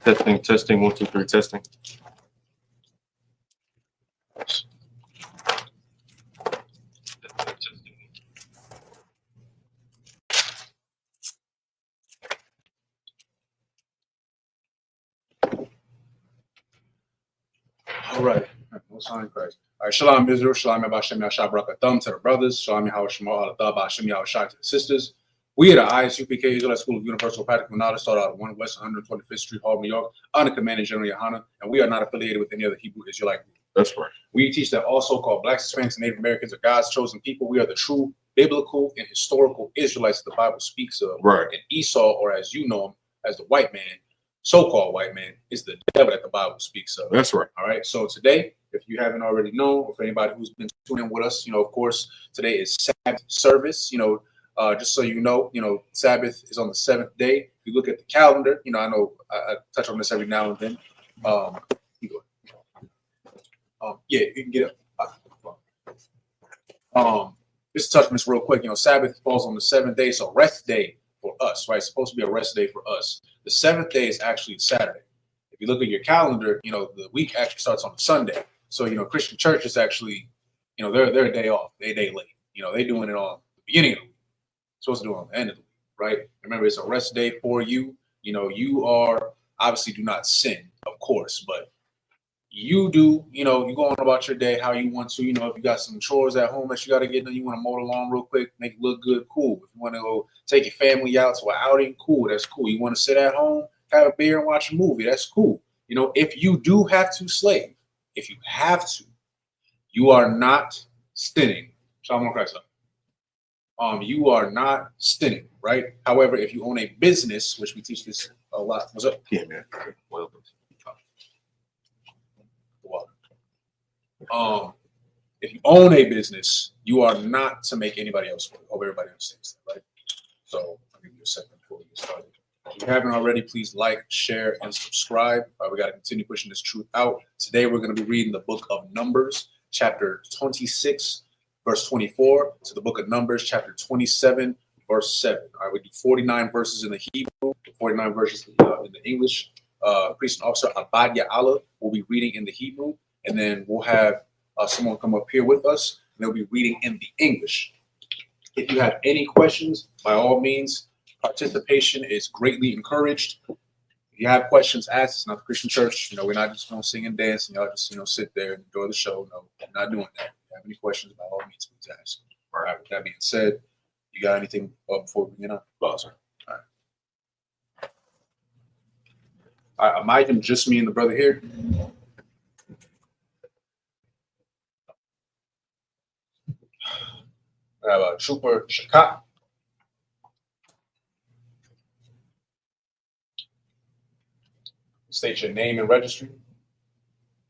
Testing, testing, 1, 2, 3, testing. All right. Most High in Christ. All right. Shalom, Israel. Shalom, Abashem, Yashab, Brakatham to the brothers. Shalom, Yahweh, Shema, Allah, Abashem, Yahweh, to the sisters. We are the Isupk Israelite School of Universal Practical Knowledge, started out at 1 West 125th Street, Hall, New York, under command of General Yohana, and we are not affiliated with any other Hebrew Israelite group. That's right. We teach that all so-called Blacks, Hispanics, and Native Americans are God's chosen people. We are the true biblical and historical Israelites that the Bible speaks of. Right. And Esau, or as you know him, as the white man, so-called white man, is the devil that the Bible speaks of. That's right. All right. So today, if you haven't already known, or for anybody who's been tuning in with us, of course, today is Sabbath service. Just so you know, Sabbath is on the 7th day. If you look at the calendar, I know I touch on this every now and then. Yeah, you can get it. Just touch on this real quick. Sabbath falls on the 7th day, so rest day for us, right? It's supposed to be a rest day for us. The 7th day is actually Saturday. If you look at your calendar, the week actually starts on Sunday. So, Christian church is actually, they're a day off. They're a day late. They're doing it on the beginning of the week. Supposed to do it on the end of the week, right? Remember, it's a rest day for you. You are obviously do not sin, of course, but you do, you go on about your day how you want to. If you got some chores at home that you got to get done, you want to mow the lawn real quick, make it look good, cool. If you want to go take your family out to an outing, cool, that's cool. You want to sit at home, have a beer and watch a movie, that's cool. If you do have to slave, if you have to, you are not sinning. Shalom Christ. You are not sinning, right? However, if you own a business, which we teach this a lot. What's up? Yeah, man. Well, if you own a business, you are not to make anybody else work. Hope everybody understands that, right? So I'll give you a second before we get started. If you haven't already, please like, share, and subscribe. We got to continue pushing this truth out. Today, we're going to be reading the book of Numbers, chapter 26, verse 24, to the book of Numbers, chapter 27, verse 7. All right, we do 49 verses in the Hebrew, 49 verses in the English. Priest and officer Abadya Allah will be reading in the Hebrew, and then we'll have someone come up here with us, and they'll be reading in the English. If you have any questions, by all means, participation is greatly encouraged. If you have questions, ask. It's not the Christian church. We're not just going to sing and dance and y'all just, sit there and enjoy the show. No, we're not doing that. If you have any questions, by all means, please ask. All right, with that being said, you got anything before we begin? No, sir. All right, imagine just me and the brother here. I have a Trooper Shakat. State your name and registry.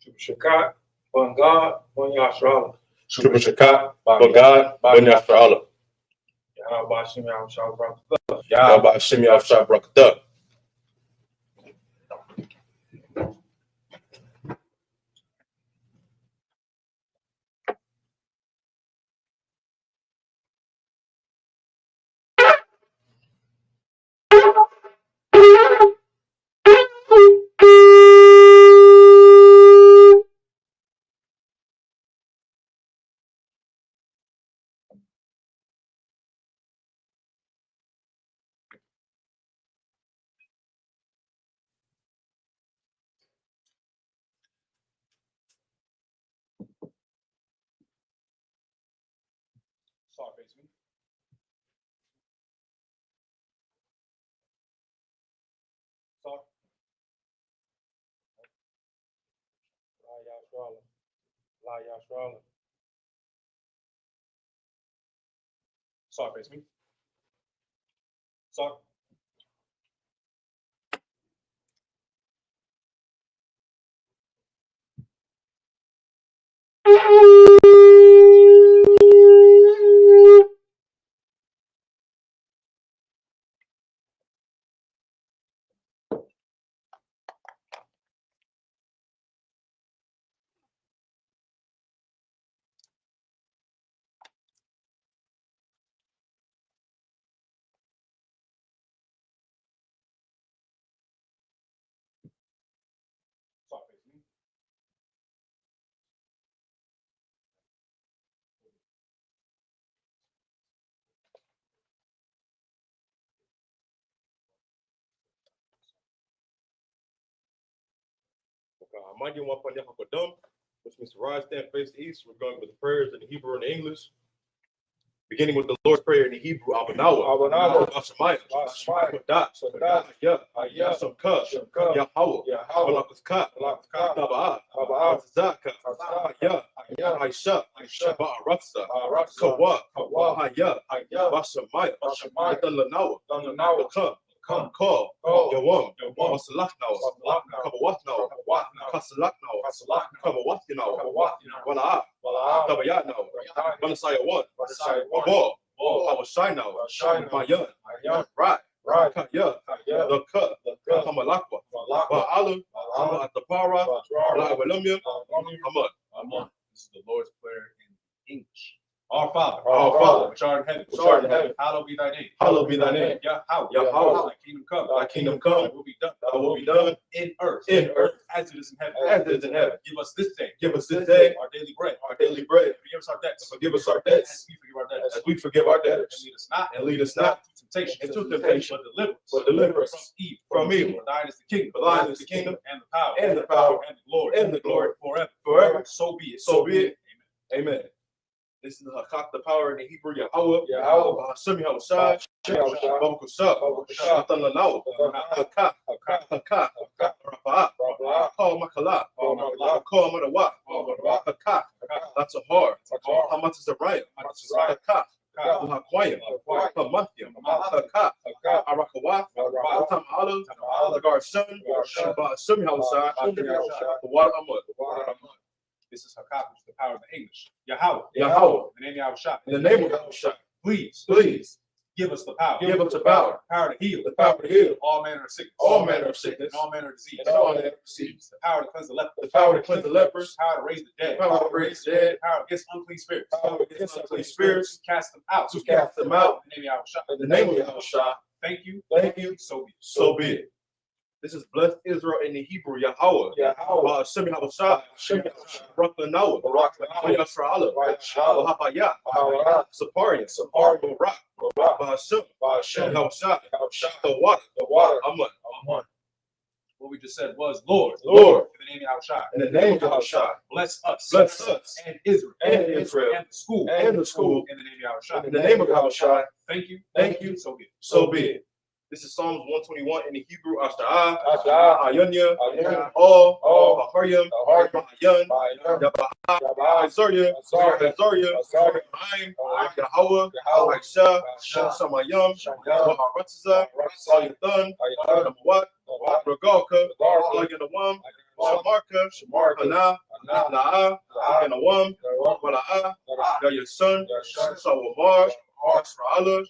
Trooper Shakat, one God, one Yashra. Trooper Shakat, one God, one Yashra. Yahweh Shem Yahweh Brakatah. Yahweh Shem Yahweh Brakatah. Sorry, face me. Sorry. La Yashra. Sorry, face me. Sorry. which means to rise, stand, face the east. We're going with the prayers in the Hebrew and the English. Beginning with the Lord's Prayer in the Hebrew, Abanawa, Ashamayim, Kodah, Isupk, Yahweh, Balakuzka, Naba'ah, Zaka, Isupk, Ba'aratsa, Kawa, Haya, Bashamayim, Lanawa, Come, call, Yawam, Wasalaknawa, Kabawatnawa, Kasalaknawa, Kabawatinawa, Wala'a, Tabayatnawa, Banasaya 1, Ball, Awashinawa, Mayan, Right, Kaya, the Cut, Kamalakwa, Ba'alu, Atapara, La'awalumya, Hamad. This is the Lord's Prayer in English. Our Father, which art in heaven, hallowed be thy name. Hallowed be thy name. Yahweh, thy kingdom come. Thy kingdom come. Thy will be done. Thy will be done In earth. As it is in heaven. As it is in heaven. Give us this day. Give us this day our daily bread. our daily bread. Forgive us our debts. Forgive us our debts. As we forgive our debtors. As we forgive our debtors. And lead us not into temptation, but deliver us from evil. For thine is the kingdom. For thine is the kingdom. And the power. And the power. And the glory. And the glory. Forever. So be it. So be it. Amen. This is the the power in the Hebrew, Yahweh, Semi Hawashai, Babakusha, Atalanaw, Haka, Rafa, Call Makala, Call Madawa, Haka, that's a hard. How much is a riot? Haka, Hakwayim, Hamathium, Haka, Arakawa, Tamala, the Guard's son, Semi Hawashai, the water Amud. This is Hakak, which is the power of the English. Yahweh. In the name of Yahushua. In the name of Yahushua. Please. Give us the power. Give us the power. The power to heal. The power to heal. All manner of sickness. All manner of sickness. And all manner of disease. And all manner of disease. The power to cleanse the lepers. The power to cleanse the lepers. The power to raise the dead. The power to raise the dead. The power against unclean spirits. The power against unclean spirits. To cast them out. To cast them out. In the name of Yahushua. In the name of Yahushua. Thank you. Thank you. So be it. So be it. This is blessed Israel in the Hebrew, Yahweh, Semi Hawashai, Raklanawa, Yasra'ala, Hapaya, Saparian, Barak, Bahashim, Hawashai, the water, Amun. What we just said was, Lord, in the name of Yahushua. In the name of Yahushua. Bless us. And Israel. And Israel. And the school. In the name of Yahushua. In the name of Yahushua. Thank you. So be it. So be it. This is Psalms 121 in the Hebrew, Ashta'ah, Ayunya, All, Baharyam, Mahayan, Yabaha, Zarya, Haim, Yahweh, Aisha, Shamayam, Maharatza, Ayathan, Namawat, Ragalka, Alayanawam, Shamarka, Hana, Na'a, Yanawam, Wala'a, Yayasan, Shawamar, Asra'ala,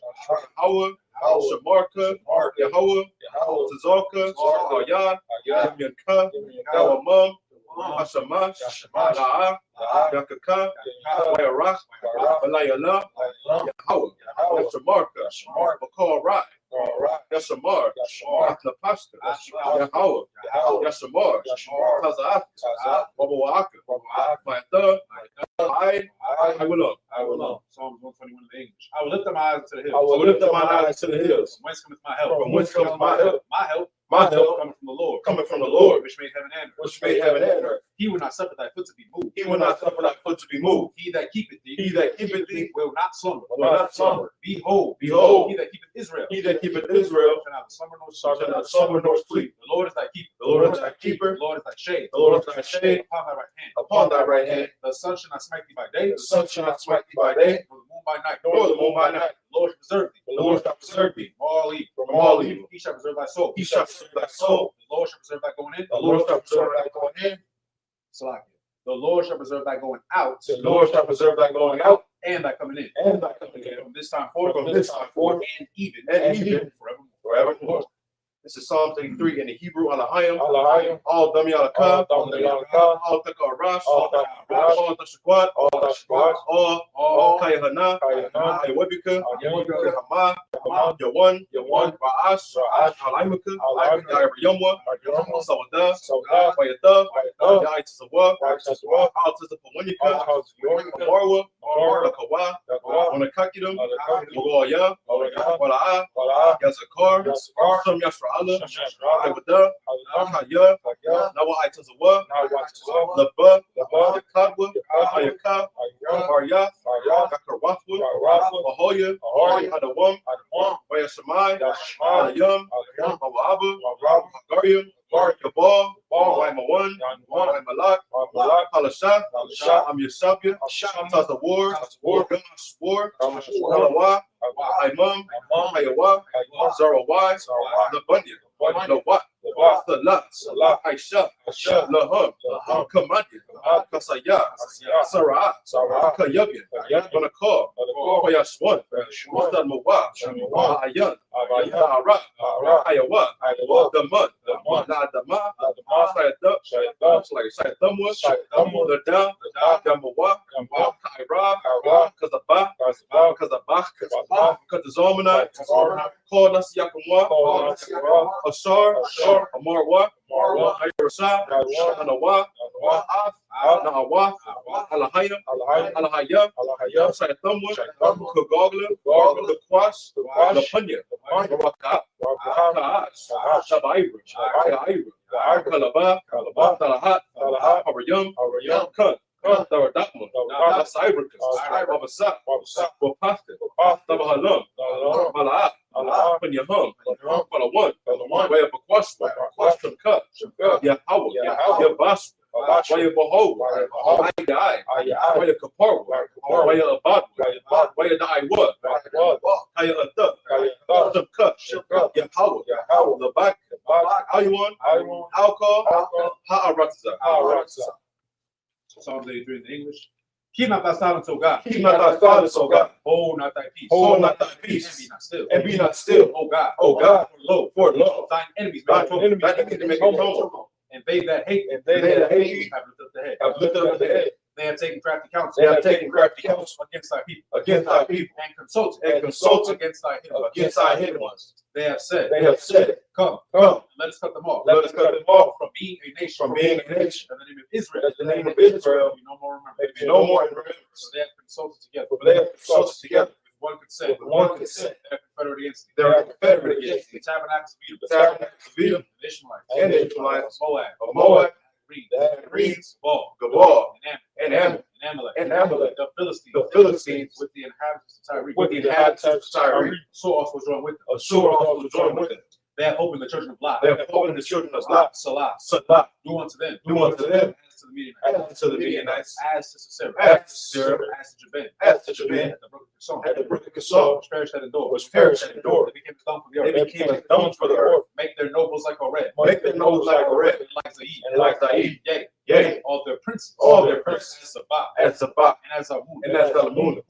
Hawah, Shamarka, Yahweh, Tzalka, Ayad, Yanka, Yawamam, Hashamash, Na'a, Yakaka, Wayarach, Balayala, Yahweh, Shamarka, Bakal Rai, Yashamar, Napashka, Yahweh, Yashamar, Taza'at, Wabawaka, Ma'atha, I will love. Psalms 121 in the English. I will lift up my eyes to the hills. I will lift up my eyes to the hills. From whence cometh my help? From whence cometh my help? My help coming from the Lord. Coming from the Lord, which made heaven and earth. which made heaven and earth. He will not suffer thy foot to be moved. He will not suffer thy foot to be moved. He that keepeth thee. He that keepeth thee will not slumber. will not slumber. Behold. He that keepeth Israel. He that keepeth Israel shall not slumber nor shall not slumber nor sleep. The Lord is thy keeper. The Lord is thy keeper. The Lord is thy shade. The Lord is thy shade upon thy right hand. upon thy right hand. The sun shall not smite thee by day. The sun shall not smite thee by day, Nor the moon by night. nor the moon by night. The Lord shall preserve thee. The Lord shall preserve thee From all evil. from all evil. He shall preserve thy soul. He shall preserve thy soul. The Lord shall preserve thy going in. The Lord shall preserve thy going in. Salakia. The Lord shall preserve thy going out. The Lord shall preserve thy going out And thy coming in. and thy coming in. From this time forth. From this time forth And even. forevermore. Forevermore. This is Psalm 33 in the Hebrew, Alahayim, Alahayim, all Dami Alakah, all Dami Alakah, all Taka Rash, all Taka Rash, all Tashakwat, all Tashquat, all Kayahana, Kayahana, Ayawebika, Ayawebika, Hama, Yawan, Ra'ash, Alaimaka, Alaimaka, Yomwa, Yomwa, Sawada, Sawada, Wayata, Wayata, Yaitazawa, Yaitazawa, Altizapawanika, Altizapawanika, Marwa, Marwa, Lakawa, Lakawa, Onakakidum, Onakakidum, Mogoya, Mogoya, Wala'a, Wala'a, Yazakar, Yazakar, Some Yasra Allah, Shashra, Iwada, Allah, Kaya, Kaya, Nawa Itazawa, Nawatza, Laba, Laba, Yakadwa, Yakadwa, Ayaka, Ayah, Arya, Ayah, Yakarwathwa, Rafa, Ahoya, Ahoya, Adawam, Adamah, Waya Samai, Yashma, Alayam, Alayam, Mawaba, Mawab, Hagarium, Gar, Gabal, Gabal, Waimawan, Yanwan, Waimalak, Malak, Halasha, Halasha, Amyasabya, Asham, Tazawar, Tazawar, Gamaswar, Gamashwar, Alawa, Awa, Imam, Imam, Hayawa, Ayah, Zarawai, Zarawai, Labunya, Labunya, Lawat, Lawat, Salat, Salat, Aisha, Aisha, Laham, Laham, Kamadi, Kamadi, Kasaya, Kasaya, Sarah, Sarah, Kayabya, Kayabya, Banakar, Banakar, Koyaswan, Koyaswan, Mustad Mawab, Mawab, Ayan, Ayan, Ara, Ara, Hayawa, Ayawa, Daman, Daman, Nadama, Nadama, Sayadam, Shayadam, Sayadamwa, Shayadamwa, Ladam, Ladam, Gamawa, Gamba, Kaira, Kaira, Kazaba, Kazaba, Kazabach, Kazabach, Katazomana, Kazomana, Call Nasiakamwa, Call Nasiakamwa, Asar, Asar, Amarwa, Marwa, Ayarasa, Ayarasa, Anawa, Anawa, Af, Af, Nahawa, Nahawa, Alahayam, Alahayam, Alahayam, Alahayam, Sayathamwa, Shayathamwa, Kagogla, Kagogla, the Kwas, Kwas, the Punya, Lapanya, Baraka, Abraham, Kaas, Kaas, Shabaira, Shabaira, Kaira, Kalaba, Kalaba, Talahat, Talahat, Habayam, Habayam, Kun, Kun, Daradakma, Daradakma, Cybers, Cybers, Babasa, Babasa, Wapafka, Wapafka, Tabahalam, Tabahalam, Malaat, Malaat, Punyahum, Punyahum, Palawan, Palawan, Waya Bakwaspa, Bakwaspa, Shunka, Shunka, Yahawah, Yahawah, Yabas, Babasha, Waya Behold, Waya Behold, Ayai, Ayai, Waya Kaparwa, Waya Kaparwa, Waya Abad, Waya Abad, Waya Daiwa, Waya Kaya Atta, Kaya Atta, Shunka, Shunka, Yahawah, Yahawah, Labak, Labak, Ayuan, Ayuan, Alcohol, Alcohol, Ha'aratza. Ha'aratza. Psalms 83 in the English. Keep not thy silence, O God. Keep not thy silence, O God. Hold not thy peace. Hold not thy And peace. be not still. And be not still, O God. O God. Lo, For lo, thine enemies may thine trouble. enemies make a tumult. And they that hate And they that hate thee have lifted up the head. have lifted up their head. They have taken crafty counsel. They have taken crafty counsel against thy people. against thy people. And consulted. Against thy hidden ones. They have said. They have said, Come. Come, Let us cut them off. let us cut them off From being a nation. from being a nation. And the name of Israel. That the name of Israel be no more remembered. may be no more in remembrance. So they have consulted together. For they have consulted together With one consent. with one consent. They are confederate against thee. They are confederate against The thee. tabernacles of Edom. The tabernacles of Edom The Ishmaelites. and the Ishmaelites, of Moab. of Moab, Reed. the Reeds, Gabal. Gabal, And and Amalek. and Amalek, The Philistines. the Philistines, With the inhabitants of Tyre. with the inhabitants of Tyre. So also joined with them. Assur also joined with them. They have opened the children of Lot. They have opened the children of Lot. Salah. Salah, Do unto them. do unto them As to the Midianites. as to the Midianites, As to Sisera. as to Sisera, As to Jabin. as to Jabin, At the brook of Kishon. at the brook of Kishon, Which perished at Endor. which perished at Endor. They became dumb for the They earth. became as dung for the earth. Make their nobles like a red. Make their nose like a red, And like Zaid. and like Zaid. Yea. Yea, All their princes. all their princes. As Sabbath. as Sabbath, And as Amun. and as Zalmunna,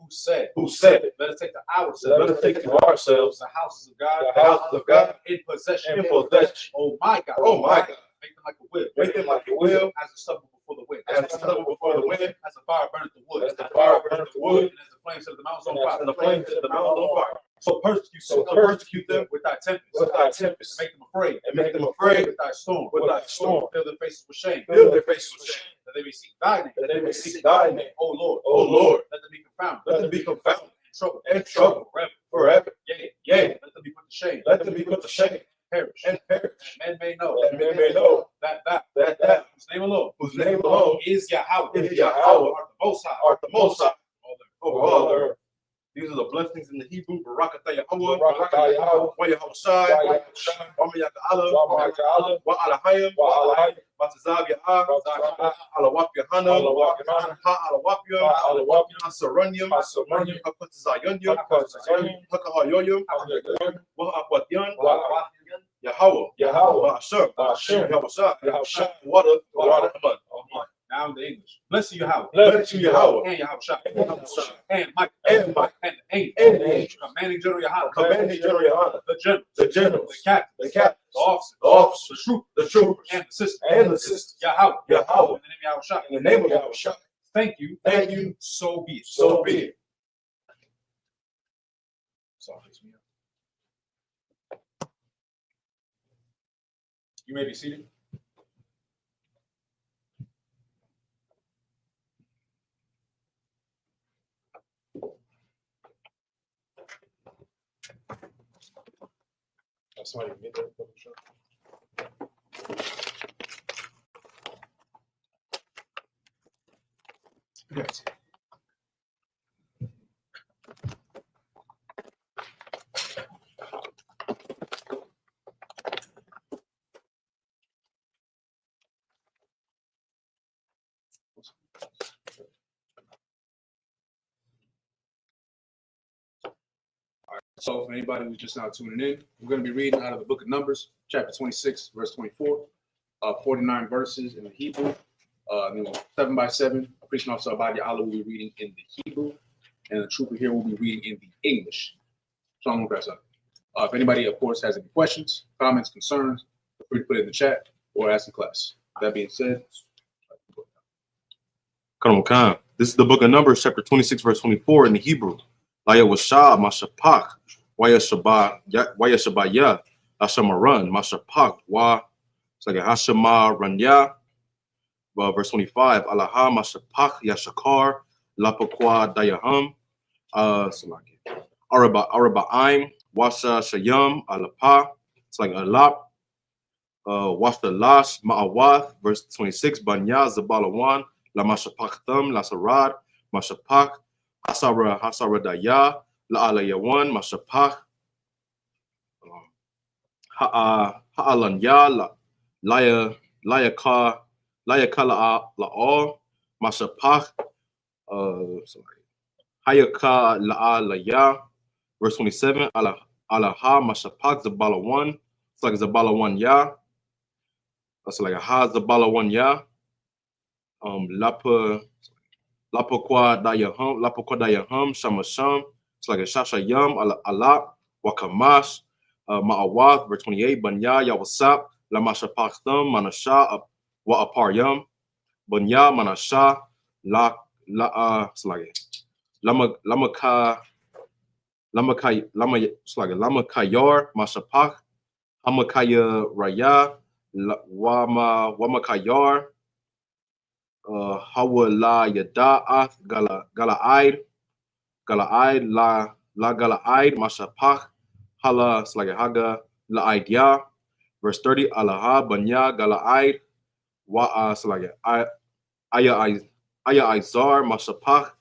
Who said, let let us take to us ourselves take to ourselves the houses of God, the houses of God in possession. in possession. Oh my God. Oh my God, Make them like a whip. make them like a wheel, As a stubble before the wind. as the stubble before the wind, As the fire burneth the wood. as the fire burns the wood, And as the flames set the mountains and on fire. as the flames set the mountains on fire. So persecute So persecute them with thy tempest. with thy tempest, Make them afraid. and make them afraid With thy storm. with thy storm. Fill their faces with shame. Fill their faces with shame, That they may seek thy name. that they may seek thy name. O Lord. O Lord, Let them be confounded. let them be confounded In trouble. and troubled Forever. forever. Yea. Yea, Let them be put to shame. let them be put to shame Perish. and perish, Men may know. that men may know That thou. that thou, Whose name alone. whose name alone Is Yahweh. is Yahweh, Art the most high. art the most high All over all the earth. These are the blessings in the Hebrew. Barakatah Yahweh, Barakatah Yahweh, Wa Yahushai, Wa Yahushai, Wa Mayaka Allah, Wa Mayaka Wa Alahayim, Wa Alahayim, Batazav Yahah, Batazav Alawap Yahana, Alawap Yahana, Ha Alawapyam, Ha Alawap Hasarunyam, Hasarunyam, Hakatazayonyam, Hakatazayonyam, Hakahayoyam, Hakatazayonyam, Wa Akwatyan, Wa Yahweh, Yahweh, Wa Ashur, Ashur, Yahushai, Yahushai, Water, Water, Haman. Now in the English. Bless you, Yahweh. Bless you, Yahweh, And Yahushua. and Yahushai, And Mike. and Mike, And the angel. and the angel, Commanding General Yahweh. commanding General Yahana, The general. the generals, The captain. the captains, The officers. the officers, The troop. the troopers, And the sister. and the sisters. Yahweh. Yahweh, In the name of Yahushua. in the name of Yahushua, Thank you. thank you, So be it. so be it. So fix me up. You may be seated. somebody can get that. Yes. So if anybody who's just now tuning in, we're going to be reading out of the book of Numbers, chapter 26, verse 24, 49 verses in the Hebrew, 7 by 7. A preaching officer Abadi Allah will be reading in the Hebrew, and the trooper here will be reading in the English. So I'm going to press up. If anybody, of course, has any questions, comments, concerns, feel free to put it in the chat or ask the class. That being said, Come on. This is the book of Numbers, chapter 26, verse 24 in the Hebrew. Laya Washa, Mashapak, Waya Shabaya, Ashamaran, Mashapak, Wa, it's like a Hashama Ranya. Verse 25, Alaha, Mashapak, Yashakar, Lapakwa Dayaham, Araba'aim, Washa Shayam, Alapa, it's like Alap, Washta Lash, Ma'awath, verse 26, Banya, Zabalawan, La Mashapak Thum, La Sarad, Mashapak, Hasara Daya, La Alayawan, Mashapak, Ha'alanya, Laya Kala La'al, Mashapak, Hayaka La'alaya, verse 27, Alaha Mashapak, Zabalawan, it's like Zabalawan Ya, that's like a Ha Zabalawan Ya, Lapakwa Dayaham, Shamasham, it's like a Shashayam, Ala, Wakamash, Ma'awath, verse 28, Banya, Yawasap, Lamashapak Thum, Manasha, Wa'aparyam, Banya, Manasha, it's like Lamakayar, Mashapak, Hamakaya Raya, Wamakayar, Hawala Yada'ath, Gala'id, La Gala'id, Mashapak, Hala, it's like a Haga, La'idya, verse 30, Alaha, Banya, Gala'id, Wa'a, it's like Aya Izar, Mashapak,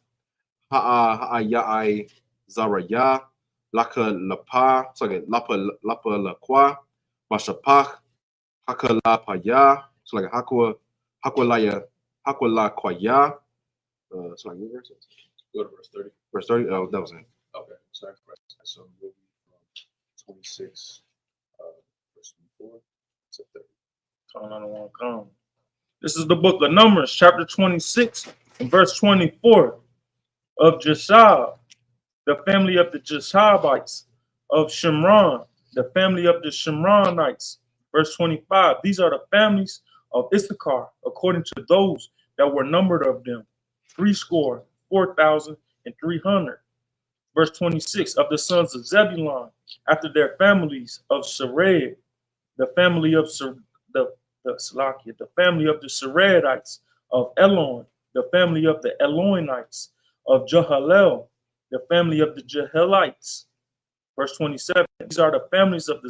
Ha'ayai Zaraya, Laka Lapa, it's like Lapa Laqua, Mashapak, Haka Lapaya, it's like Hakwalaya, Hakwala Kwaya. It's like what verse? go to verse 30. Verse 30. Oh, that was it. Okay, sorry. So we'll be from 26, verse 24 to 30. This is the book of Numbers, chapter 26, and verse 24 of Jeshab, the family of the Jeshabites, of Shimron, the family of the Shimronites. Verse 25, these are the families of Issachar, according to those that were numbered of them, 4,300. Verse 26, of the sons of Zebulun, after their families of Sered, the family of the family of the Seredites, of Elon, the family of the Elonites, of Jehalel, the family of the Jehelites. Verse 27, these are the families of the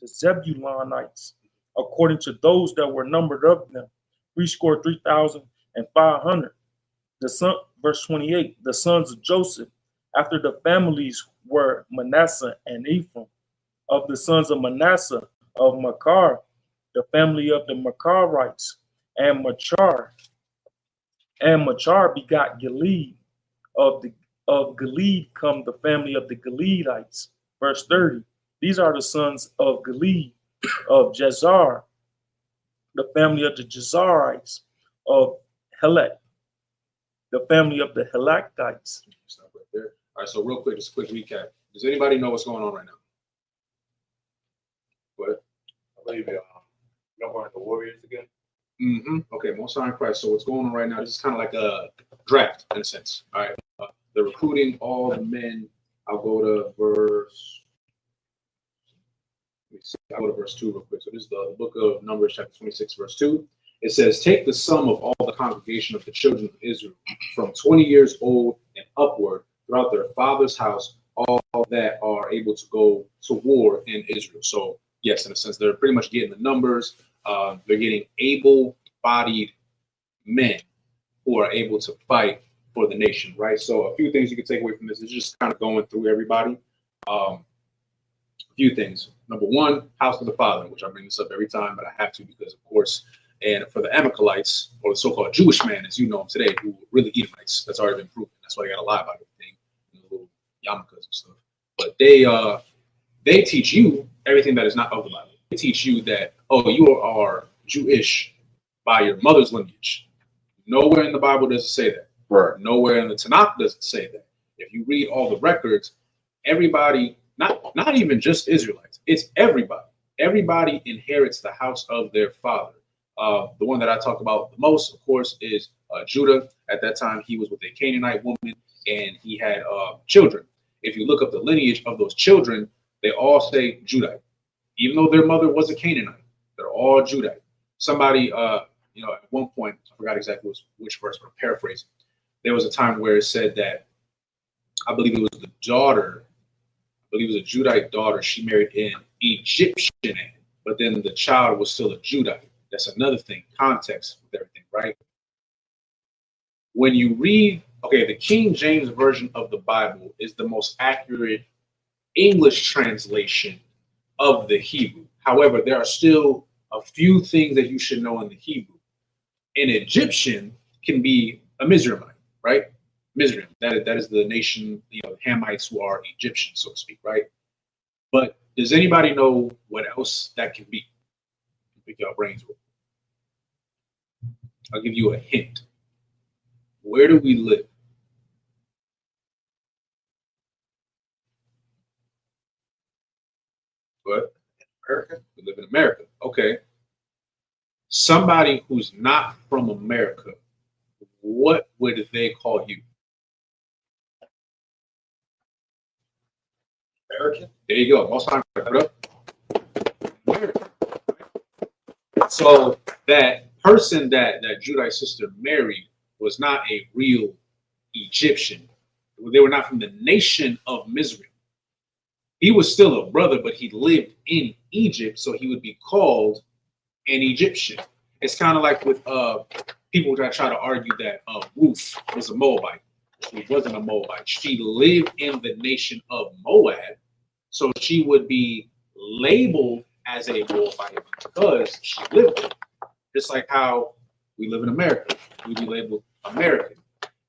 Zebulonites, according to those that were numbered of them, 3,500. Verse 28, the sons of Joseph, after the families were Manasseh and Ephraim. Of the sons of Manasseh, of Machar, the family of the Macharites, and Machar begot Gilead. Of Gilead come the family of the Gileadites. Verse 30, these are the sons of Gilead, of Jezar, the family of the Jezarites, of Helek, the family of the Helekites. Stop right there. All right, so real quick, just a quick recap. Does anybody know what's going on right now? What? I believe we're the Warriors again. Okay, Most High in Christ. So what's going on right now? This is kind of like a draft in a sense. All right, they're recruiting all the men. I'll go to verse. I'll go to verse 2 real quick. So this is the book of Numbers, chapter 26, verse 2. It says, "Take the sum of all the congregation of the children of Israel, from 20 years old and upward, throughout their father's house, all that are able to go to war in Israel. So yes, in a sense, they're pretty much getting the numbers. They're getting able-bodied men who are able to fight for the nation, right? So a few things you can take away from this is just kind of going through everybody. A few things. Number one, house of the father, which I bring this up every time, but I have to because, of course, and for the Amalekites, or the so-called Jewish man, as you know them today, who were really Edomites, that's already been proven. That's why they got to lie about everything, and the little yarmulkes and stuff. But they teach you everything that is not of the Bible. They teach you that, oh, you are Jewish by your mother's lineage. Nowhere in the Bible does it say that. Right. Nowhere in the Tanakh does it say that. If you read all the records, everybody, not even just Israelites, it's everybody. Everybody inherits the house of their father. The one that I talk about the most, of course, is Judah. At that time, he was with a Canaanite woman, and he had children. If you look up the lineage of those children, they all say Judite, even though their mother was a Canaanite. They're all Judite. Somebody, at one point, I forgot exactly which verse, but I'm paraphrasing. There was a time where it said that, I believe it was the daughter, I believe it was a Judite daughter, she married an Egyptian man, but then the child was still a Judite. That's another thing, context with everything, right? When you read, okay, the King James Version of the Bible is the most accurate English translation of the Hebrew. However, there are still a few things that you should know in the Hebrew. An Egyptian can be a Mizraimite, right? Mizraim, that is the nation, Hamites who are Egyptian, so to speak, right? But does anybody know what else that can be? Pick your brains with. I'll give you a hint. Where do we live? What? America? We live in America. Okay. Somebody who's not from America, what would they call you? American. There you go. Most times, so that person that Judah's sister married was not a real Egyptian. They were not from the nation of Mizraim. He was still a brother, but he lived in Egypt, so he would be called an Egyptian. It's kind of like with people that try to argue that Ruth was a Moabite. She wasn't a Moabite. She lived in the nation of Moab, so she would be labeled as a Moabite because she lived there. Just like how we live in America, we'd be labeled American.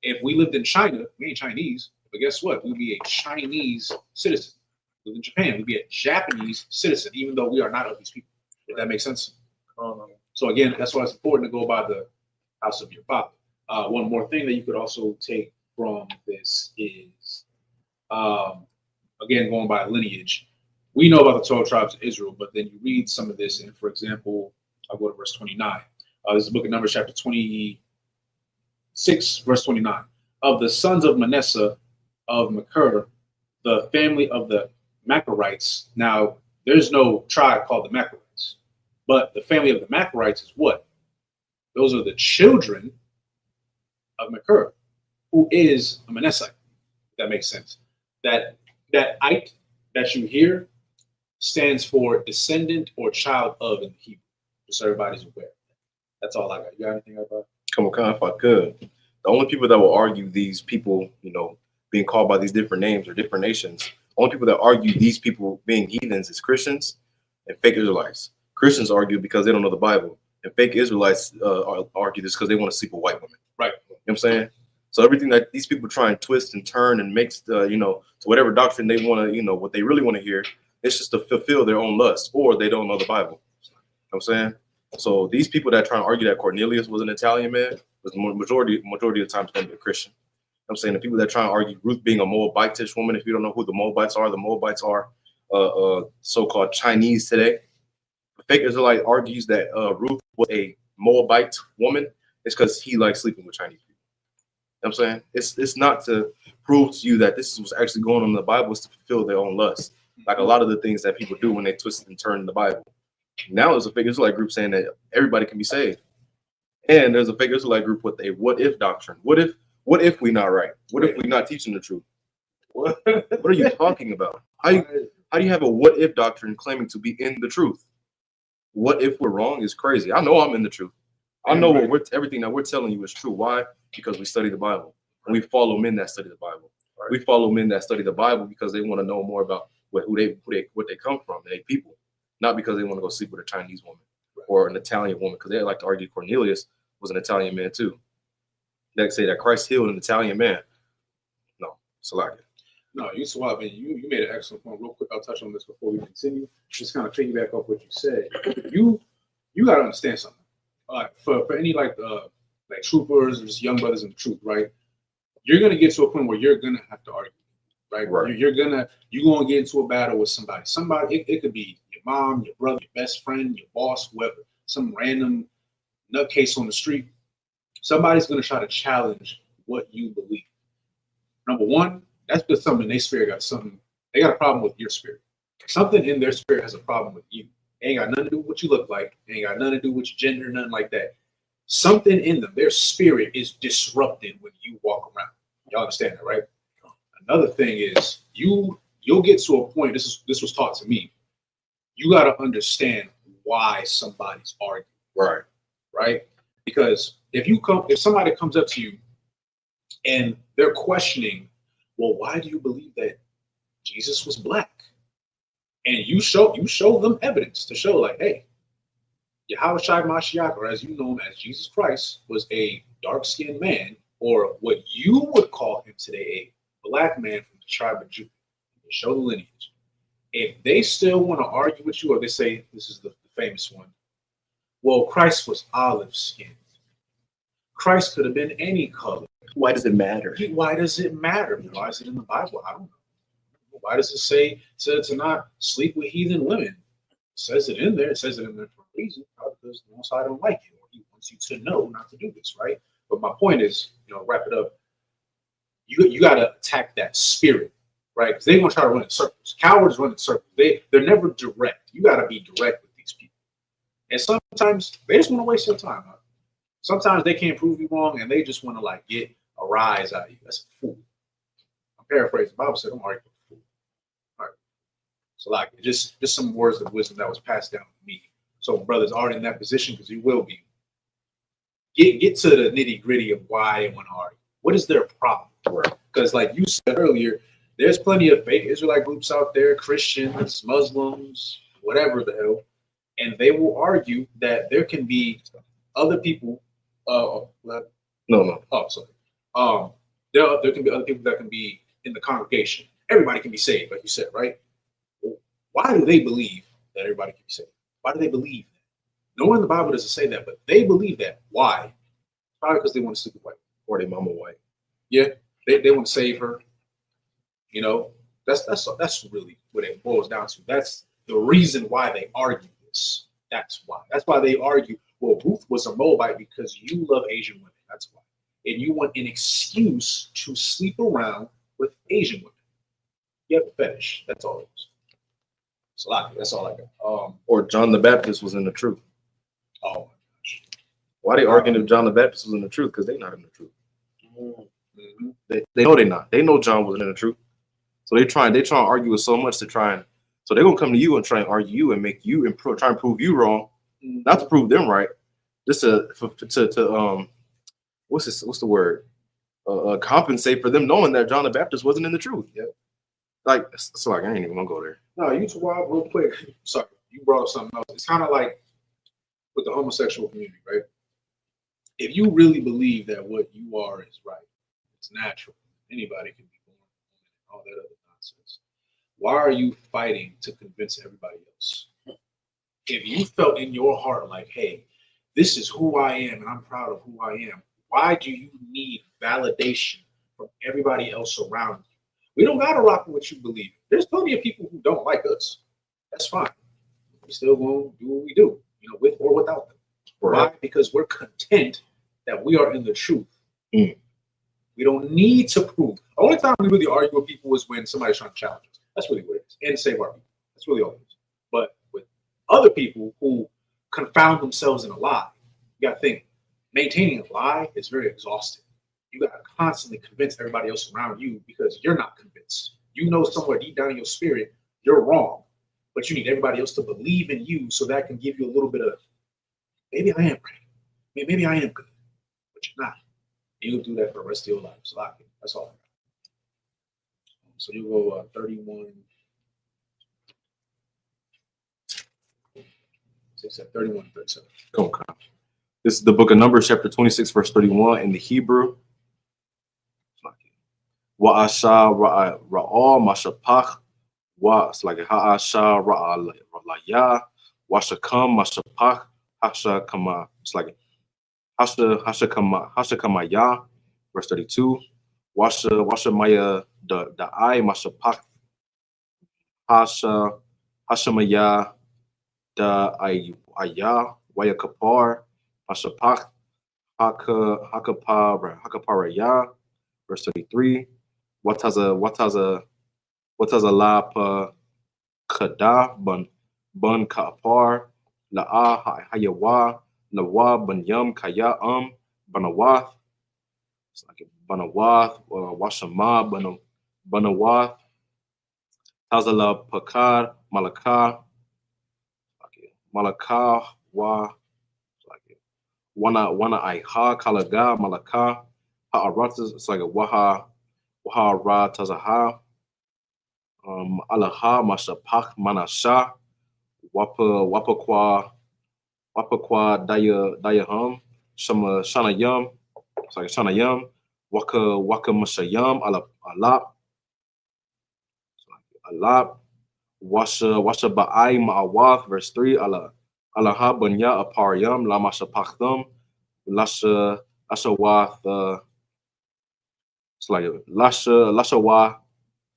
If we lived in China, we ain't Chinese, but guess what? We'd be a Chinese citizen. If we live in Japan, we'd be a Japanese citizen, even though we are not of these people. If that makes sense. So again, that's why it's important to go by the house of your father. One more thing that you could also take from this is, again, going by lineage. We know about the 12 tribes of Israel, but then you read some of this, and for example, I'll go to verse 29. This is the book of Numbers, chapter 26, verse 29. Of the sons of Manasseh of Machir, the family of the Machirites. Now, there's no tribe called the Machirites, but the family of the Machirites is what? Those are the children of Machir, who is a Manasseh. If that makes sense. That ite that you hear stands for descendant or child of in Hebrew, just so everybody's aware. That's all I got. You got anything about? Come on, if I could. The only people that will argue these people, being called by these different names or different nations, only people that argue these people being heathens is Christians and fake Israelites. Christians argue because they don't know the Bible, and fake Israelites argue this because they want to sleep with white women. Right. You know what I'm saying? So everything that these people try and twist and turn and mix, to whatever doctrine they want to, what they really want to hear, it's just to fulfill their own lust, or they don't know the Bible. You know what I'm saying? So these people that try to argue that Cornelius was an Italian man, was majority of the time going to be a Christian. You know what I'm saying? The people that try to argue Ruth being a Moabitish woman, if you don't know who the Moabites are so-called Chinese today. The fake Israelite argues that Ruth was a Moabite woman. It's because he likes sleeping with Chinese people. You know what I'm saying? It's not to prove to you that this is what's actually going on in the Bible. It's to fulfill their own lust. Like a lot of the things that people do when they twist and turn the Bible. Now there's a fake Israelite group saying that everybody can be saved. And there's a fake Israelite group with a what if doctrine. What if we're not right? What if we're not teaching the truth? What? What are you talking about? How do you have a what if doctrine claiming to be in the truth? What if we're wrong is crazy. I know I'm in the truth. I know everything that we're telling you is true. Why? Because we study the Bible. And we follow men that study the Bible. Right. We follow men that study the Bible because they want to know more about what they come from, they people, not because they want to go sleep with a Chinese woman or an Italian woman, because they like to argue Cornelius was an Italian man too. They say that Christ healed an Italian man. No, Salaki. No, you swap, and you made an excellent point. Real quick, I'll touch on this before we continue. Just kind of piggyback off what you said. You got to understand something. For any like troopers or just young brothers in the truth, right? You're gonna get to a point where you're gonna have to argue, right? You're gonna get into a battle with somebody. It could be your mom, your brother, your best friend, your boss, whoever. Some random nutcase on the street. Somebody's gonna try to challenge what you believe. Number one, that's because something in their spirit they got a problem with your spirit. Something in their spirit has a problem with you. It ain't got nothing to do with what you look like. It ain't got nothing to do with your gender, nothing like that. Something in them, their spirit is disrupted when you walk around. Y'all understand that, right? Another thing is you'll get to a point, this was taught to me. You got to understand why somebody's arguing. Right? Because if somebody comes up to you and they're questioning, well, why do you believe that Jesus was black? And you show them evidence to show, like, hey, Yahushua Mashiach, or as you know him as Jesus Christ, was a dark-skinned man, or what you would call him today, a black man from the tribe of Judah. Show the lineage. If they still want to argue with you, or they say, this is the famous one, well, Christ was olive-skinned. Christ could have been any color. Why does it matter? Why does it matter? Why is it in the Bible? I don't know. Why does it say to not sleep with heathen women? It says it in there. It says it in there for a reason. Probably because the Most High don't like it, or he wants you to know not to do this, right? But my point is, wrap it up. You got to attack that spirit, right? Because they're going to try to run in circles. Cowards run in circles. They're never direct. You got to be direct with these people. And sometimes they just want to waste your time. Huh? Sometimes they can't prove you wrong, and they just want to get a rise out of you. That's a fool. I'm paraphrasing. The Bible said, "Don't argue with a fool." All right. So just some words of wisdom that was passed down to me. So brothers aren't in that position, because you will be. Get to the nitty gritty of why they want to argue. What is their problem? Because like you said earlier, there's plenty of fake Israelite groups out there, Christians, Muslims, whatever the hell, and they will argue that there can be other people. No. Oh, sorry. There can be other people that can be in the congregation. Everybody can be saved, like you said, right? Why do they believe that everybody can be saved? Why do they believe that? Nowhere in the Bible does it say that, but they believe that. Why? Probably because they want to sleep with white, or their mama white. Yeah, they want to save her. That's really what it boils down to. That's the reason why they argue this. That's why. That's why they argue, well, Ruth was a Moabite because you love Asian women. That's why. And you want an excuse to sleep around with Asian women. You have a fetish. That's all it is. It's a lot. That's all I got. Or John the Baptist was in the truth. Oh my gosh. Why they arguing if John the Baptist was in the truth? Because they're not in the truth. Mm-hmm. They know they're not. They know John wasn't in the truth. So they try and argue with so much to try and. So they're gonna come to you and try and argue you and make you try and prove you wrong, not to prove them right, just to what's the word? Compensate for them knowing that John the Baptist wasn't in the truth. Yeah. I ain't even gonna go there. No, you two wild real quick. Sorry, you brought up something else. It's kind of like with the homosexual community, right? If you really believe that what you are is right, it's natural. Anybody can be born, all that other nonsense. Why are you fighting to convince everybody else? If you felt in your heart like, hey, this is who I am and I'm proud of who I am, why do you need validation from everybody else around you? We don't gotta rock with what you believe. There's plenty of people who don't like us. That's fine. We still gonna do what we do, with or without them. Why? Because we're content that we are in the truth. We don't need to prove. The only time we really argue with people is when somebody's trying to challenge us. That's really what it is. And save our people. That's really all it is. But with other people who confound themselves in a lie, you gotta think, maintaining a lie is very exhausting. You gotta constantly convince everybody else around you because you're not convinced. confidence. You know somewhere deep down in your spirit, you're wrong, but you need everybody else to believe in you so that can give you a little bit of, maybe I am right. Maybe I am good, but you're not. You'll do that for the rest of your life. So that's all. So you go 31. 31, 37. Okay. This is the book of Numbers, chapter 26, verse 31 in the Hebrew. Wa'asha ra'al mashapach wa like ha'asha ra'alaya washakam mashapach hasha kama. It's like hasha kama ya. Verse 32. Washa maya the I mashapach hasha maya da ayah waya kapar mashapach hakapara ya. Verse 33. Wataza la pa kada bun kapar la hayawa lawa banyam kaya banawath. It's like banawath or washama banawath tazala pakar malaka wa wana iha kalaga malaka ha'aratas. It's like a waha ra tazaha alaha mashapach manasha wapa kwa dayahum shana yum. It's like shana yum waka mashayam alap washa ba'ai ma'awath. Verse 3. Alaha banya aparyam la mashapachthum lasha wath. It's like lasha wa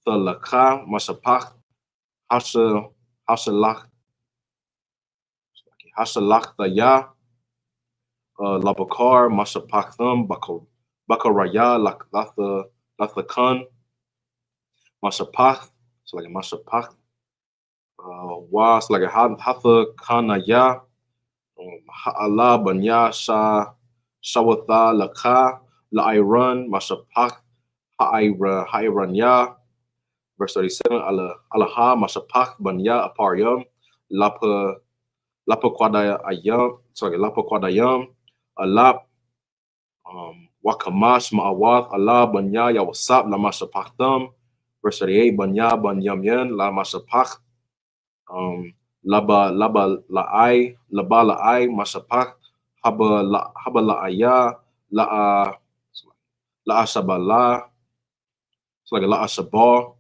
the laka mashapach hasha lach the ya labakar mashapachthum bakaraya latha kun mashapach. It's like a mashapach was like a hatha kanaya ha'ala banya shawatha laka la'ayran mashapach ha'iranya. Verse 37. Alaha mashapach banya aparyam lapa kwadayam. Sorry, lapa kwadayam alap wakamash ma'awath Allah banya yawasap la mashapachtam. Verse 38. Banya banyam yen la mashapach laba la'ai mashapach haba la'aya la'ashabala. It's like a la'ashabah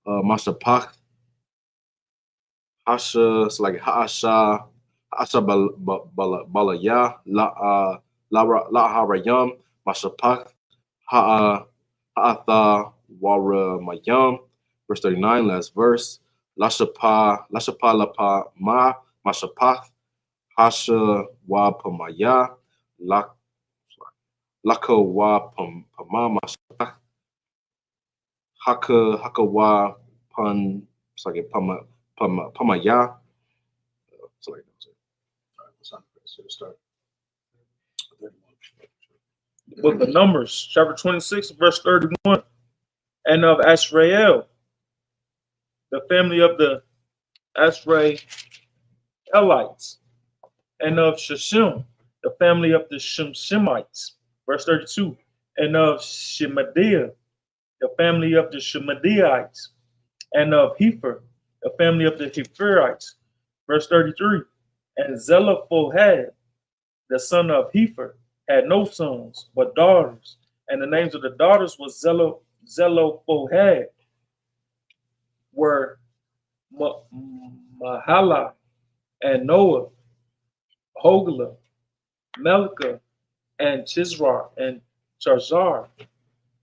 mashapach hasha. It's like ha'asha balaya la'harayam mashapach ha'atha wara mayam. Verse 39, last verse. Lashapa lapa ma mashapach hasha wa pamaya laka wa pama mashapach haka wa pan. It's like pamaya. It's like Start. The book of Numbers, chapter 26, verse 31. And of Ashrael, the family of the Ashraelites. And of Sheshem, the family of the Shemites. Verse 32. And of Shemadiah, the family of the Shemadiites. And of Hefer, the family of the Heferites. Verse 33. And Zelophehad, the son of Hefer, had no sons, but daughters. And the names of the daughters was Zelophehad, were Mahala and Noah, Hogla, Melka, and Chisra and Charzar.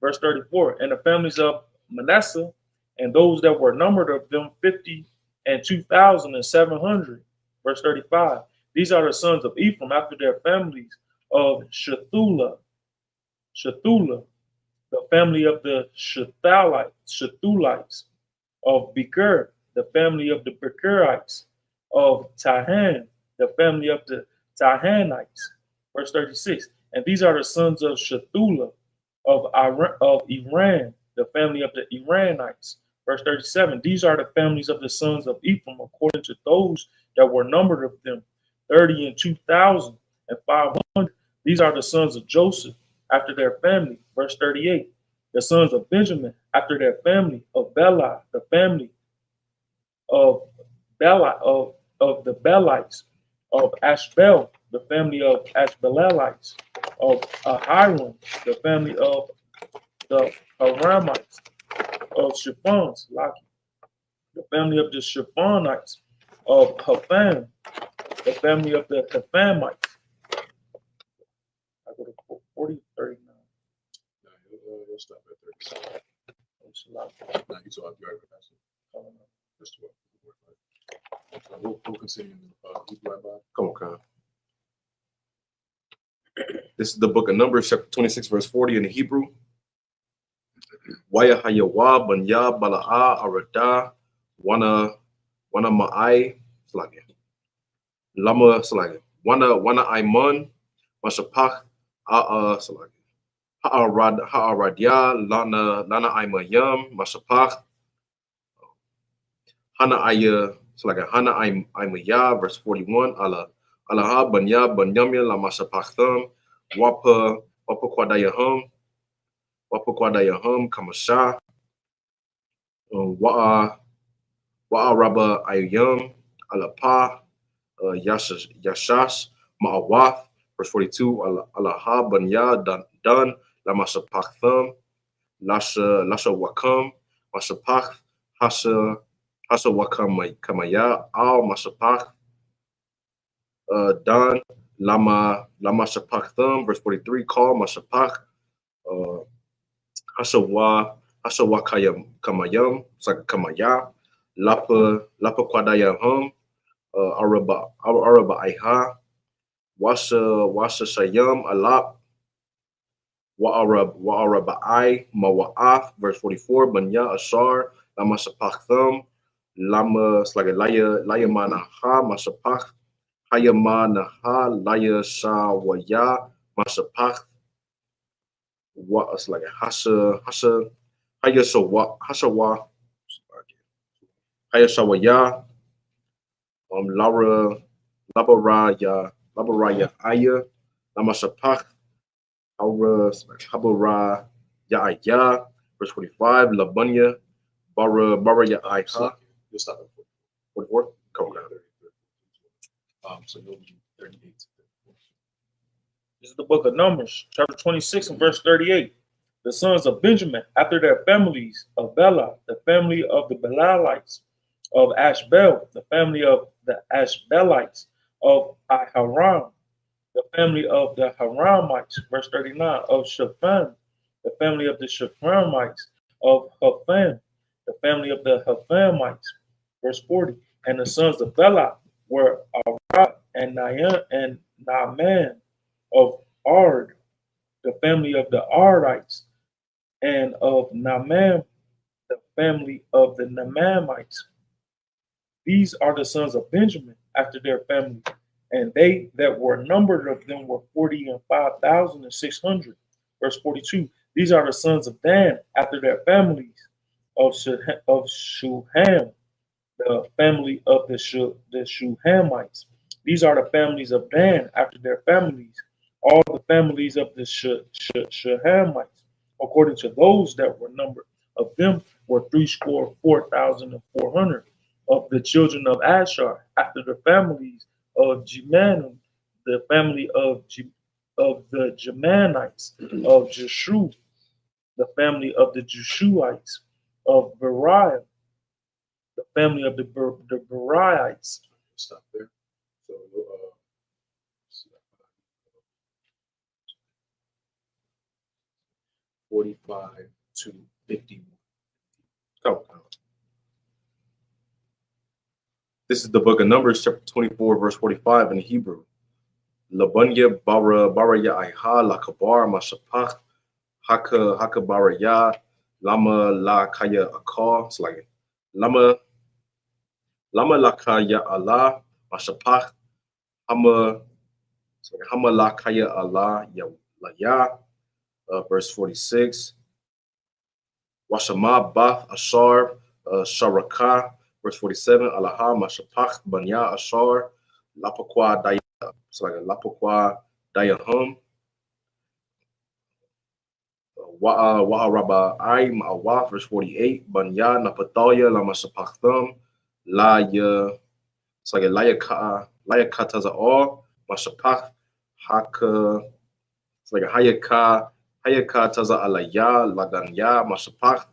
Verse 34. And the families of Manasseh, and those that were numbered of them 52,700. Verse 35. These are the sons of Ephraim after their families of Shethula, the family of the Shethulites, of Becher, the family of the Becherites, of Tahan, the family of the Tahanites. Verse 36. And these are the sons of Shethula, of Iran, the family of the Iranites. Verse 37, these are the families of the sons of Ephraim, according to those that were numbered of them, 32,500. These are the sons of Joseph, after their family. Verse 38, the sons of Benjamin, after their family, of Bela, the family of Bela, of the Belites, of Ashbel, the family of Ashbelites, of Ahiram, the family of the Haramites, of Shiphons, the family of the Shiphonites, of Hapham, the family of the Haphamites. I go to 40, 39. No, you'll stop at 37. It's a lot. No, you saw it. You already passed it. Just 12. So we'll continue. Come on, Khan. This is the book of Numbers, chapter 26, verse 40 in the Hebrew. Waya hayawa banya bala'a arada wana ma'ai slage. Lama slage. Wana aiman masapach slage. Ha'aradia lana aimayam masapach. Hana aya slage. Hana aimaya verse 41 alaha banya banyamya la masapachtham wapa kwadayahum kamasha wa'a raba ayam alapa yashas ma'awath verse 42 alaha banya dun la masapachtham lasha wakam masapach hasa wakam kamaya al masapach Dan lama sapachtham verse 43 call masapach hasawa kamayam kamaya lapa kwadayam araba aiha wasa sayam alap wa'araba ai mawa'af verse 44 banya asar lama sapachtham lama laya manaha masapach Hayamanaha laya sawaya masapach what like a hasawa hayasawaya labaraya aya lamasapach habara ya verse 45 labunya bara ya aiha. You'll stop at 44. Come on. So you'll be 38. This is the book of Numbers, chapter 26 and verse 38. The sons of Benjamin, after their families, of Bela, the family of the Belalites, of Ashbel, the family of the Ashbelites, of Ahiram, the family of the Haramites, verse 39, of Shaphan, the family of the Shaphamites, of Hapham, the family of the Haphamites, verse 40. And the sons of Bela were Arad and Naaman of Ard, the family of the Ardites, and of Naaman, the family of the Naamanites. These are the sons of Benjamin after their family, and they that were numbered of them were 45,600. Verse 42. These are the sons of Dan after their families, of Shuham, the family of the Shuhamites. These are the families of Dan after their families, all the families of the Shuhamites, according to those that were numbered of them were 3,400 of the children of Asher after the families of Jemanum, the family of the Jemanites, of Jeshu, the family of the Jeshuites, of Beriah, the family of the Beriites. Stop there. So 45 to 51. Come on. This is the book of Numbers, chapter 24, verse 45 in Hebrew. Labunya baraya aiha lakabar masapach haka baraya lama la kaya akar. It's like lama la kaya Allah masapach hama la kaya Allah ya verse 46. Washama Bath Ashar Sharaka, verse 47, Alaha Mashapach Banya Ashar, Lapakwa Daya, it's like a Lapakwa Dayahum, Wa'araba I Ma'awaf, verse 48, Banya Napatalia Lamashapachthum, Laya, it's like a Laya Kataza Mashapach, Haka, it's like a Hayaka Taza Alaya, Laganya, Mashapach,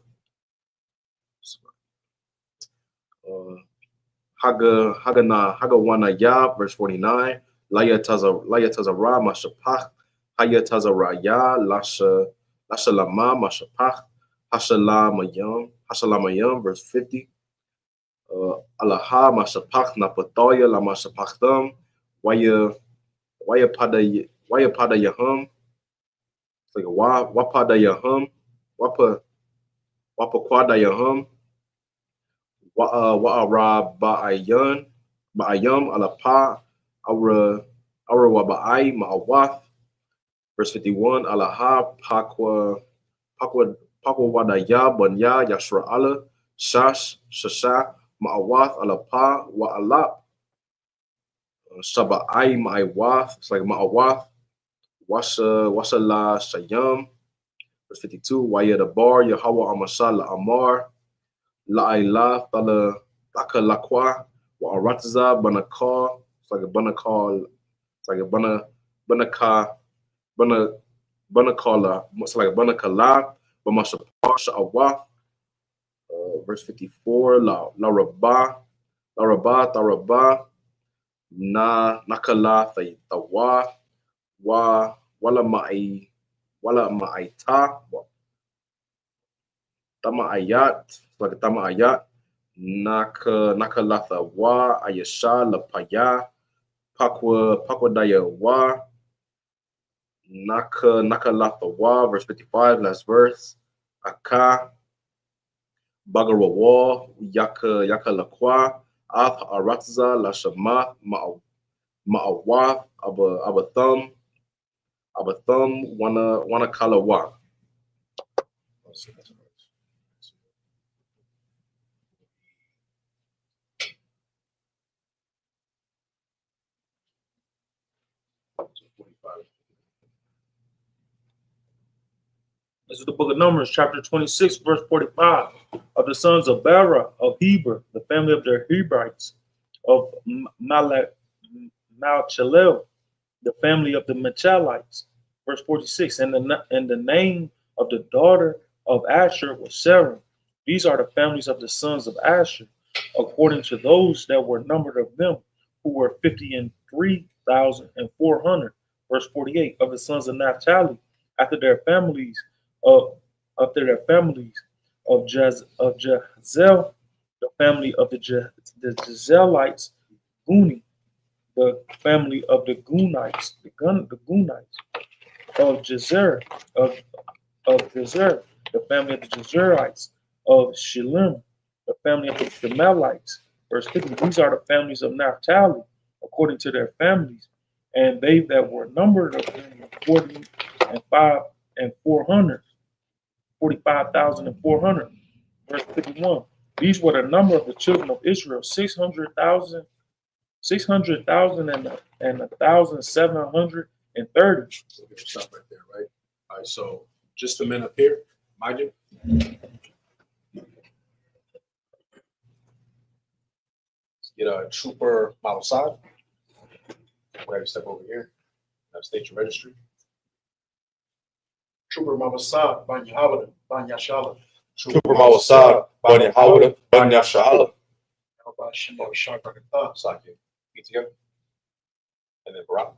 Hagawana Ya, verse 49, Laya Tazara, Mashapach, Haya Tazaraya, Lasha Lama, Mashapach, Hashalamayam, verse 50, Alaha, Mashapach, Napataya, La Mashapachtam, Waya Pada Yahum, it's like Wapada Yahum, Wapa Kwada Yahum, Wa'ara Ba'ayam Alapa Aura Waba'ai Ma'awath, verse 51, Alaha Pakwa Wadaya Banya Yashra Allah Shasha Ma'awath Alapa Wa'alap Shaba'ai Ma'awath, it's like Ma'awath Washa La Shayam, verse 52, Waya the Bar Yahweh Amashala Amar La'ila Tala Taka Lakwa Wa Aratza Banakar, it's like a Banakar, it's like a Banakala, it's like a Banakala, Bamashapar Sha'awaf, verse 54, La Rabah, Tarabah, Nakala Tawa, Wala Ma'aita, Tama Ayat, like a Tama Ayat, Nakalatha Wa, Ayasha, Lapaya, Pakwa Daya Wa, Nakalatha Wa, verse 55, last verse, Aka, Bagarawa, Yaka Lakwa, Ath Aratza, Lashama, Ma'awaf, Abathum, Wana Kalawa. This is the book of Numbers, chapter 26, verse 45. Of the sons of Bera, of Heber, the family of the Hebrites, of Malchalel, the family of the Machalites. Verse 46. And the name of the daughter of Asher was Sarah. These are the families of the sons of Asher, according to those that were numbered of them, who were 53,400. Verse 48. Of the sons of Naphtali, after their families of Jazel, the family of the Jezelites, Guni, the family of the Gunites, the Gunites, of Jezer, of Jezer, the family of the Jezerites, of Shillim, the family of the Gemalites. Verse 50, these are the families of Naphtali, according to their families, and they that were numbered of them were 45,400. Verse 51, these were the number of the children of Israel, 600,000 and 1,730. So we're gonna stop right there, right? All right, so just a minute up here, mind you. Let's get a trooper Malasad. Whatever, step over here. Now state your registry. Trooper Mavasad, Banya Havada, Banya Shala, Trooper Mawasad, Banya Hawada, Banya Sha'ala. Alba Shimba Shakrakata, Saki. Get together. And then Barak.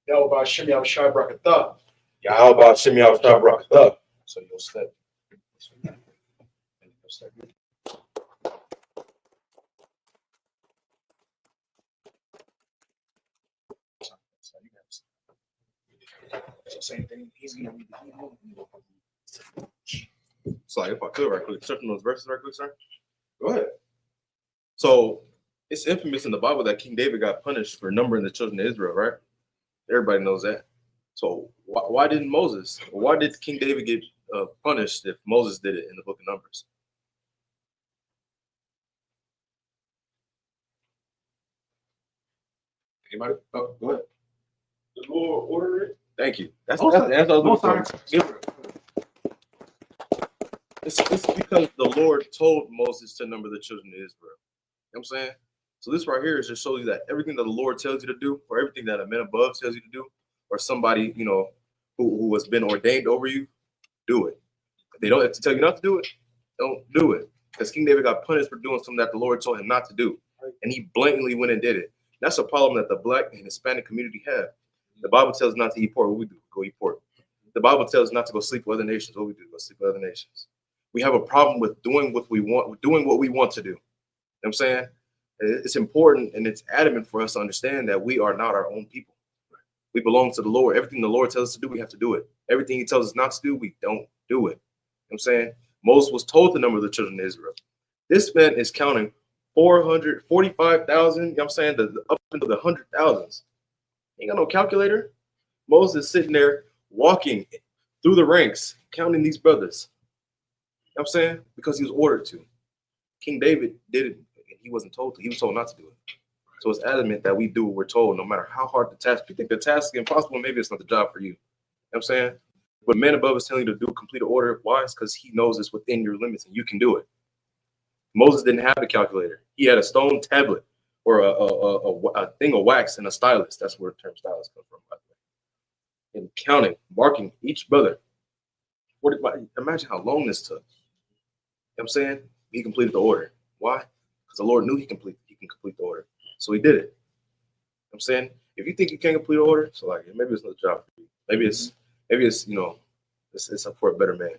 Yalba Shimya Shabrakata, Yahalba Shimya Shabrakata. So you'll step. And you'll step. So same thing. He's gonna read the So like if I could right quick, searching those verses right quick, sir. Go ahead. So it's infamous in the Bible that King David got punished for numbering the children of Israel, right? Everybody knows that. So why didn't Moses? Why did King David get punished if Moses did it in the book of Numbers. Anybody? Oh, go ahead. The Lord ordered it. Thank you. That's Most what I was most looking times, for. It's because the Lord told Moses to number the children of Israel. You know what I'm saying? So this right here is just show you that everything that the Lord tells you to do, or everything that a man above tells you to do, or somebody, you know, who has been ordained over you, do it. If they don't have to tell you not to do it, don't do it. Because King David got punished for doing something that the Lord told him not to do. And he blatantly went and did it. That's a problem that the Black and Hispanic community have. The Bible tells us not to eat pork. What we do? Go eat pork. The Bible tells us not to go sleep with other nations. What we do? Go sleep with other nations. We have a problem with doing what we want, doing what we want to do. You know what I'm saying? It's important and it's adamant for us to understand that we are not our own people. We belong to the Lord. Everything the Lord tells us to do, we have to do it. Everything he tells us not to do, we don't do it. You know what I'm saying? Moses was told the number of the children of Israel. This man is counting 445,000, you know what I'm saying, up into the 100,000s. Ain't got no calculator. Moses is sitting there walking through the ranks, counting these brothers. You know what I'm saying? Because he was ordered to. King David did it, and he wasn't told to. He was told not to do it. So it's adamant that we do what we're told, no matter how hard the task. If you think the task is impossible, maybe it's not the job for you. You know what I'm saying? But man above is telling you to do complete an order. Why? It's because he knows it's within your limits and you can do it. Moses didn't have the calculator. He had a stone tablet or a thing of wax and a stylus. That's where the term stylus comes from, by the way. And counting, marking each brother. 45, imagine how long this took. You know what I'm saying? He completed the order. Why? Because the Lord knew he can complete the order. So he did it. You know what I'm saying? If you think you can't complete the order, so like maybe it's not a job for you. Maybe it's you know, it's up for a better man.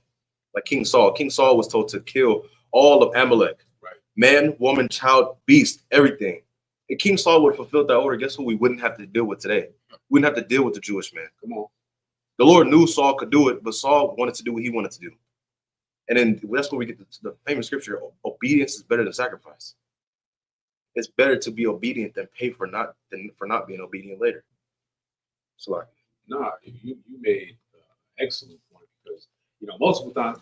Like King Saul. King Saul was told to kill all of Amalek. Right. Man, woman, child, beast, everything. If King Saul would have fulfilled that order, guess who we wouldn't have to deal with today? We wouldn't have to deal with the Jewish man. Come on. The Lord knew Saul could do it, but Saul wanted to do what he wanted to do. And then that's where we get the famous scripture, obedience is better than sacrifice. It's better to be obedient than pay for not being obedient later. So like, nah, you made an excellent point because, you know, multiple times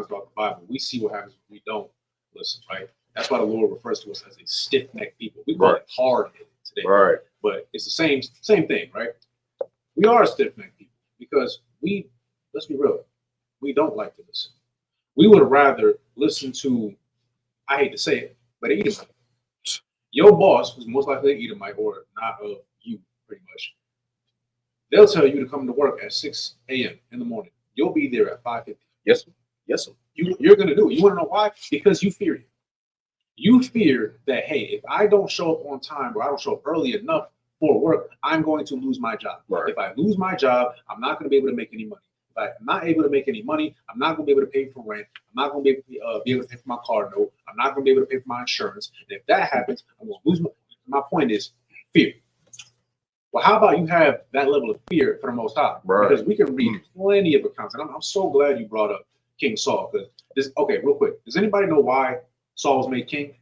about the Bible, we see what happens when we don't listen, right? That's why the Lord refers to us as a stiff-necked people. We call it hard-headed today. Right. But it's the same thing, right? We are stiff-necked people because let's be real, we don't like to listen. We would rather listen to, I hate to say it, but an Edomite. Your boss, who's most likely an Edomite or not of you, pretty much, they'll tell you to come to work at 6 a.m. in the morning. You'll be there at 5:50. yes, sir. Yes, sir. You're going to do it. You want to know why? Because you fear him. You fear that, hey, if I don't show up on time or I don't show up early enough for work, I'm going to lose my job. Right. If I lose my job, I'm not going to be able to make any money. If I'm not able to make any money, I'm not going to be able to pay for rent. I'm not going to be able to pay for my car note. I'm not going to be able to pay for my insurance. And if that happens, I'm going to lose my point is fear. Well, how about you have that level of fear for the Most High? Right. Because we can read plenty of accounts. And I'm so glad you brought up King Saul. Because okay, real quick. Does anybody know why Saul was made king?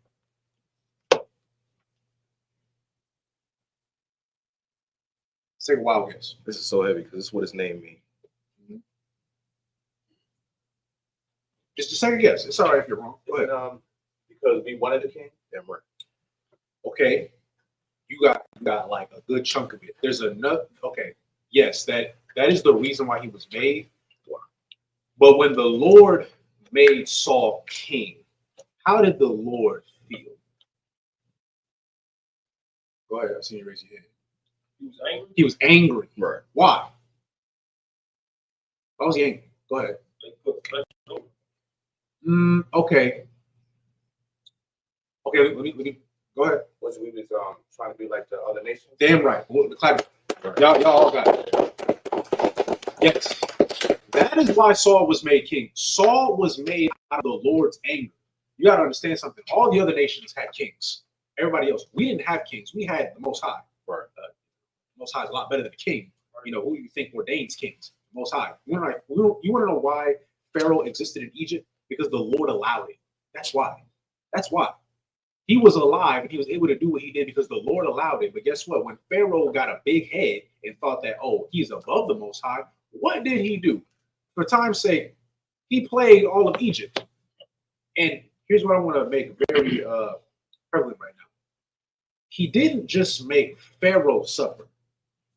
Take a wild guess. This is so heavy because this is what his name means. Just a second guess. It's all right if you're wrong. Go ahead. Because we wanted the king. Yeah, right. Okay. You got like a good chunk of it. There's another. Okay. Yes, that is the reason why he was made. But when the Lord made Saul king, how did the Lord feel? Go ahead. I see you raise your hand. He was angry. He was angry. Right. Why? Why was he angry? Go ahead. They put flesh over. Okay. Okay. Let me go ahead. Was we was trying to be like the other nations? Damn right. Clap. Y'all all got it. Yes. That is why Saul was made king. Saul was made out of the Lord's anger. You got to understand something. All the other nations had kings. Everybody else. We didn't have kings. We had the Most High. Right. Most High is a lot better than a king. You know, who do you think ordains kings? Most High. You want to know why Pharaoh existed in Egypt? Because the Lord allowed it. That's why. That's why. He was alive and he was able to do what he did because the Lord allowed it. But guess what? When Pharaoh got a big head and thought that, oh, he's above the Most High, what did he do? For time's sake, He plagued all of Egypt. And here's what I want to make very prevalent right now. He didn't just make Pharaoh suffer.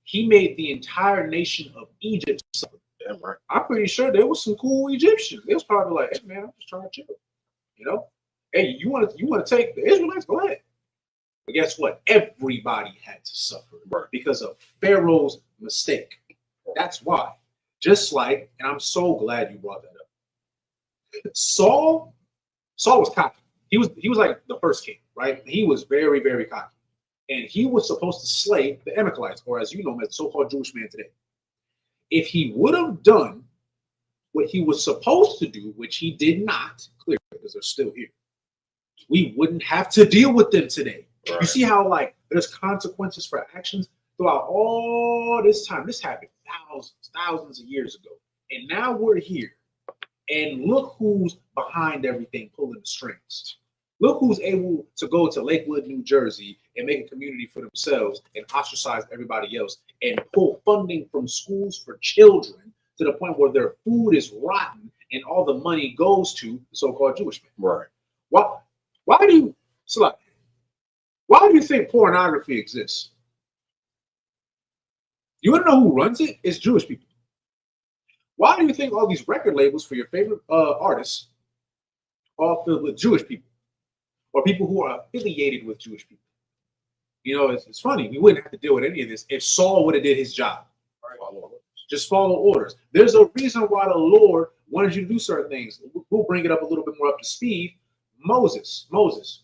He made the entire nation of Egypt suffer. Damn right. I'm pretty sure there was some cool Egyptians. They was probably like, hey man, I'm just trying to chill. You know? Hey, you want to take the Israelites? Go ahead. But guess what? Everybody had to suffer because of Pharaoh's mistake. That's why. Just like, and I'm so glad you brought that up. Saul was cocky. He was like the first king, right? He was very, very cocky. And he was supposed to slay the Amalekites, or as you know, as the so-called Jewish man today. If he would have done what he was supposed to do, which he did not, clearly, because they're still here, we wouldn't have to deal with them today. Right. You see how like there's consequences for actions throughout all this time. This happened thousands of years ago. And now we're here. And look who's behind everything, pulling the strings. Look who's able to go to Lakewood, New Jersey, and make a community for themselves and ostracize everybody else and pull funding from schools for children to the point where their food is rotten and all the money goes to the so-called Jewish man. Right. Why do you think pornography exists? You want to know who runs it? It's Jewish people. Why do you think all these record labels for your favorite artists are filled with Jewish people or people who are affiliated with Jewish people? You know, it's funny. We wouldn't have to deal with any of this if Saul would have did his job. Right. Just follow orders. There's a reason why the Lord wanted you to do certain things. We'll bring it up a little bit more up to speed. Moses,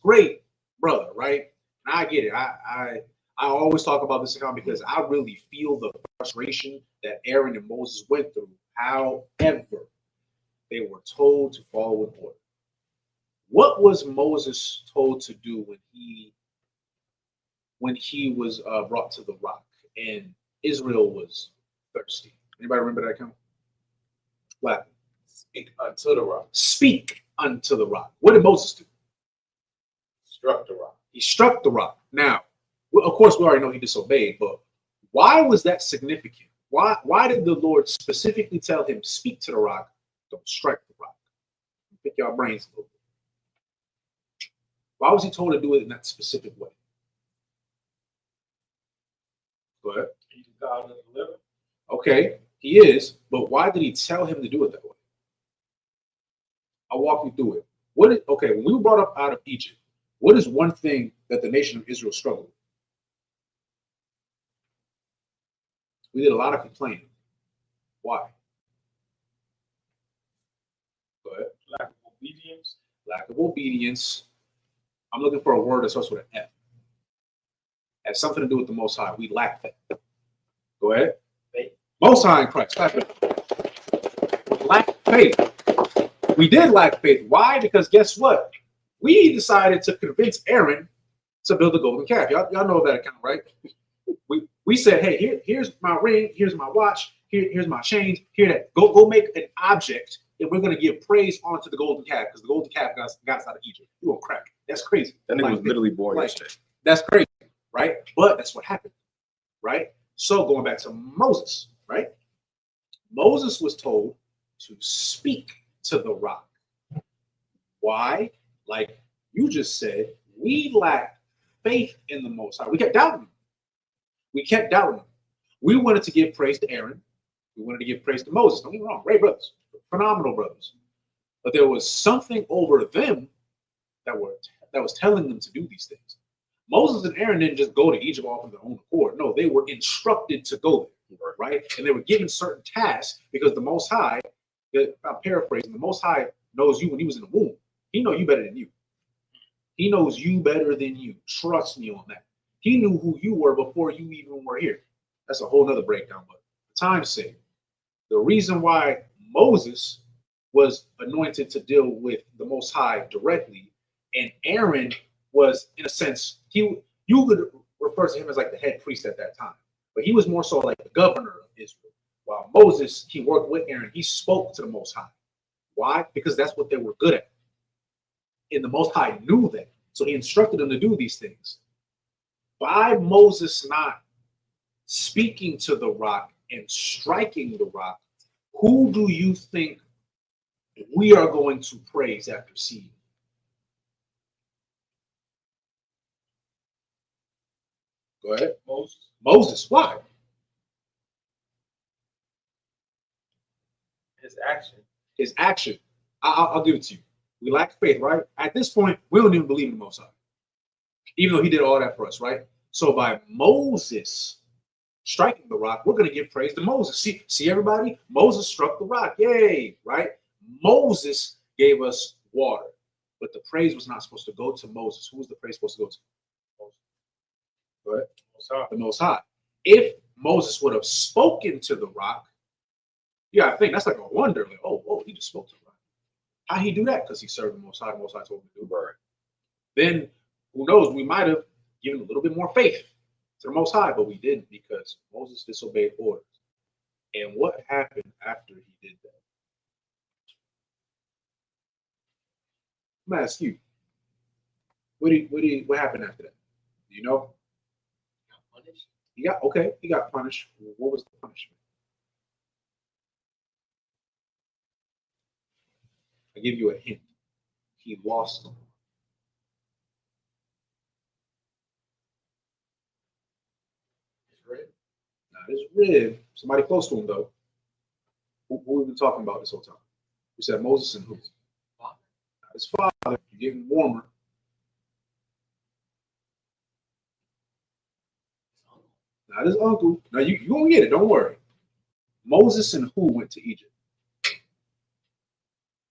great brother, right? And I get it. I always talk about this account because I really feel the frustration that Aaron and Moses went through. However, they were told to follow an order. What was Moses told to do when he was brought to the rock and Israel was thirsty? Anybody remember that account? What? Speak unto the rock. Speak unto the rock. What did Moses do? Struck the rock. He struck the rock. Now, of course, we already know he disobeyed, but why was that significant? Why did the Lord specifically tell him, speak to the rock, don't strike the rock? Pick your brains a little bit. Why was he told to do it in that specific way? Go ahead. He's God of the living. Okay, he is, but why did he tell him to do it that way? I'll walk you through it. When we were brought up out of Egypt, what is one thing that the nation of Israel struggled with? We did a lot of complaining. Why? Go ahead. Lack of obedience. Lack of obedience. I'm looking for a word that starts with an F. It has something to do with the Most High. We lack that. Go ahead. Faith. Most High in Christ. We lack faith. We did lack faith. Why? Because guess what? We decided to convince Aaron to build a golden calf. Y'all know that account, right? We said, hey, here's my ring, here's my watch, here's my chains, here that. Go make an object, and we're gonna give praise onto the golden calf because the golden calf got us out of Egypt. You on crack? That's crazy. That nigga was literally born yesterday. That's crazy, right? But that's what happened, right? So going back to Moses, right? Moses was told to speak to the rock. Why? Like you just said, we lacked faith in the Most High. We kept doubting him. We wanted to give praise to Aaron. We wanted to give praise to Moses. Don't get me wrong, great brothers, phenomenal brothers. But there was something over them that was telling them to do these things. Moses and Aaron didn't just go to Egypt off of their own accord. No, they were instructed to go there, right? And they were given certain tasks because the Most High, I'm paraphrasing, the Most High knows you when he was in the womb. He knows you better than you. He knows you better than you. Trust me on that. He knew who you were before you even were here. That's a whole nother breakdown, but for time's sake, the reason why Moses was anointed to deal with the Most High directly, and Aaron was, in a sense, you could refer to him as like the head priest at that time, but he was more so like the governor of Israel. While Moses, he worked with Aaron, he spoke to the Most High. Why? Because that's what they were good at. And the Most High knew that. So he instructed them to do these things. By Moses not speaking to the rock and striking the rock, who do you think we are going to praise after seeing. Go ahead. Moses. Why? His action. His action. I'll give it to you. We lack faith, right? At this point, we don't even believe in the Most High, even though he did all that for us, right? So by Moses striking the rock, we're going to give praise to Moses. See, everybody? Moses struck the rock. Yay, right? Moses gave us water, but the praise was not supposed to go to Moses. Who was the praise supposed to go to? Go ahead. The Most High. If Moses would have spoken to the rock, I think that's like a wonder. Like, oh, he just spoke to the rock. How he do that? Because he served the Most High. The Most High told him to do it. Then, who knows? We might have given a little bit more faith to the Most High, but we didn't because Moses disobeyed orders. And what happened after he did that? I'm gonna ask you. What happened after that? Do you know? He got punished. What was the punishment? I give you a hint. He lost them. Not his rib. Somebody close to him though. Who we been talking about this whole time? We said Moses and who? Not his father. You're getting warmer. Not his uncle. Now you gonna get it. Don't worry. Moses and who went to Egypt?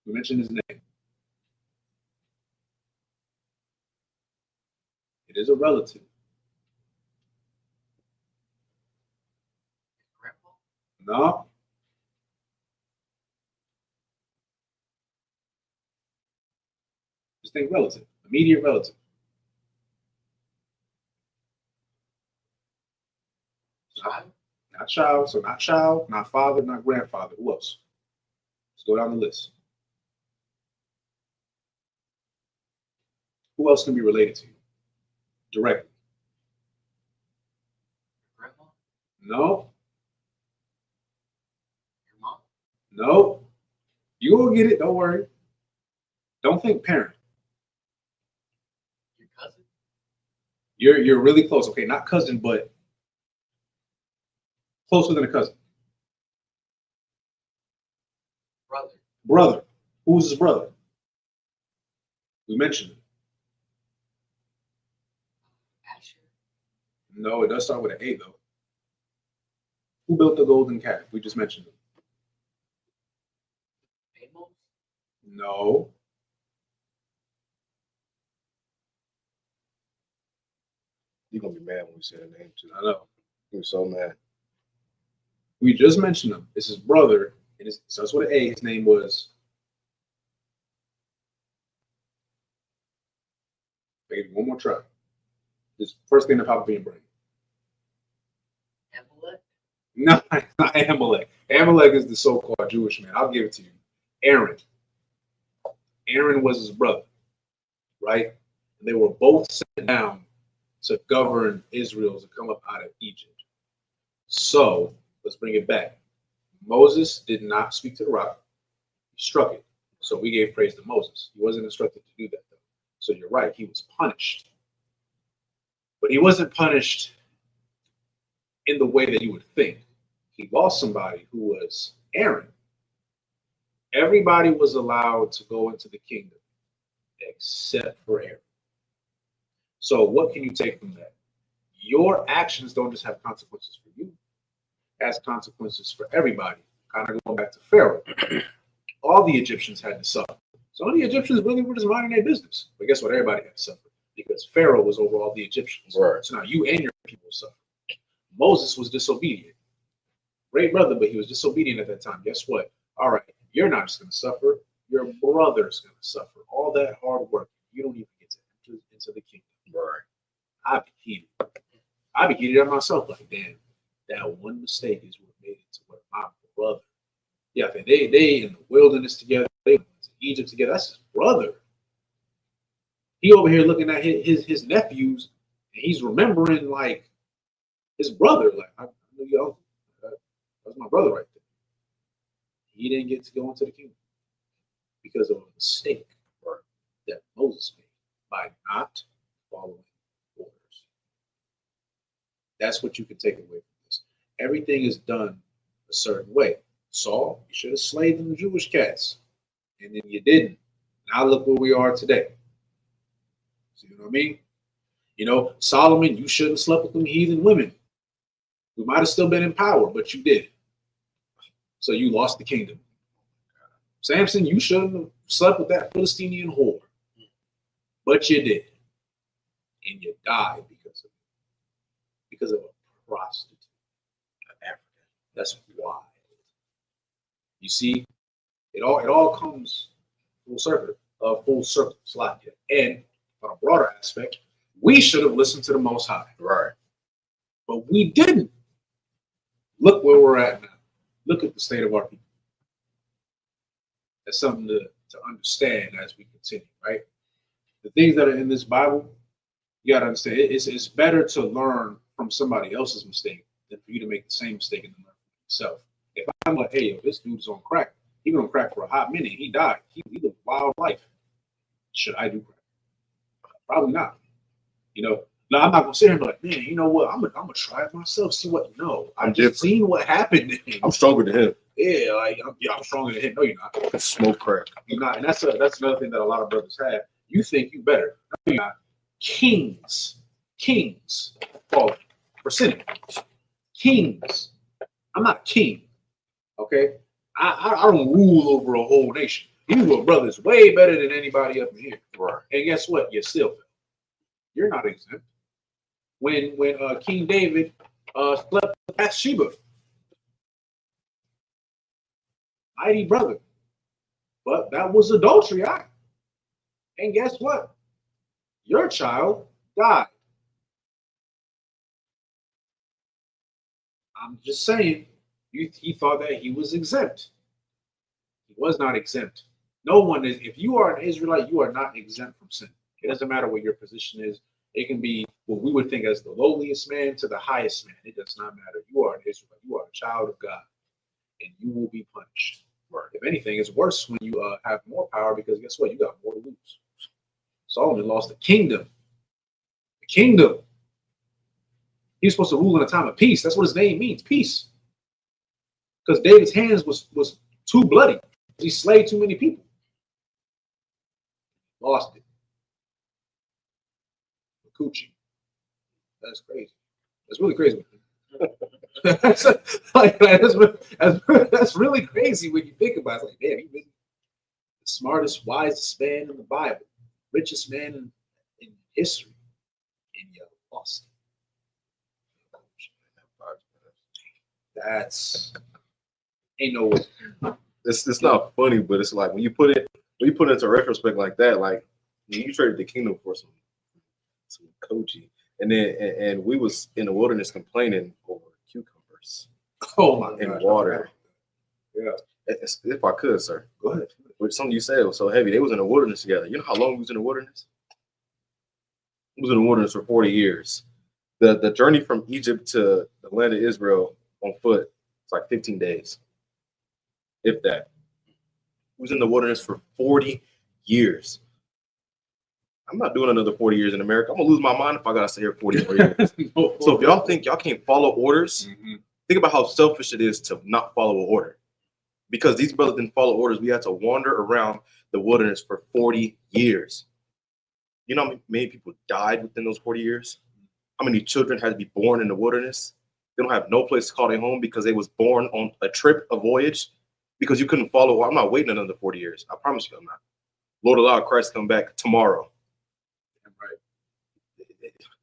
We mentioned his name. It is a relative. No. Just think relative. Immediate relative. Not child. So not child, not father, not grandfather. Who else? Let's go down the list. Who else can be related to you directly? Grandma? No. Your mom? No. You will get it. Don't worry. Don't think parent. Your cousin? You're really close. Okay, not cousin, but closer than a cousin. Brother? Brother. Who's his brother? We mentioned it. Asher? No, it does start with an A though. Who built the golden calf? We just mentioned it. Amos? No. You're gonna be mad when we say the name too. I know. You're so mad. We just mentioned him. It's his brother. And it starts with an A. His name was. I'll give you one more try. This first thing that popped up in your brain. Amalek? No, not Amalek. Amalek is the so-called Jewish man. I'll give it to you. Aaron. Aaron was his brother, right? And they were both sent down to govern Israel to come up out of Egypt. So let's bring it back. Moses did not speak to the rock. He struck it. So we gave praise to Moses. He wasn't instructed to do that, though. So you're right. He was punished. But he wasn't punished in the way that you would think. He lost somebody who was Aaron. Everybody was allowed to go into the kingdom except for Aaron. So what can you take from that? Your actions don't just have consequences for you. It has consequences for everybody. Kind of going back to Pharaoh. All the Egyptians had to suffer. Some of the Egyptians really were just minding their business. But guess what? Everybody had to suffer because Pharaoh was over all the Egyptians. Right. So now you and your people suffer. Moses was disobedient. Great brother, but he was disobedient at that time. Guess what? All right, you're not just going to suffer. Your brother's going to suffer. All that hard work, you don't even get to enter into the kingdom. Right. I'd be heated. I'd be heated at myself like, damn, that one mistake is what made it to where my brother. Yeah, they in the wilderness together. They went to Egypt together. That's his brother. He over here looking at his nephews, and he's remembering like his brother. Like, I knew your uncle. That was my brother right there. He didn't get to go into the kingdom. because of a mistake that Moses made by not following orders. That's what you can take away from this. Everything is done a certain way. Saul, you should have slayed them Jewish cats, and then you didn't. Now look where we are today. See what I mean? You know, Solomon, you shouldn't have slept with them heathen women. We might have still been in power, but you did. So you lost the kingdom. Samson, you shouldn't have slept with that Philistinian whore, but you did. And you died because of a prostitute of Africa. That's wild. You see, it all comes full circle, slide. And on a broader aspect, we should have listened to the Most High. Right. But we didn't. Look where we're at now. Look at the state of our people. That's something to understand as we continue, right? The things that are in this Bible, you got to understand, it's better to learn from somebody else's mistake than for you to make the same mistake and learn from yourself. If I'm like, hey, yo, this dude's on crack. He been on crack for a hot minute. He died. He lived a wild life. Should I do crack? Probably not. You know, no, I'm not gonna sit here and be like, man, you know what? I'm gonna try it myself, see what. No, I've just seen what happened to him. I'm stronger than him. Yeah, like I'm stronger than him. No, you're not. Smoke crack. You're not, and that's another thing that a lot of brothers have. You think you better. No, you're not. Kings falling for sinning. Kings. I'm not a king. Okay, I don't rule over a whole nation. You are brothers way better than anybody up in here. Right. And guess what? You still fail. You're not exempt. When King David slept with Bathsheba, mighty brother, but that was adultery. And guess what? Your child died. I'm just saying, he thought that he was exempt. He was not exempt. No one is. If you are an Israelite, you are not exempt from sin. It doesn't matter what your position is. It can be what we would think as the lowliest man to the highest man. It does not matter. You are an Israelite. You are a child of God, and you will be punished. Right. If anything, it's worse when you have more power because guess what? You got more to lose. Solomon lost the kingdom. The kingdom. He was supposed to rule in a time of peace. That's what his name means, peace. Because David's hands was too bloody. He slayed too many people. Lost it. Coochie. That's crazy. That's really crazy. that's really crazy when you think about it. It's like, damn, he's the smartest, wisest man in the Bible, richest man in history, and you lost it. That's ain't no way. It's not funny, but it's like when you put it into retrospect like that, like you traded the kingdom for some Koji, and we was in the wilderness complaining over cucumbers. Oh my and gosh, water. Yeah. If I could, sir. Go ahead. Which something you said was so heavy. They was in the wilderness together. You know how long we was in the wilderness? We was in the wilderness for 40 years. The journey from Egypt to the land of Israel on foot, it's like 15 days. If that. We was in the wilderness for 40 years. I'm not doing another 40 years in America. I'm gonna lose my mind if I gotta stay here 40 more years. So if y'all think y'all can't follow orders, think about how selfish it is to not follow an order. Because these brothers didn't follow orders, we had to wander around the wilderness for 40 years. You know how many people died within those 40 years? How many children had to be born in the wilderness? They don't have no place to call their home because they was born on a trip, a voyage, because you couldn't follow. I'm not waiting another 40 years. I promise you I'm not. Lord allow Christ to come back tomorrow.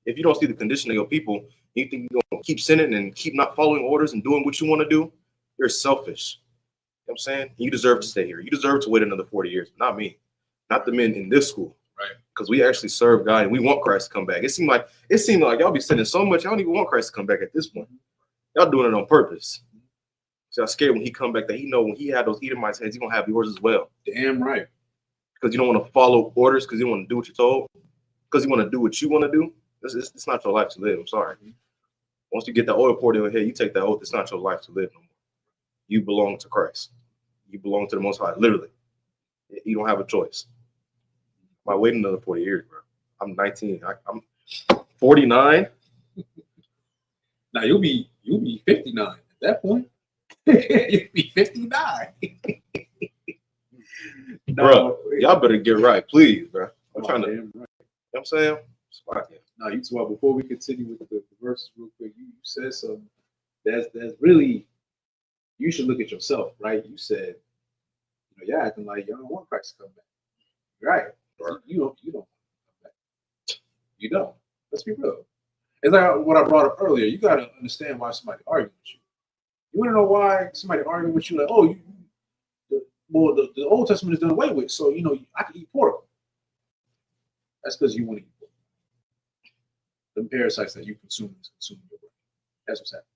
If you don't see the condition of your people, you think you're going to keep sinning and keep not following orders and doing what you want to do, you're selfish. You know what I'm saying? You deserve to stay here. You deserve to wait another 40 years. Not me. Not the men in this school. Right. Because we actually serve God and we want Christ to come back. It seemed like y'all be sinning so much, y'all don't even want Christ to come back at this point. Y'all doing it on purpose. So I'm scared when he come back that he know when he had those Edomites heads, he's going to have yours as well. Damn right. Because you don't want to follow orders because you want to do what you're told. Because you want to do what you want to do. It's not your life to live. I'm sorry. Once you get that oil poured in your head, you take that oath. It's not your life to live no more. You belong to Christ. You belong to the Most High, literally. You don't have a choice. Why wait another 40 years, bro? I'm 19. I'm 49. Now you'll be 59 at that point. You'll be 59. Bro, y'all better get right, please, bro. I'm trying to, you know Right. what I'm saying? Smart, yeah. Now you well, before we continue with the verses real quick, you said something that's really, you should look at yourself, right? You said, you're acting like you don't want Christ to come back. Right. You don't come back. You don't. Let's be real. It's like what I brought up earlier. You got to understand why somebody arguing with you. You want to know why somebody arguing with you? Like, oh, the Old Testament is done away with, so I can eat pork. That's because you want to eat pork. The parasites that you consume is consuming your brain. That's what's happening.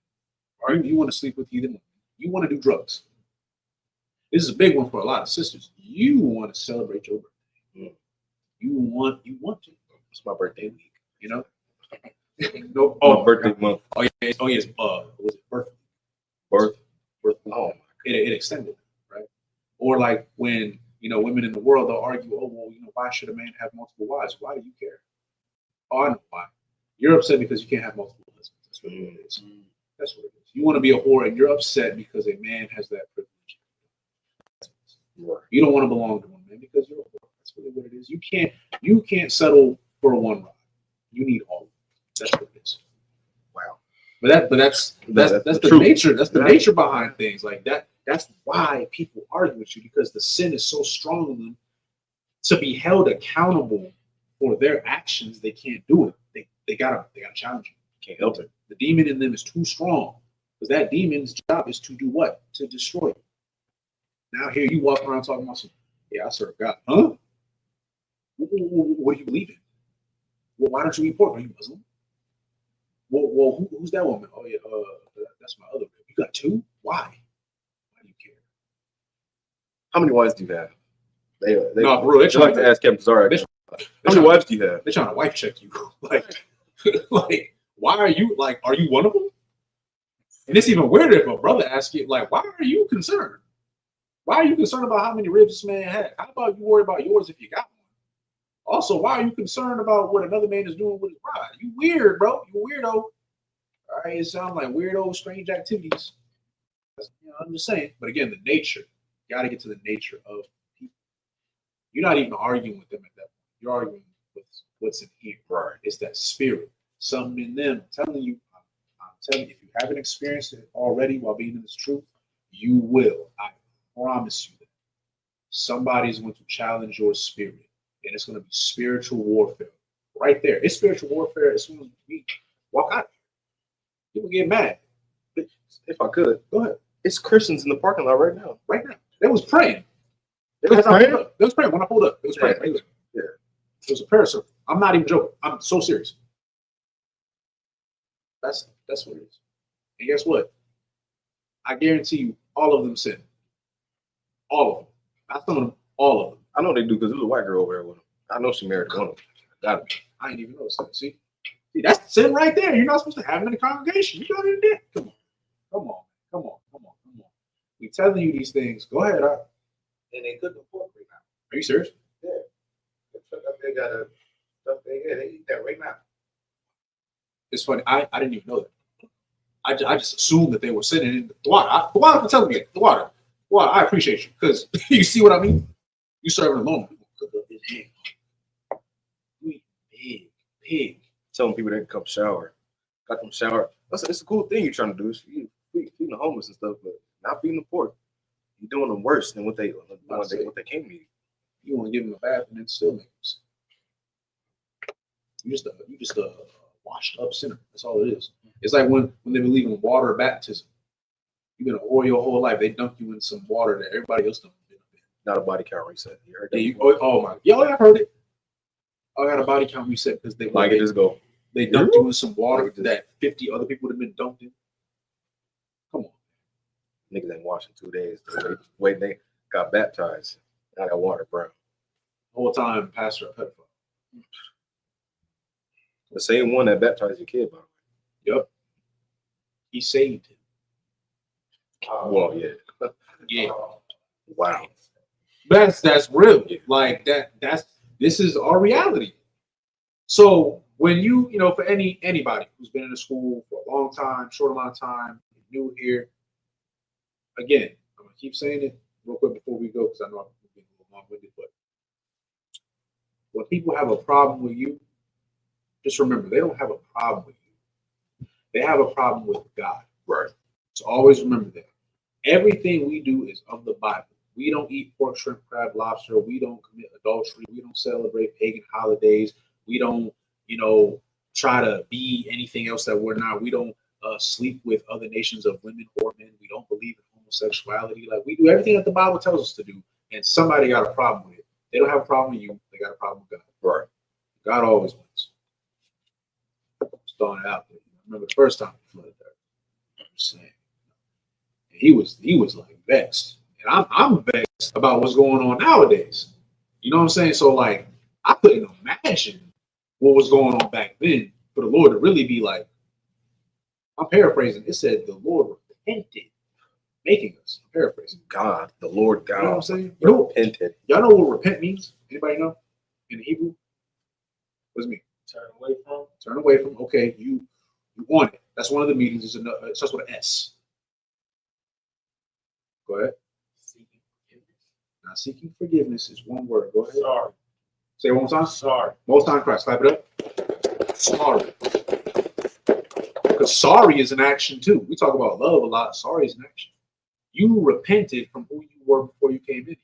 Or you want to sleep with either one. You want to do drugs. This is a big one for a lot of sisters. You want to celebrate your birthday. You want to. It's my birthday week. No, My birthday month. Oh yes. Was it birth? Birth. Oh, It extended, right? Or like when women in the world, they'll argue, oh well, why should a man have multiple wives? Why do you care? Oh, I know why. You're upset because you can't have multiple husbands. That's what it is. That's what it is. You want to be a whore, and you're upset because a man has that privilege. You don't want to belong to one man because you're a whore. That's really what it is. You can't settle for one rod. You need all of them. That's what it is. Wow. But that's the truth. nature. That's the nature behind things like that. That's why people argue with you, because the sin is so strong in them. To be held accountable for their actions, they can't do it. They gotta challenge you. Can't help it. The demon in them is too strong, because that demon's job is to do what? To destroy you. Now here you walk around talking about I serve God. Huh? What do you believe in? Well, why don't you eat pork? Are you Muslim? Well, who's that woman? Oh yeah, that's my other baby. You got two? Why? Why do you care? How many wives do you have? They No, for real. they like to ask Captain Zara. How many wives do you have? They're trying to wife check you. like, why are you one of them? And it's even weirder if a brother asks you, like, why are you concerned? Why are you concerned about how many ribs this man had? How about you worry about yours if you got one? Also, why are you concerned about what another man is doing with his bride? You weird, bro. You weirdo. All right, it sounds like weirdo, strange activities. I'm just saying. But again, the nature. You got to get to the nature of people. You're not even arguing with them at that point. You're arguing with what's in here. Right. It's that spirit. Something in them. I'm telling you, if you haven't experienced it already while being in this truth, you will. I promise you that. Somebody's going to challenge your spirit. And it's going to be spiritual warfare. Right there. It's spiritual warfare as soon as we walk out. People get mad. If I could, Go ahead. it's Christians in the parking lot right now. Right now. They was praying. They was praying? They was praying when I pulled up. They was praying. Yeah. It was a prayer circle. I'm not even joking. I'm so serious. That's what it is. And guess what? I guarantee you, all of them sin. All of them. Not some of them. All of them. I know they do because there's a white girl over there with them. I know she married one of them. Got it. I ain't even noticed that. See, that's sin right there. You're not supposed to have them in the congregation. You got it in there. Come on. We telling you these things. Go ahead. And they cook the pork right now. Are you serious? Yeah. The truck up there got a stuff they eat that right now. It's funny. I didn't even know that. I just assumed that they were sitting in the water. The water for telling me the water. Water. I appreciate you, because you see what I mean. You serving alone. Pig. Telling people they can come shower. Got them shower. It's a cool thing you're trying to do. It's feeding the homeless and stuff, but not feeding the poor. You're doing them worse than what they came to you. You want to give them a bath and then still make them sin. You just a washed up sinner. That's all it is. It's like when they believe in water baptism. You've been a whore your whole life. They dunk you in some water that everybody else don't. Not a body count reset. You heard that? I've heard it. I got a body count reset because they just go. They dumped you in some water that 50 other people would have been dumped in. Come on. Niggas ain't washing 2 days. Wait, they got baptized. Now that water brown. The whole time, pastor a pedophile. The same one that baptized your kid, by the way. Yep. He saved him. Well, yeah. Yeah. Wow. That's real. Like this is our reality. So when you know, for anybody who's been in the school for a long time, short amount of time, new here, again, I'm gonna keep saying it real quick before we go because I know I'm being a little long-winded, but when people have a problem with you, just remember they don't have a problem with you. They have a problem with God. Right. So always remember that. Everything we do is of the Bible. We don't eat pork, shrimp, crab, lobster. We don't commit adultery. We don't celebrate pagan holidays. We don't, try to be anything else that we're not. We don't sleep with other nations of women or men. We don't believe in homosexuality. Like we do everything that the Bible tells us to do. And somebody got a problem with it. They don't have a problem with you. They got a problem with God. Right. God always wins. Just throwing it out there. I remember the first time he flooded there. I'm just saying. He was like vexed. And I'm vexed about what's going on nowadays. You know what I'm saying? So like I couldn't imagine what was going on back then for the Lord to really be like, I'm paraphrasing. It said the Lord repented making us. I'm paraphrasing. God, the Lord God. You know what I'm saying? Repented. Y'all know what repent means? Anybody know? In Hebrew? What's it mean? Turn away from. Turn away from. Okay, you want it. That's one of the meanings. It starts with an S. Go ahead. Seeking forgiveness. Now, seeking forgiveness is one word. Go ahead. Sorry. Say it one more time. Sorry. Most time, Christ. Clap it up. Sorry. Because sorry is an action too. We talk about love a lot. Sorry is an action. You repented from who you were before you came in here.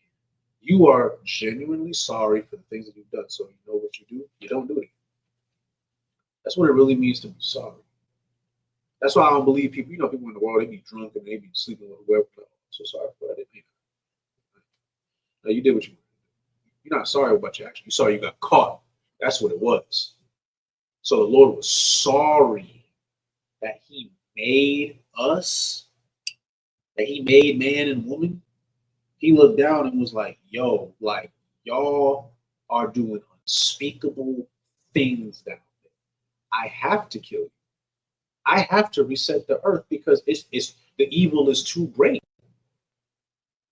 You are genuinely sorry for the things that you've done. So you know what you do. You don't do it again. That's what it really means to be sorry. That's why I don't believe people. You know, people in the world, they be drunk and they be sleeping with whoever. So sorry for that. No, you did what you. You're not sorry about your action. You're sorry you got caught. That's what it was. So the Lord was sorry that He made us, that He made man and woman. He looked down and was like, "Yo, like y'all are doing unspeakable things down there. I have to kill you. I have to reset the earth because it's the evil is too great."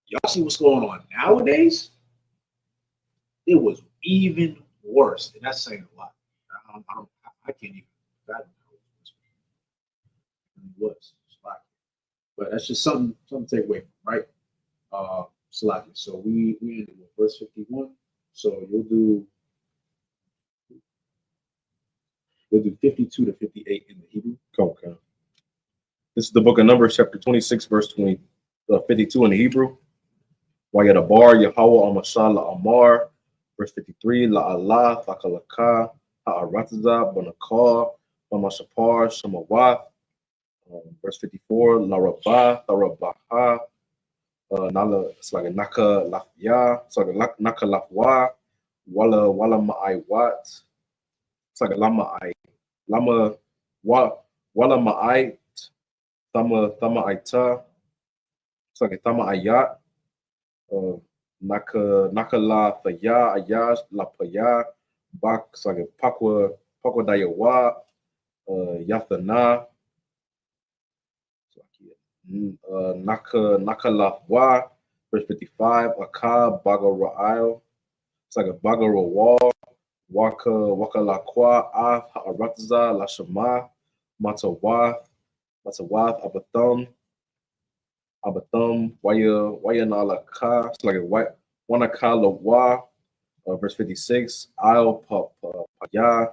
Y'all see what's going on nowadays? It was even worse, and that's saying a lot. I can't even fathom how it was. But that's just something to take away from, right? Salaki. So we ended with verse 51. So we'll do 52 to 58 in the Hebrew. Okay. This is the book of Numbers, chapter 26, verse 52 in the Hebrew. Wayadabar Yahweh Amashal Amar, verse 53. La Allah Thakalaka Ha'arataza Banakar Bamashapar Shamawath. Verse 54. La Rabah Tharabaha Nala. It's like a Naka Lafya. It's like a Naka Lafwa. Wala Ma'ai. It's like a Lama Wala Ma'ai. Thama Aita. It's like a Thama Ayat. Naka la Thaya Ayas La Paya Bak. It's like a Pakwa Dayawa. Yathana. Naka Lafwa. Verse 55. Aka Bagara'il. It's like a Bagarawa. Waka Lakwa Af Ha'aratza La Shema Matawath Abathum Waya Nalaka. It's like a Wanaka Lawa. Verse 56. I'll Paya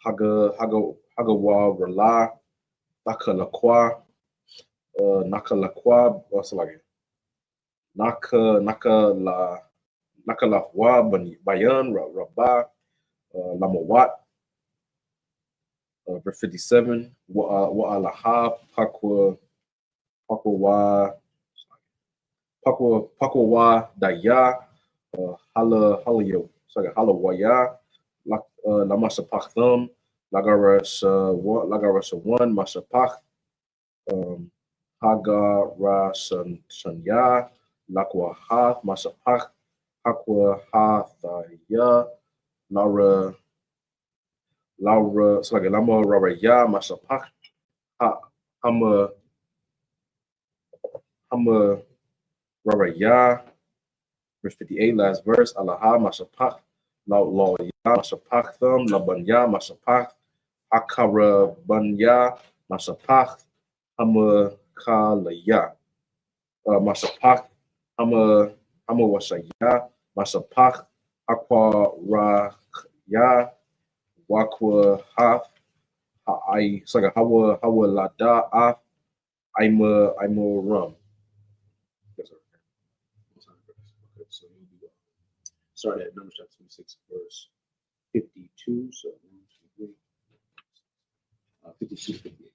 Hagawa Rala Nakalakwa. Nakalakwa. What's like it? Nakalafwa Bayan Rabah Lamawat. Verse 57. Wa'alaha Pakwa Daya Halayo. It's like a Halawaya Lamasapachthum Lagarasa 1 Masapach Hagarashanya Lakwahath Masapach Hakwa Hathaya Laura. It's like a Lama Raraya Masapach Hama Raraya Verse 58, last verse. Alaha Mashapach, Law Ya Mashapach Thum, Labanya Mashapach, Akara Banya Mashapach, Hamakalaya, Mashapach, Hamawashaya, Mashapach, Aqua Rakya, Wakwa Haf, I Saga Hawa Lada Af, I'm Rum. Yes, sir. Okay, so you'll be start at Numbers chapter 26, verse 52. So 1, 2, 3, 52 to 58.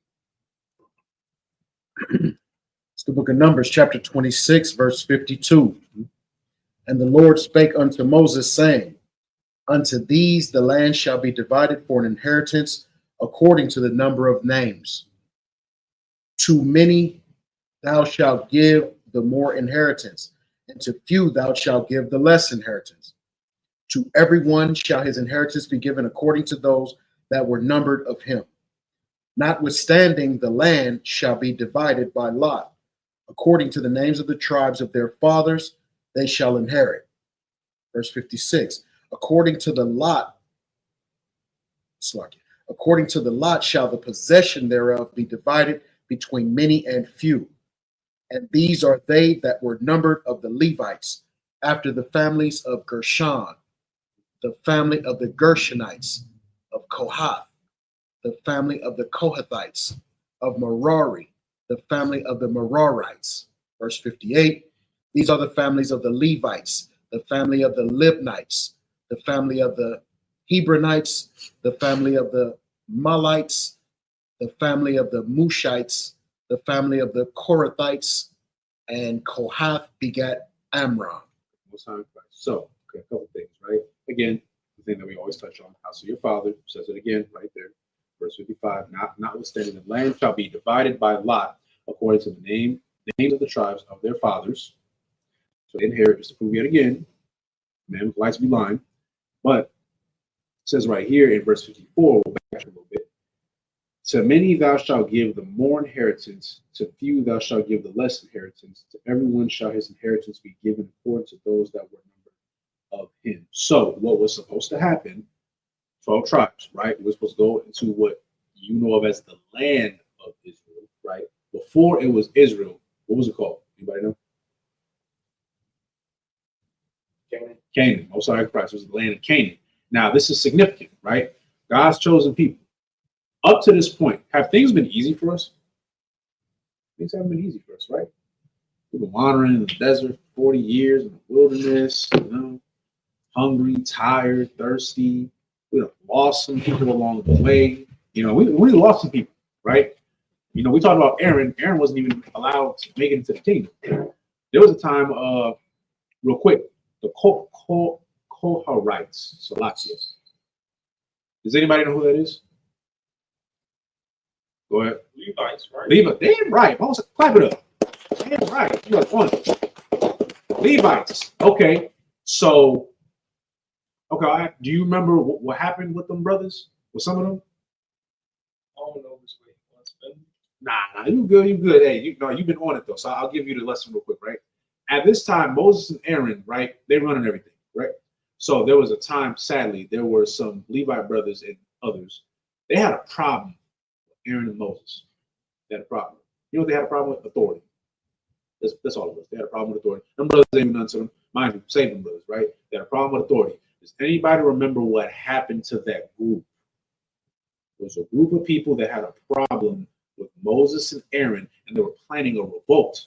It's the book of Numbers, chapter 26, verse 52. And the Lord spake unto Moses, saying, Unto these the land shall be divided for an inheritance according to the number of names. To many thou shalt give the more inheritance, and to few thou shalt give the less inheritance. To every one shall his inheritance be given according to those that were numbered of him. Notwithstanding, the land shall be divided by lot. According to the names of the tribes of their fathers, they shall inherit. Verse 56. According to the lot shall the possession thereof be divided between many and few. And these are they that were numbered of the Levites, after the families of Gershon, the family of the Gershonites, of Kohath, the family of the Kohathites, of Merari, the family of the Merarites. Verse 58, these are the families of the Levites, the family of the Libnites, the family of the Hebronites, the family of the Malites, the family of the Mushites, the family of the Korathites, and Kohath begat Amram. So, okay, a couple things, right? Again, the thing that we always touch on, house of your father, says it again right there. Verse 55, notwithstanding, the land shall be divided by lot according to the names of the tribes of their fathers. So they inherit, just to prove yet again, man with lights be lying. But it says right here in verse 54, we'll back a little bit. To many thou shalt give the more inheritance, to few thou shalt give the less inheritance. To everyone shall his inheritance be given according to those that were numbered of him. So what was supposed to happen, 12 tribes, right? We're supposed to go into what you know of as the land of Israel, right? Before it was Israel, what was it called? Anybody know? Canaan. Oh, sorry, Christ. It was the land of Canaan. Now, this is significant, right? God's chosen people. Up to this point, have things been easy for us? Things haven't been easy for us, right? We've been wandering in the desert 40 years in the wilderness, hungry, tired, thirsty. We lost some people along the way. We lost some people, right? We talked about Aaron. Aaron wasn't even allowed to make it into the kingdom. There was a time, real quick, the Koharites, Salakia. Does anybody know who that is? Go ahead. Levites, right? Levites. Damn right. Clap it up. Damn right. You are on it. Levites. Okay. So, do you remember what happened with them brothers? With some of them? I don't know which way you want to spend. Nah, you good. Hey, you've been on it though. So I'll give you the lesson real quick, right? At this time, Moses and Aaron, right? They're running everything, right? So there was a time, sadly, there were some Levite brothers and others. They had a problem. Aaron and Moses. They had a problem. You know what they had a problem with? Authority. That's all it was. They had a problem with authority. Them brothers ain't none to them. Mind you, save them brothers, right? They had a problem with authority. Does anybody remember what happened to that group? There was a group of people that had a problem with Moses and Aaron, and they were planning a revolt.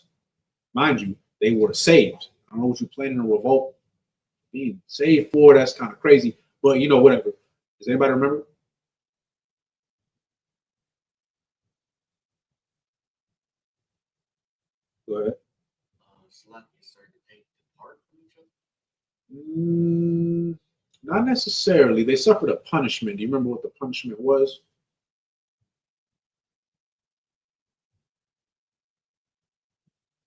Mind you, they were saved. I don't know what you're planning a revolt. Being saved for, that's kind of crazy. But whatever. Does anybody remember? Go ahead. Started to take apart from each other? Not necessarily. They suffered a punishment. Do you remember what the punishment was?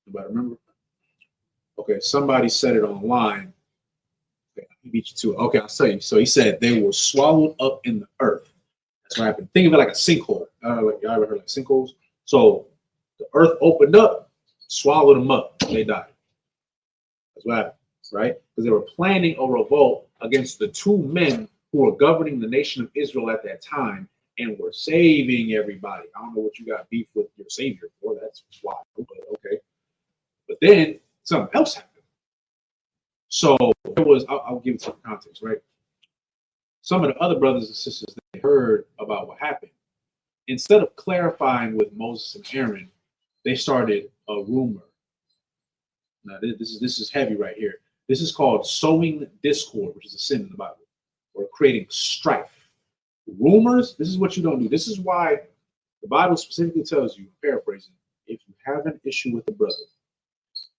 Anybody remember? Okay, somebody said it online. Okay, he beat you to it. Okay, I'll tell you. So he said they were swallowed up in the earth. That's what happened. Think of it like a sinkhole. Like y'all ever heard of sinkholes? So the earth opened up, swallowed them up, and they died. That's what happened. right? Because they were planning a revolt against the two men who were governing the nation of Israel at that time and were saving everybody. I don't know what you got beef with your savior for. That's wild, but okay. But then something else happened. So it was, I'll give it some context, right? Some of the other brothers and sisters, they heard about what happened. Instead of clarifying with Moses and Aaron, they started a rumor. Now this is heavy right here. This is called sowing discord, which is a sin in the Bible, or creating strife. Rumors, this is what you don't do. This is why the Bible specifically tells you, paraphrasing, if you have an issue with a brother,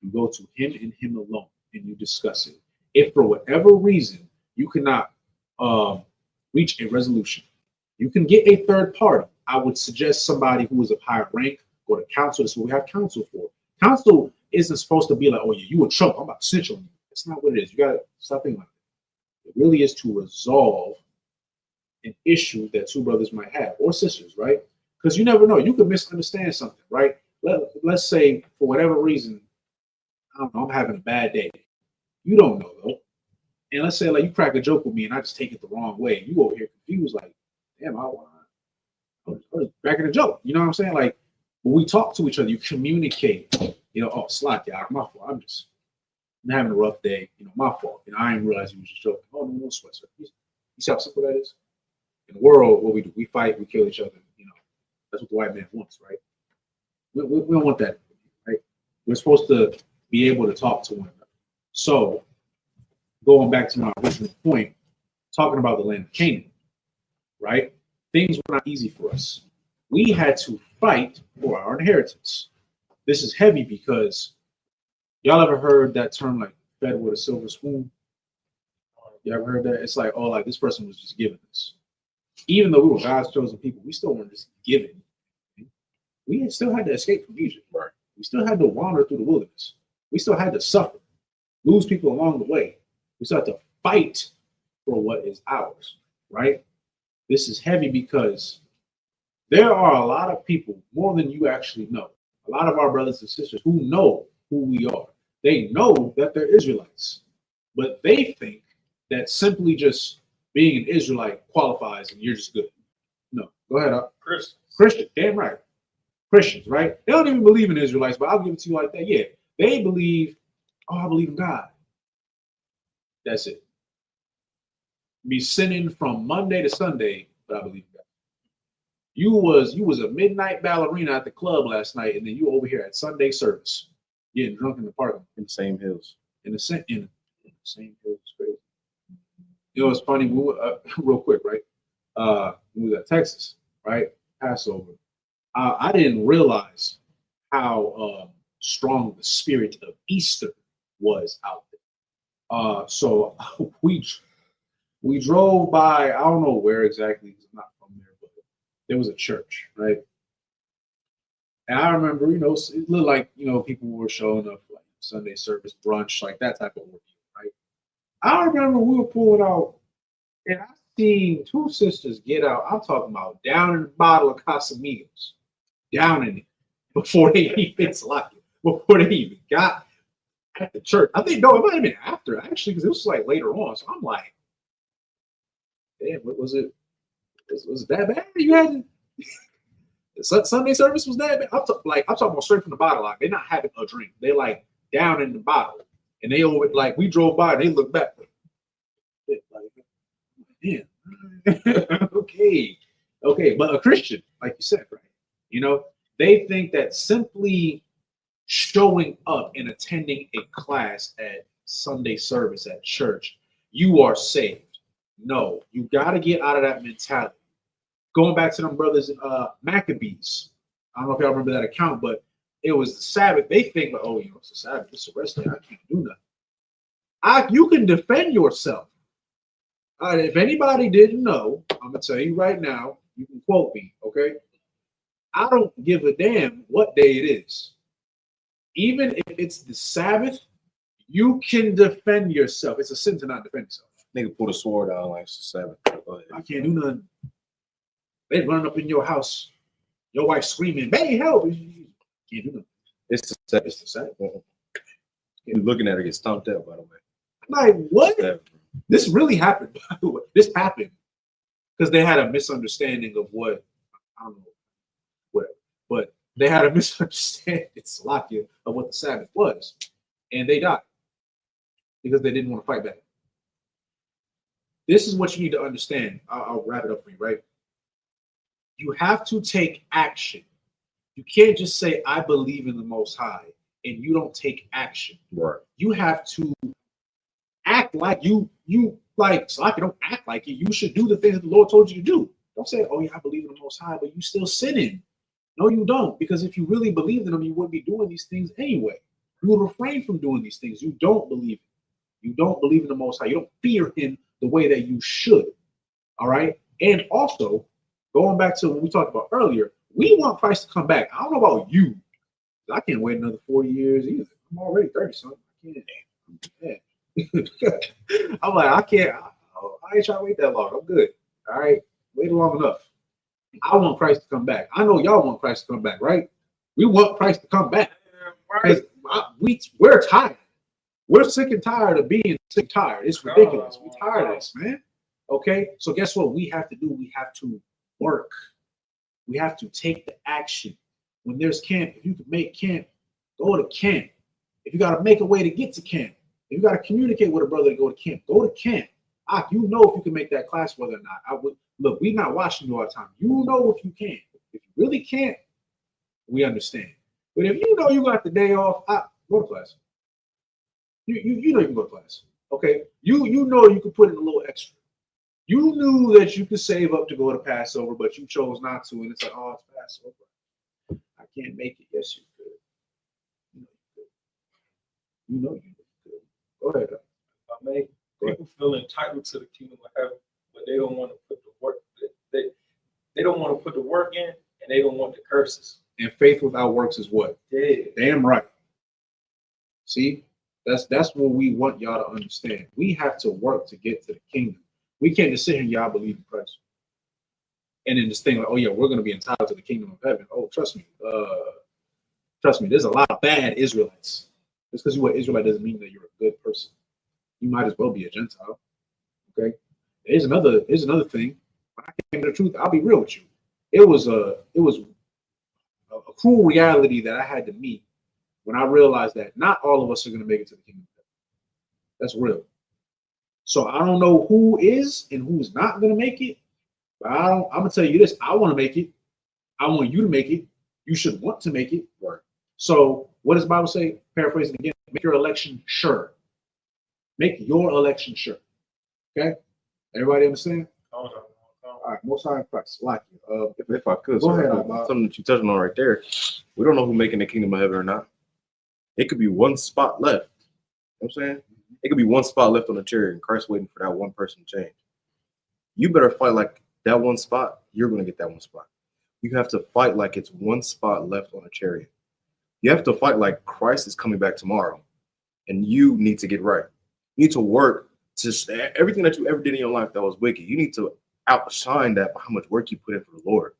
you go to him and him alone and you discuss it. If for whatever reason you cannot reach a resolution, you can get a third party. I would suggest somebody who is of higher rank, go to counsel. That's what we have counsel for. Counsel isn't supposed to be like, oh yeah, you in trouble, I'm about to snitch on you. That's not what it is. You gotta stop thinking like that. It really is to resolve an issue that two brothers might have, or sisters, right? Because you never know. You could misunderstand something, right? Let's say for whatever reason, I don't know, I'm having a bad day. You don't know though. And let's say like you crack a joke with me and I just take it the wrong way. You over here confused, like, damn, I was cracking a joke. You know what I'm saying? Like when we talk to each other, you communicate, you know, oh, slack, yeah, my fault. I'm having a rough day, you know, my fault. You know, I didn't realize you was just joking. Oh, no sweat, sir. You see how simple that is? In the world, what we do, we fight, we kill each other. You know, that's what the white man wants, right? We don't want that, right? We're supposed to be able to talk to one another. So, going back to my original point, talking about the land of Canaan, right? Things were not easy for us. We had to fight for our inheritance. This is heavy because y'all ever heard that term like fed with a silver spoon? You ever heard that? It's like, oh, like this person was just given this. Even though we were God's chosen people, we still weren't just given. We still had to escape from Egypt, right? We still had to wander through the wilderness. We still had to suffer, lose people along the way. We still had to fight for what is ours, right? This is heavy because there are a lot of people, more than you actually know, a lot of our brothers and sisters who know who we are. They know that they're Israelites, but they think that simply just being an Israelite qualifies and you're just good. No, go ahead. Christian, damn right. Christians, right? They don't even believe in Israelites, but I'll give it to you like that. Yeah, they believe, oh, I believe in God. That's it. Be sinning from Monday to Sunday, but I believe in God. You was a midnight ballerina at the club last night, and then you over here at Sunday service, getting drunk in the parking In the same hills. in the same hills. It's crazy. You know, it's funny. We were, real quick, right? We was at Texas, right? Passover. I didn't realize how strong the spirit of Easter was out there. So we drove by. I don't know where exactly. I'm not from there, but there was a church, right? And I remember, you know, it looked like, you know, people were showing up like Sunday service, brunch, like that type of work, right? I remember we were pulling out, and I seen two sisters get out. I'm talking about down in a bottle of Casamigos, down in it before they even locked it, before they even got at the church. I think no, it might have been after actually, because it was like later on. So I'm like, damn, what was it? Was it that bad? You had Sunday service was that bad? I'm talking about straight from the bottle. Like they're not having a drink. They like down in the bottle, and they over like we drove by. And they look back. Like, yeah, okay, but a Christian, like you said, right? You know, they think that simply showing up and attending a class at Sunday service at church, you are saved. No, you got to get out of that mentality. Going back to them brothers in Maccabees, I don't know if y'all remember that account, but it was the Sabbath. They think, oh, you know, it's the Sabbath, it's a rest day. I can't do nothing. You can defend yourself. If anybody didn't know, I'm gonna tell you right now. You can quote me, okay? I don't give a damn what day it is. Even if it's the Sabbath, you can defend yourself. It's a sin to not defend yourself. Nigga pull the sword out like it's the Sabbath. I can't do nothing. They run up in your house, your wife screaming, "Baby, help!" You can't do nothing. It's the Sabbath. It's the Sabbath. You're looking at her get stomped out, by the way. Like, what? This really happened, by the way. This happened because they had a misunderstanding of what, I don't know, whatever. But they had a misunderstanding, Salakia, of what the Sabbath was. And they died because they didn't want to fight back. This is what you need to understand. I'll wrap it up for you, right? You have to take action. You can't just say, I believe in the Most High, and you don't take action. Right. You have to act like you like, Salakia, don't act like it. You should do the things that the Lord told you to do. Don't say, oh, yeah, I believe in the Most High, but you still sinning. No, you don't. Because if you really believed in him, you wouldn't be doing these things anyway. You would refrain from doing these things. You don't believe it. You don't believe in the Most High. You don't fear him the way that you should. All right? And also, going back to what we talked about earlier, we want Christ to come back. I don't know about you. I can't wait another 40 years either. I'm already 30-something. I can't. I'm like, I can't. I ain't trying to wait that long. I'm good. All right? Wait long enough. I want Christ to come back. I know y'all want Christ to come back, right? We want Christ to come back. Because we're tired. We're sick and tired of being sick and tired. It's ridiculous. We're tired of this, man. Okay? So guess what we have to do? We have to work. We have to take the action. When there's camp, if you can make camp, go to camp. If you got to make a way to get to camp, if you got to communicate with a brother to go to camp, go to camp. You know if you can make that class, whether or not. I would look. We're not watching you all the time. You know if you can. If you really can't, we understand. But if you know you got the day off, go to class. You know you can go to class. Okay. You know you can put in a little extra. You knew that you could save up to go to Passover, but you chose not to, and it's like, oh, it's Passover. I can't make it. Yes, you could. You know you could. Go ahead. People feel entitled to the kingdom of heaven, but they don't want to put the work. They don't want to put the work in, and they don't want the curses. And faith without works is what? Dead. Damn right. See, that's what we want y'all to understand. We have to work to get to the kingdom. We can't just sit here and y'all believe in Christ. And then just think like, oh yeah, we're going to be entitled to the kingdom of heaven. Oh, trust me. There's a lot of bad Israelites. Just because you're an Israelite doesn't mean that you're a good person. You might as well be a Gentile. Okay. Here's another thing. When I came to the truth, I'll be real with you. It was a cruel reality that I had to meet when I realized that not all of us are going to make it to the kingdom of heaven. That's real. So I don't know who is and who's not going to make it, but I'm going to tell you this. I want to make it. I want you to make it. You should want to make it. Right. So what does the Bible say? Paraphrasing again, make your election sure. Make your election sure. Okay? Everybody understand? All right, Most High in Christ. Like it. If I could, Go ahead, something that you touching on right there. We don't know who's making the kingdom of heaven or not. It could be one spot left. You know what I'm saying? It could be one spot left on the chariot and Christ waiting for that one person to change. You better fight like that one spot, you're going to get that one spot. You have to fight like it's one spot left on the chariot. You have to fight like Christ is coming back tomorrow and you need to get right. You need to work to everything that you ever did in your life that was wicked. You need to outshine that by how much work you put in for the Lord.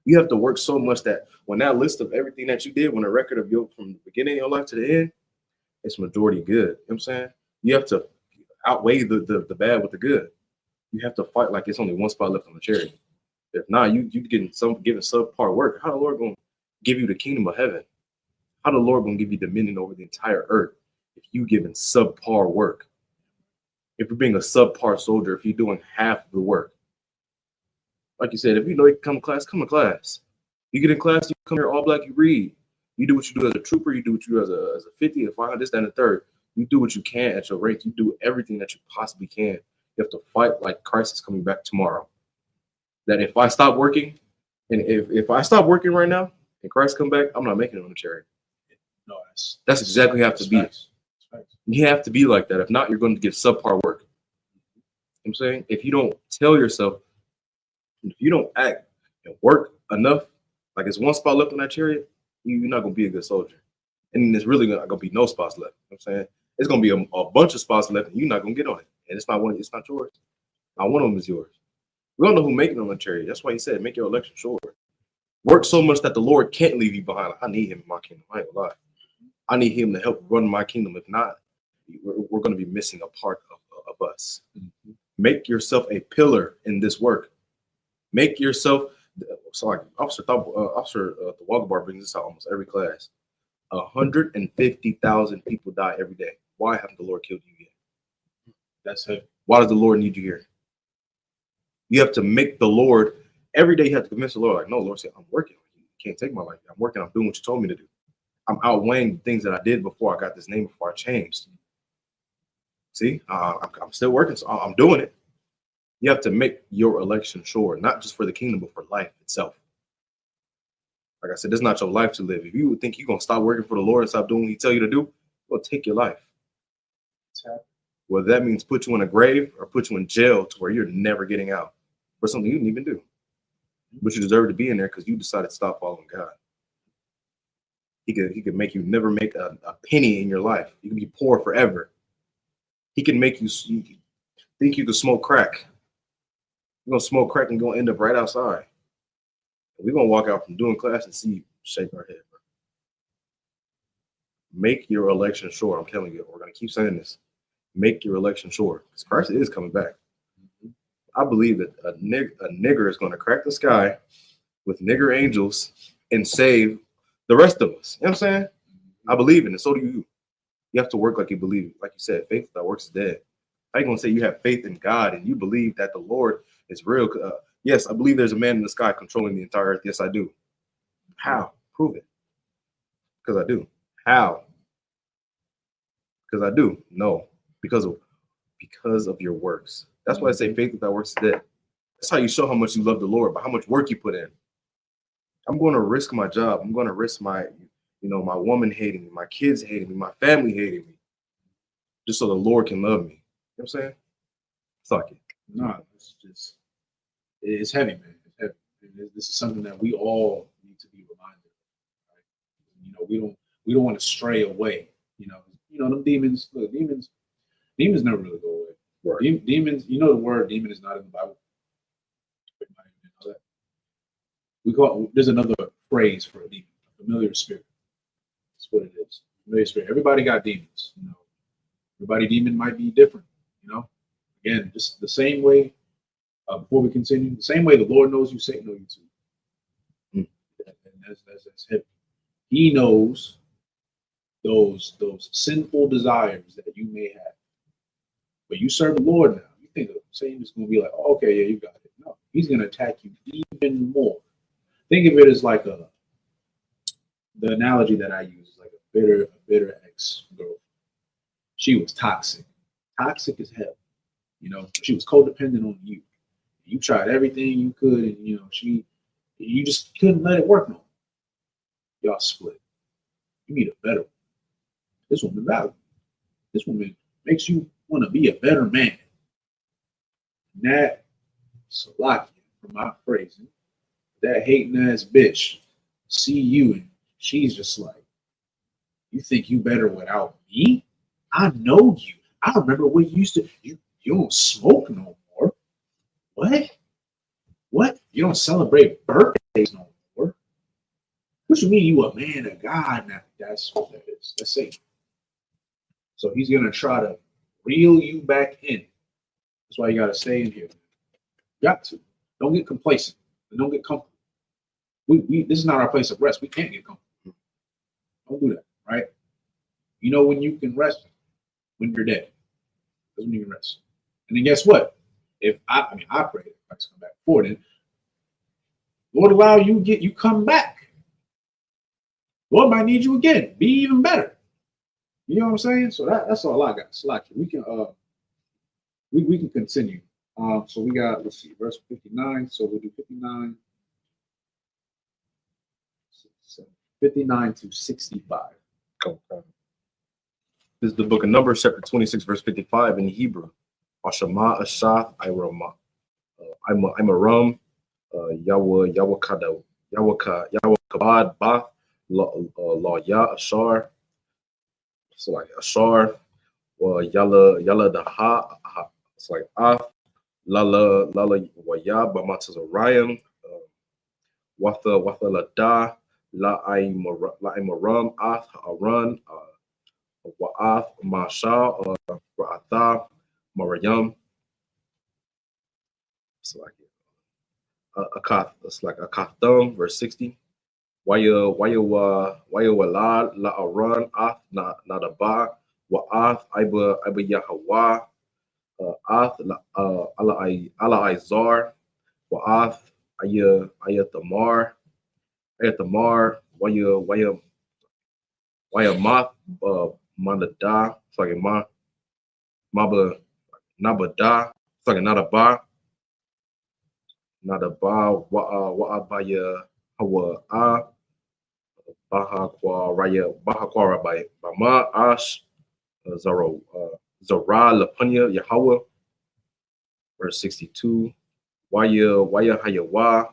You have to work so much that when that list of everything that you did, when a record of your from the beginning of your life to the end, it's majority good. You know what I'm saying? You have to outweigh the bad with the good. You have to fight like it's only one spot left on the chariot. If not, you giving subpar work. How the Lord gonna give you the kingdom of heaven? How the Lord gonna give you dominion over the entire earth if you giving subpar work? If you're being a subpar soldier, if you're doing half the work. Like you said, if you know you can come to class, come to class. You get in class, you come here all black, you read. You do what you do as a trooper, you do what you do as a 50, a 500, this, that, and the third. You do what you can at your rank. You do everything that you possibly can. You have to fight like Christ is coming back tomorrow. That if I stop working, and if I stop working right now, and Christ come back, I'm not making it on the chariot. No, that's exactly how you have to be. You have to be like that. If not, you're going to get subpar work. You know what I'm saying? If you don't tell yourself, if you don't act and work enough, like it's one spot left on that chariot, you're not going to be a good soldier. And there's really not going to be no spots left. You know what I'm saying? It's going to be a bunch of spots left and you're not going to get on it. And it's not yours. Not one of them is yours. We don't know who's making it on the chariot. That's why he said, make your election sure. Work so much that the Lord can't leave you behind. Like, I need him in my kingdom. I ain't gonna lie. I need him to help run my kingdom. If not, we're going to be missing a part of us. Make yourself a pillar in this work. Make yourself. Sorry, Officer the Walker Bar brings this out almost every class. 150,000 people die every day. Why haven't the Lord killed you yet? That's it. Why does the Lord need you here? You have to make the Lord every day. You have to convince the Lord, like, no, Lord said, I'm working. You can't take my life. I'm working. I'm doing what you told me to do. I'm outweighing the things that I did before I got this name, before I changed. See, I'm still working, so I'm doing it. You have to make your election sure, not just for the kingdom, but for life itself. Like I said, this is not your life to live. If you would think you're going to stop working for the Lord and stop doing what he tell you to do, well, take your life. Whether that means put you in a grave or put you in jail to where you're never getting out for something you didn't even do. But you deserve to be in there because you decided to stop following God. He could make you never make a penny in your life. You can be poor forever. He can make you think you can smoke crack. You're going to smoke crack and going to end up right outside. We're going to walk out from doing class and see you shake our head. Bro. Make your election sure. I'm telling you, we're going to keep saying this. Make your election sure. Because Christ is coming back. I believe that a nigger is going to crack the sky with nigger angels and save the rest of us. You know what I'm saying? I believe in it. So do you. You have to work like you believe. Like you said, faith that works is dead. How you going to say you have faith in God and you believe that the Lord is real? Yes, I believe there's a man in the sky controlling the entire earth. Yes, I do. How? Prove it. Because I do. How? Because I do. No. Because of your works. That's why I say faith without works is dead. That's how you show how much you love the Lord, by how much work you put in. I'm going to risk my job. I'm going to risk my woman hating me, my kids hating me, my family hating me, just so the Lord can love me. You know what I'm saying? Fuck it. No, it's heavy, man. It's heavy. And this is something that we all need to be reminded of. Right? We don't want to stray away. Them demons. Look, demons never really go away. Right. Demons. The word demon is not in the Bible. There's another phrase for a demon, a familiar spirit. That's what it is. Familiar spirit. Everybody got demons. Everybody demon might be different. Again, just the same way. Before we continue, the same way the Lord knows you, Satan knows you too. And that's heavy. He knows those sinful desires that you may have. But you serve the Lord now. You think Satan is going to be like, oh, okay, yeah, you got it. No, he's going to attack you even more. Think of it as like the analogy that I use is like a bitter ex-girl. She was toxic as hell. She was codependent on you. You tried everything you could, and you just couldn't let it work no more. Y'all split. You need a better one. This woman values. This woman makes you want to be a better man. And that Salaki, from my phrasing, that hating ass bitch see you and she's just like, you think you better without me? I know you. I remember when you used to, you don't smoke no more. What? You don't celebrate birthdays no more. What you mean you a man of God now? That's what that is. That's Satan. So he's going to try to reel you back in. That's why you got to stay in here. You got to. Don't get complacent. And don't get comfortable. This is not our place of rest. We can't get comfortable. Don't do that, right? When you can rest? When you're dead. That's when you can rest. And then guess what? If I pray if I come back forward, then Lord allow you come back. Lord might need you again. Be even better. You know what I'm saying? So that's all I got. Slack. We can we can continue. So we got, let's see, verse 59. So we'll do 59 to 65. Okay. This is the book of Numbers, chapter 26, verse 55 in Hebrew. Ashama Ashath Imaram Yawakabad Bath La Ya Ashar. So like Ashar Yala Daha. It's like Lala Waya Bamatazarayam Watha Lada La Imaram Aran Ma'ath, Masha, Ra'atha, Mariam. It's like it's like a Akatham, verse 60. Waya Walad, La Aran, Ath, Nadaba, Wa'ath, Iba Yahweh, Ath, Ala Izar, Wa'ath, Ayatamar, Waya Math, Mandada, sorry, Maba, Nabada, sorry, Nadaba, Wa'abaya, Hawa, Baha Kwa Rabbi, Bama, Ash, Zara, Lapunya, Yahweh, verse 62. Waya Hayawa,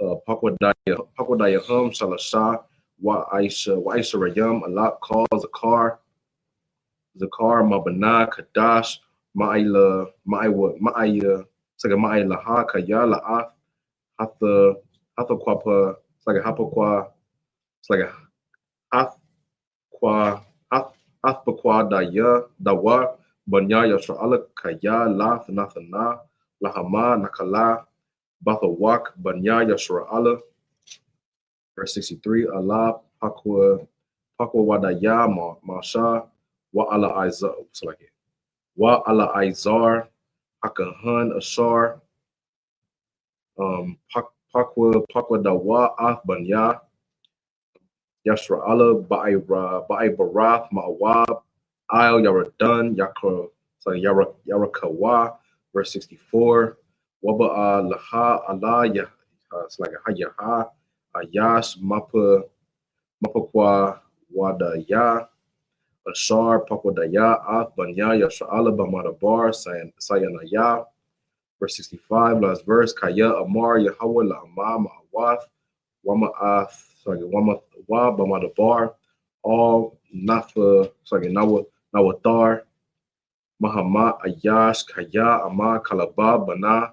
Pakwadaya Hum, Shalasha, Wa Aisha Rayam, Alak Call, Zakar, Mabana, Kadash, Ma'ila, Ma'ila Ha, Kaya, La'ath, Hatha Kwapa, it's like a Hapakwa, it's like a Hathpakwa Daya, Dawa, Banya Yashra'ala, Kaya, Lath, Nathana, Lahama, Nakala, Bathawak, Banya Yashra'ala, verse 63, Allah, Pakwa Wadaya, Masha, Wa'ala Izar, it's like it. Wa'ala Izar, Hakahan, Ashar, Pakwa Dawa, Ath, Banya, Yashra'ala, Ba'i Barath, Ma'awab, Al Yaradan, Yarakawa, verse 64. Waba'a Laha Allah, it's like a Hayaha, Ayash, Mapakwa Wadaya, Ashar, Pakwadaya, Ath, Banya, Yashra'ala, Bamadabar, Sayanaya, verse 65. Last verse, Kaya, Amar, Yahweh, La'amah, Ma'awath, Wama'ath, Wa Bamadabar, all Nawathar, Mahama, Ayash, Kaya, Ama, Kalaba, Bana,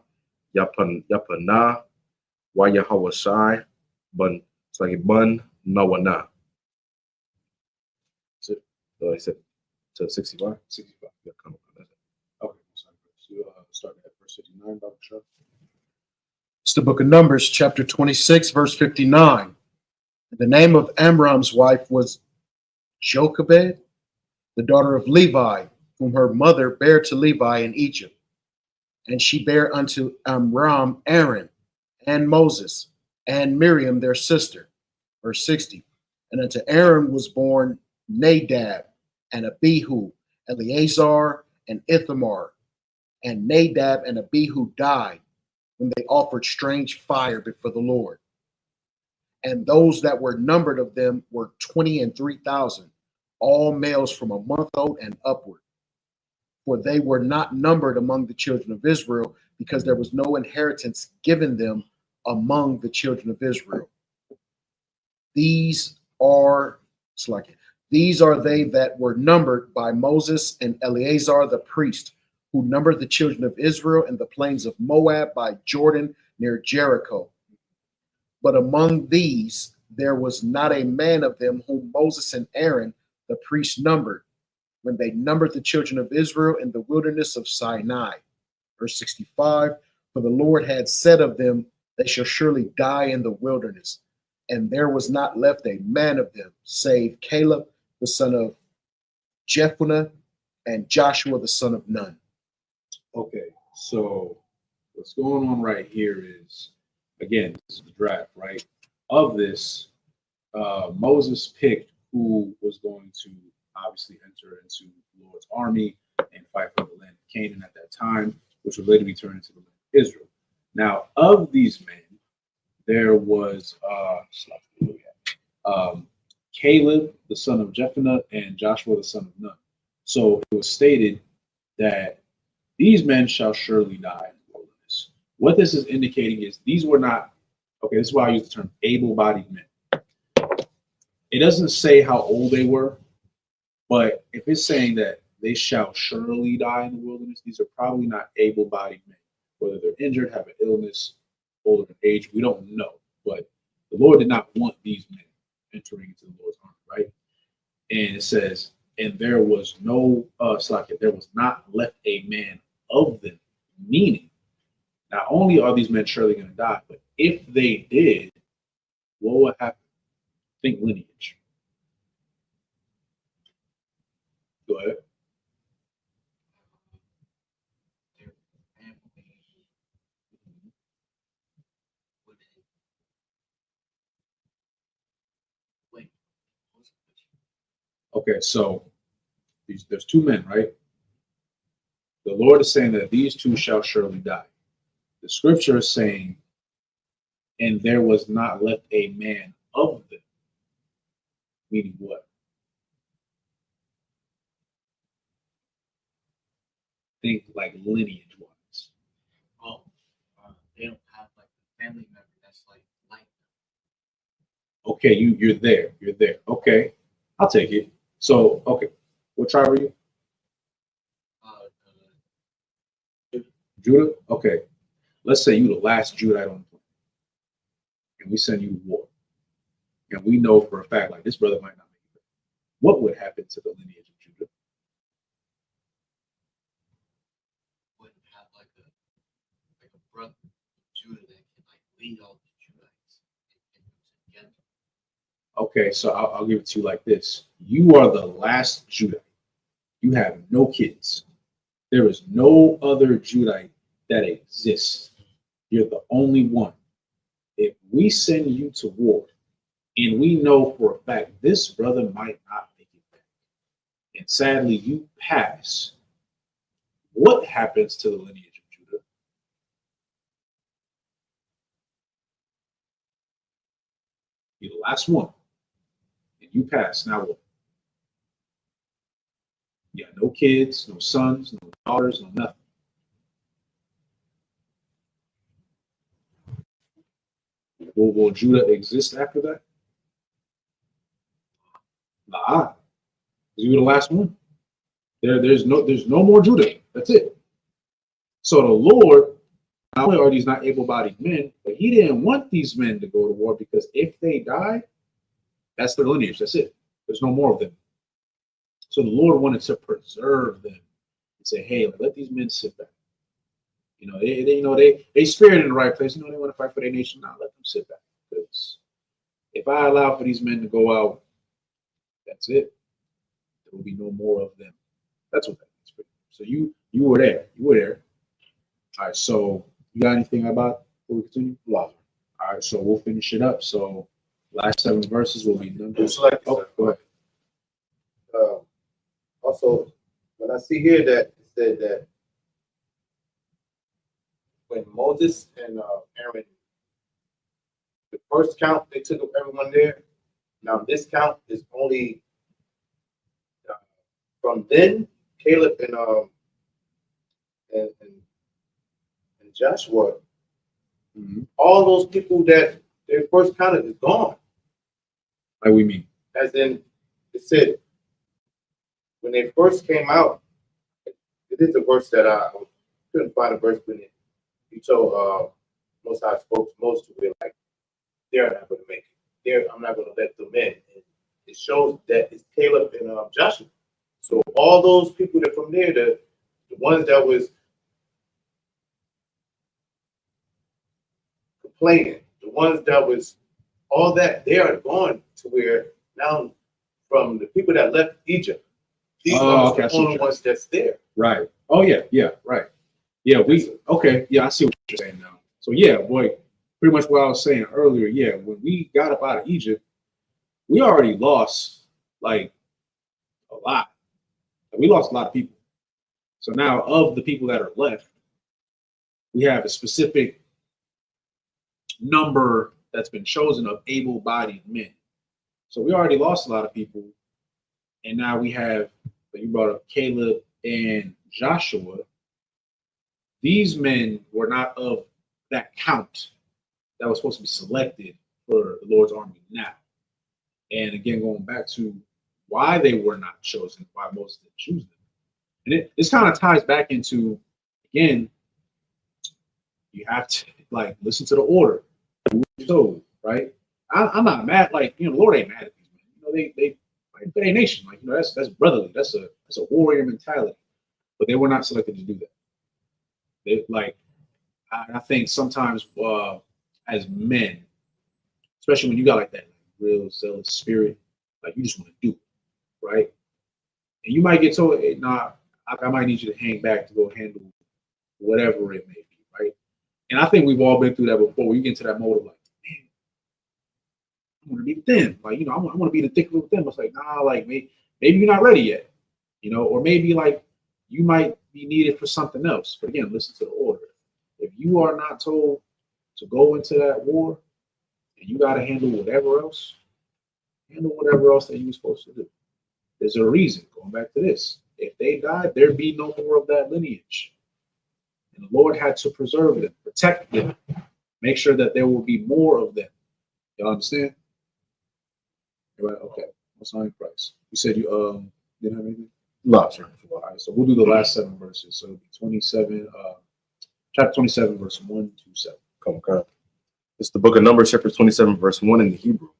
Yapana, Wa Yahawashai, Bun, Nawana. So I said to 65? 65. Yeah, come on. Okay, so start at verse 59, Dr. Shaw. It's the book of Numbers, chapter 26, verse 59. The name of Amram's wife was Jochebed, the daughter of Levi, whom her mother bare to Levi in Egypt. And she bare unto Amram Aaron and Moses and Miriam their sister. Verse 60. And unto Aaron was born Nadab and Abihu, Eleazar and Ithamar. And Nadab and Abihu died when they offered strange fire before the Lord. And those that were numbered of them were 20 and 3,000, all males from a month old and upward. For they were not numbered among the children of Israel, because there was no inheritance given them among the children of Israel. These are they that were numbered by Moses and Eleazar the priest, who numbered the children of Israel in the plains of Moab by Jordan near Jericho. But among these there was not a man of them whom Moses and Aaron the priest numbered, when they numbered the children of Israel in the wilderness of Sinai. Verse 65, for the Lord had said of them, they shall surely die in the wilderness. And there was not left a man of them, save Caleb, the son of Jephunneh, and Joshua, the son of Nun. Okay, so what's going on right here is, again, this is the draft, right? Of this, Moses picked who was going to obviously enter into the Lord's army and fight for the land of Canaan at that time, which would later be turned into the land of Israel. Now, of these men, there was Caleb, the son of Jephunneh, and Joshua, the son of Nun. So it was stated that these men shall surely die in the wilderness. What this is indicating is these were not, okay, this is why I use the term able-bodied men. It doesn't say how old they were, but if it's saying that they shall surely die in the wilderness, these are probably not able-bodied men. Whether they're injured, have an illness, older in age, we don't know. But the Lord did not want these men entering into the Lord's army, right? And it says, and there was no there was not left a man of them. Meaning, not only are these men surely going to die, but if they did, what would happen? Think lineage. Go ahead. Their family would wait. Okay, so there's two men, right? The Lord is saying that these two shall surely die. The scripture is saying, and there was not left a man of them. Meaning what? Think like lineage wise. Oh, they don't have like a family member that's like Okay, you're there. You're there. Okay, I'll take it. So, okay, what tribe are you? Judah? Okay. Let's say you the last Judite on the planet. And we send you to war. And we know for a fact, like, this brother might not make it. What would happen to the lineage of Judah? wouldn't have like a brother of Judah that can like lead all the Judites and together. Okay, so I'll give it to you like this. You are the last Judite. You have no kids. There is no other Judite that exists. You're the only one. If we send you to war, and we know for a fact this brother might not make it back, and sadly you pass, what happens to the lineage of Judah? You're the last one, and you pass. Now what? You got no kids, no sons, no daughters, no nothing. Will Judah exist after that? Nah, you were the last one. There's no more Judah. That's it. So the Lord, not only are these not able-bodied men, but He didn't want these men to go to war because if they die, that's their lineage. That's it. There's no more of them. So the Lord wanted to preserve them and say, "Hey, let these men sit back. You know, they spirit in the right place. You know, they want to fight for their nation. Now let them sit back. Because if I allow for these men to go out, that's it. There will be no more of them." That's what that means. So you were there. You were there. All right. So you got anything about before we continue? All right. So we'll finish it up. So last 7 verses will be Numbers. Oh, go ahead. Also, when I see here that it said that when Moses and Aaron, the first count, they took up everyone there. Now this count is only from then Caleb and Joshua. Mm-hmm. All those people that they first counted is gone. Like we mean. As in, it said when they first came out. It is a verse that I couldn't find a verse when he told Most High spoke to Moses to be like, they're not going to make it. I'm not going to let them in. And it shows that it's Caleb and Joshua. So all those people that from there, the ones that was complaining, the ones that was all that, they are gone to where now from the people that left Egypt, these are the only ones that's there. Right. Oh yeah, right. Yeah, I see what you're saying now. So yeah, boy, pretty much what I was saying earlier. Yeah, when we got up out of Egypt, we already lost like a lot. We lost a lot of people. So now of the people that are left, we have a specific number that's been chosen of able-bodied men. So we already lost a lot of people. And now we have, like you brought up Caleb and Joshua. These men were not of that count that was supposed to be selected for the Lord's army now. And again, going back to why they were not chosen, why Moses didn't choose them. And this kind of ties back into, again, you have to like listen to the order. So, right? I'm not mad, like, the Lord ain't mad at these men. They like right? But a nation, like, that's brotherly. That's a warrior mentality. But they were not selected to do that. They like, I think sometimes as men, especially when you got like that real zealous spirit, like you just want to do it, right? And you might get told, hey, nah, I might need you to hang back to go handle whatever it may be, right? And I think we've all been through that before. Where you get into that mode of like, man, I want to be with them. Like, I want to be the thick with them. It's like, nah, like maybe you're not ready yet, or maybe like you might be needed for something else. But again, listen to the order. If you are not told to go into that war and you got to handle whatever else that you were supposed to do. There's a reason, going back to this. If they died, there be no more of that lineage. And the Lord had to preserve them, protect them, make sure that there will be more of them. Y'all understand? Right, okay. What's on price? You said you didn't have anything? No, sure. All right, so we'll do the last 7 verses. So it'll be 27, chapter 27, verse 1 to 7. Come on. It's the book of Numbers, chapter 27, verse 1 in the Hebrew.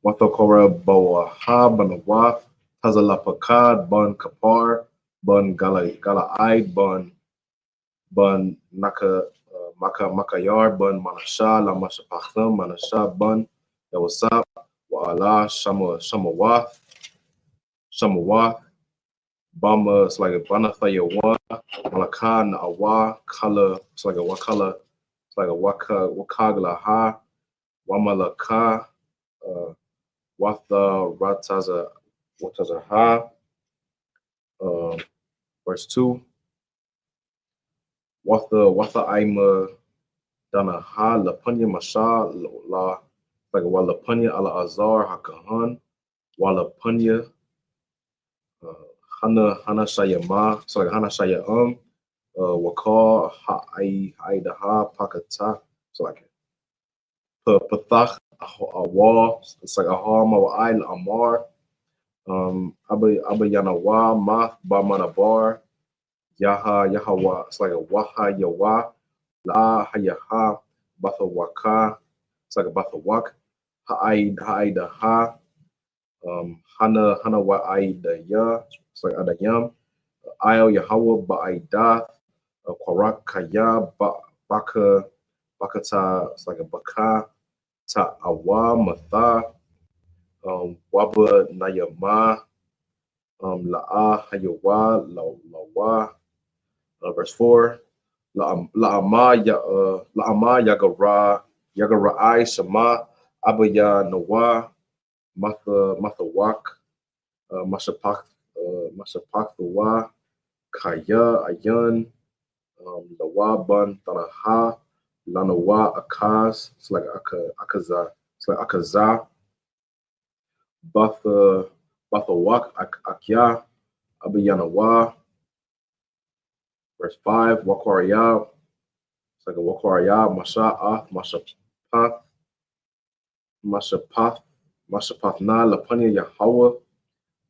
Wathokora Boaha Banawaf, Tazalapakad, Bun Kapar, Bun Galaid, Bun Naka Makayar, Bun Manasha, Lamashapacham, Manasha, Bun Yawasap, Wa'ala, Shamawath, Bama, it's like a Banathayawa, Malakan, Awa, Kala, it's like a Wakala, it's like a Wakaglaha, Wamalaka, Watha Ratazaha, verse 2. Watha Aima Danaha Lapanya Masha La, like a Walapanya Ala Azar Hakahan, Walapanya Hana Shayama, so like Hana Shayam, Wakar Haidaha Pakata, so like Pathach Awa, it's like Ahama Ail Amar, Abayanawa, Math Bamanabar, Yahawa, it's like a Waha Yawa, La Hayaha, Bathawaka, it's like a Bathawak, Haidaha, Hana wa Aidaya, it's like Adayam, Io Yahweh Ba'aidath, Kwarakaya, Bakata, it's like a Baka, Ta Awa Matha, Waba Nayama, La'a Hayawa, Lawa, verse 4, La'ama Yagara'ai Shama, Abaya Nawa, Mathawak, Mashapakwa, Kaya Ayan, Lawa Ban Tanaha, Lanawa Akaz, it's like Akaza, it's like Akaza, Bathawak Akya, Abiyanawa, verse 5, Wakwaraya, it's like a Wakwaraya, Masha'ath, Mashapathna Lapanya Yahweh,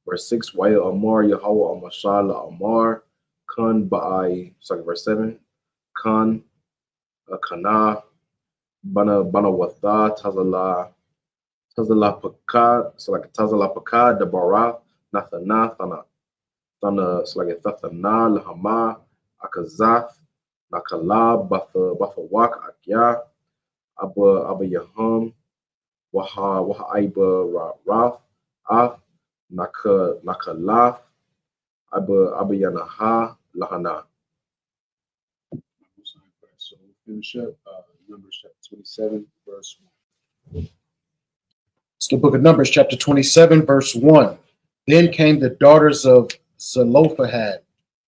verse 6, Waya Amar Yahweh Amashala Amar, Khan Ba'ai, it's like verse 7, Khan Kana Banawatha Tazala Pakad, it's like Tazala Pakad, the Barath, Nathana, Thana, it's like a Thathana, Lahama, Akazath, Nakala, Bathawak, Akya, Abba Yaham, Waha Aiba Rath, Af, Nakalath, Abba Yanaha, Lahana. So we'll finish up Numbers chapter 27, verse 1. It's the book of Numbers, chapter 27, verse 1. Then came the daughters of Zelophehad,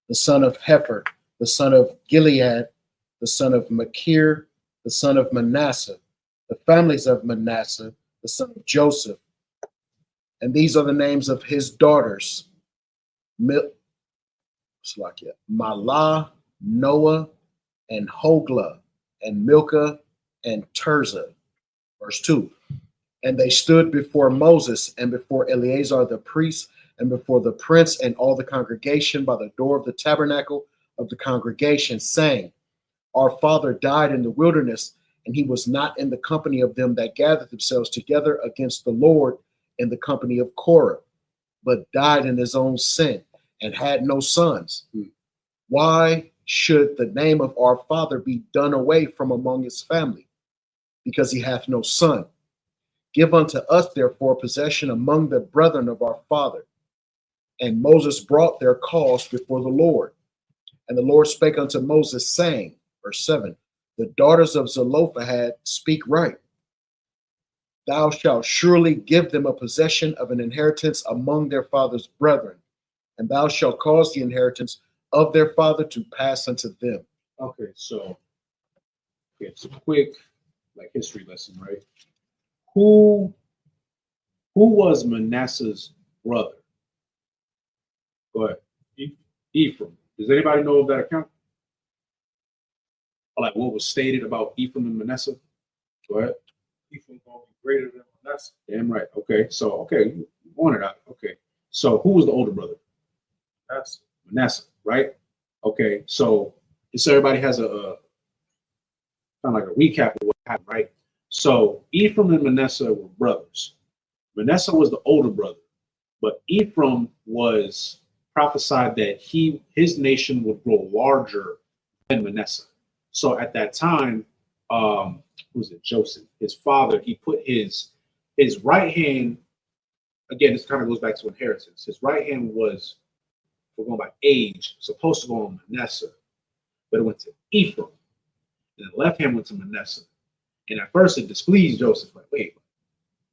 the son of Hefer, the son of Gilead, the son of Machir, the son of Manasseh, the families of Manasseh, the son of Joseph. And these are the names of his daughters: Malah, Noah, and Hoglah, and Milcah, and Tirzah. Verse 2. And they stood before Moses and before Eleazar the priest and before the prince and all the congregation by the door of the tabernacle of the congregation, saying, Our father died in the wilderness, and he was not in the company of them that gathered themselves together against the Lord in the company of Korah, but died in his own sin and had no sons. Why should the name of our father be done away from among his family? Because he hath no son. Give unto us therefore possession among the brethren of our father. And Moses brought their cause before the Lord. And the Lord spake unto Moses, saying, verse 7, the daughters of Zelophehad speak right. Thou shalt surely give them a possession of an inheritance among their father's brethren, and thou shalt cause the inheritance of their father to pass unto them. Okay, so it's a quick like history lesson, right? Who was Manasseh's brother? Go ahead. Ephraim. Does anybody know of that account? Or like what was stated about Ephraim and Manasseh? Go ahead. Ephraim gonna be greater than Manasseh. Damn right. Okay, so you wanted out. Okay, so who was the older brother? Manasseh. Manasseh, right? Okay, so just so everybody has a kind of like a recap of what happened, right? So Ephraim and Manasseh were brothers. Manasseh was the older brother, but Ephraim was prophesied that his nation would grow larger than Manasseh. So at that time, who was it? Joseph, his father, he put his right hand. Again, this kind of goes back to inheritance. His right hand was, we're going by age, supposed to go on Manasseh, but it went to Ephraim, and the left hand went to Manasseh. And at first, it displeased Joseph. Like, wait,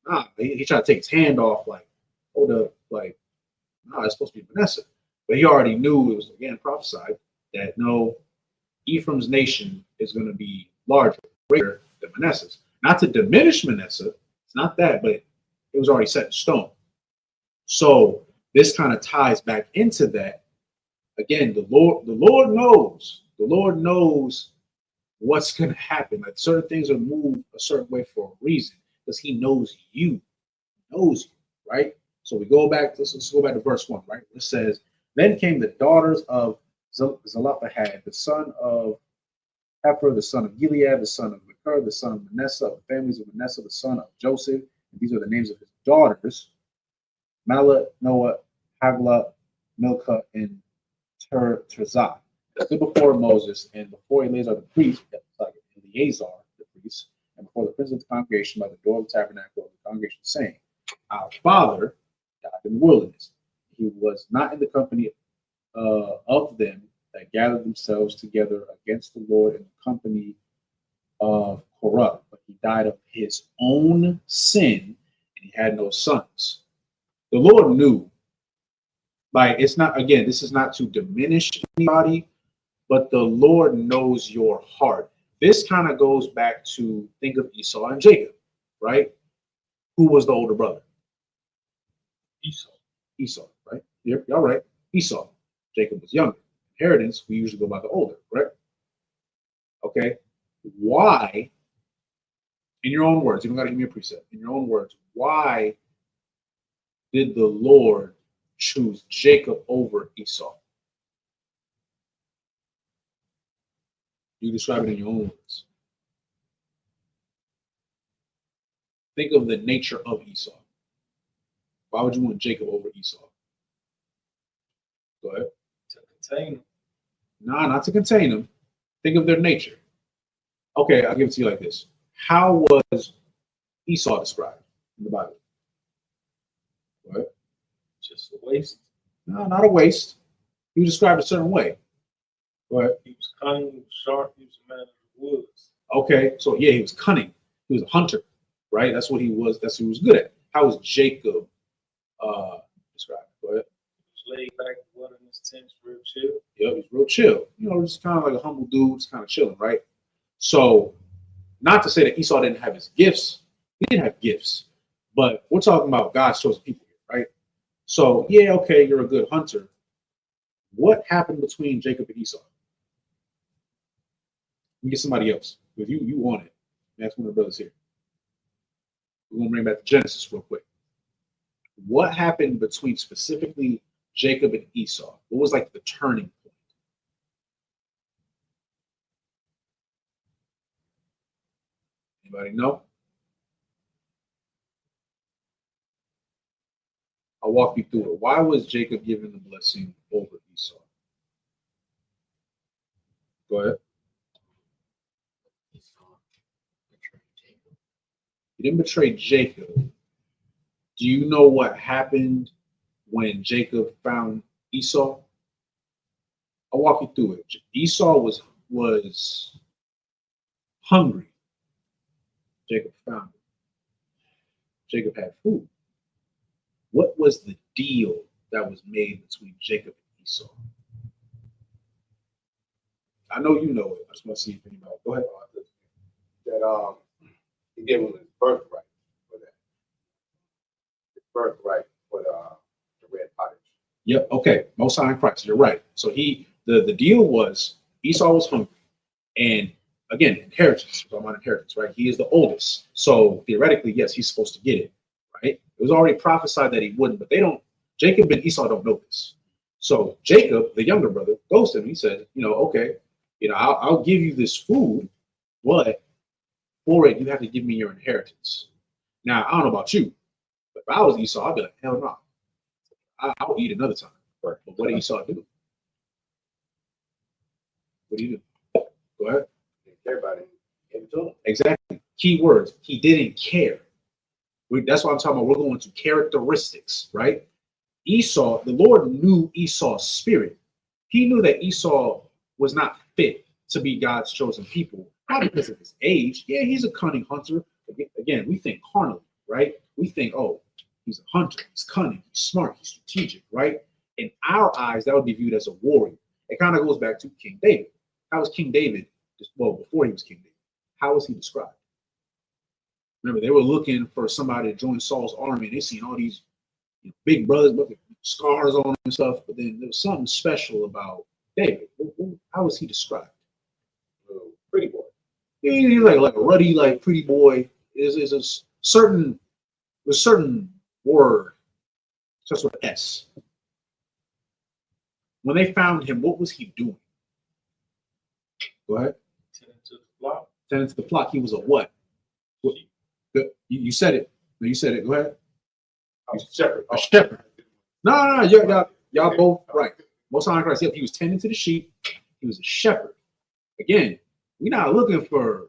nah, he tried to take his hand off. Like, hold up, like, no, it's supposed to be Manasseh. But he already knew it was again prophesied that no, Ephraim's nation is going to be larger, greater than Manasseh's. Not to diminish Manasseh, it's not that, but it was already set in stone. So this kind of ties back into that. Again, the Lord knows what's going to happen. Like certain things are moved a certain way for a reason, because he knows you, right? So we go back. Let's go back to verse 1, right? It says, "Then came the daughters of Zelophehad, the son of Hefer, the son of Gilead, the son of Machir, the son of Manasseh, of the families of Manasseh, the son of Joseph. And these are the names of his daughters: Mahlah, Noah, Hagla, Milcah, and Tirzah. They stood before Moses and before Eleazar the priest, and before the prince of the congregation by the door of the tabernacle of the congregation, saying, Our father died in the wilderness. He was not in the company of them that gathered themselves together against the Lord in the company of Korah, but he died of his own sin, and he had no sons." The Lord knew. Like, it's not, again, this is not to diminish anybody, but the Lord knows your heart. This kind of goes back to think of Esau and Jacob, right? Who was the older brother? Esau, right? Y'all right. Esau. Jacob was younger. Inheritance, we usually go by the older, right? Okay. Why, in your own words, you don't got to give me a precept, in your own words, why did the Lord choose Jacob over Esau? You describe it in your own words. Think of the nature of Esau. Why would you want Jacob over Esau? Go ahead. To contain him. Nah, not to contain them. Think of their nature. Okay, I'll give it to you like this. How was Esau described in the Bible? Go ahead. Just a waste. No, not a waste. He was described a certain way. Go ahead. He was cunning, he was sharp, he was a man of the woods. Okay, so yeah, he was cunning. He was a hunter, right? That's what he was. That's what he was good at. How was Jacob described? Go ahead. He was laid back, blood in his tents, real chill. Yeah, he's real chill. You know, just kind of like a humble dude, just kind of chilling, right? So, not to say that Esau didn't have his gifts. He didn't have gifts, but we're talking about God's chosen people here, right? So, yeah, okay, you're a good hunter. What happened between Jacob and Esau? We get somebody else. Because you want it. That's one of the brothers here. We're going to bring back to Genesis real quick. What happened between specifically Jacob and Esau? What was like the turning point? Anybody know? I'll walk you through it. Why was Jacob given the blessing over Esau? Go ahead. Esau betrayed Jacob. He didn't betray Jacob. Do you know what happened when Jacob found Esau? I'll walk you through it. Esau was hungry. Jacob found him. Jacob had food. What was the deal that was made between Jacob and Esau? I know you know it. I just want to see if anybody. Go ahead. That he gave him his birthright for that. His birthright for the red pottage. Yep. Okay. Most High in Christ. You're right. So the deal was Esau was hungry, and again, inheritance. We're talking about inheritance, right? He is the oldest, so theoretically, yes, he's supposed to get it, right? It was already prophesied that he wouldn't, but they don't. Jacob and Esau don't know this. So Jacob, the younger brother, goes to him. He said, okay, I'll give you this food, but for it, you have to give me your inheritance. Now, I don't know about you, but if I was Esau, I'd be like, hell no. I'll eat another time. Right. But what did Esau do? What do you do? Go ahead. Didn't care about it. Gave it to him. Exactly. Key words. He didn't care. That's why I'm talking about. We're going to characteristics, right? Esau, the Lord knew Esau's spirit. He knew that Esau was not fit to be God's chosen people, not because of his age. Yeah, he's a cunning hunter. Again, we think carnally, right? We think, oh, he's a hunter, he's cunning, he's smart, he's strategic, right? In our eyes, that would be viewed as a warrior. It kind of goes back to King David. How was King David, before he was King David, how was he described? Remember, they were looking for somebody to join Saul's army, and they seen all these big brothers with scars on them and stuff, but then there was something special about David. How was he described? Pretty boy. He's like a ruddy, pretty boy. Is a certain word, starts with S. When they found him, what was he doing? Go ahead. Tending to the flock. Tending to the flock. He was a what? You said it. No, you said it. Go ahead. A shepherd. A shepherd. No. Y'all both right. Most High in Christ. Yep, he was tending to the sheep. He was a shepherd. Again, we're not looking for,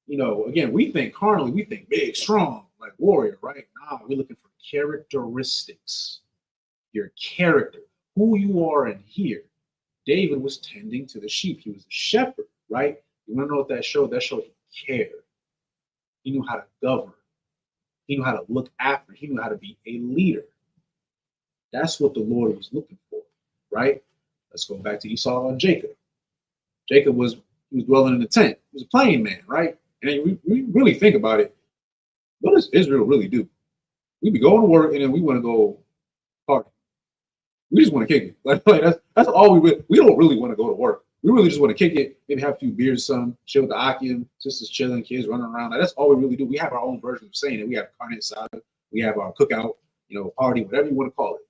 again, we think carnally, we think big, strong, like warrior, right? Nah, we're looking for characteristics. Your character, who you are in here. David was tending to the sheep. He was a shepherd, right? You want to know what that showed? That showed he cared. He knew how to govern. He knew how to look after. He knew how to be a leader. That's what the Lord was looking for, right? Let's go back to Esau and Jacob. Jacob was dwelling in a tent. He was a plain man, right? And we really think about it. What does Israel really do? We be going to work and then we want to go party. We just want to kick it. That's all we don't really want to go to work. We really just want to kick it, maybe have a few beers, chill with the Akim, sisters chilling, kids running around. That's all we really do. We have our own version of saying it. We have carne asada, we have our cookout, party, whatever you want to call it.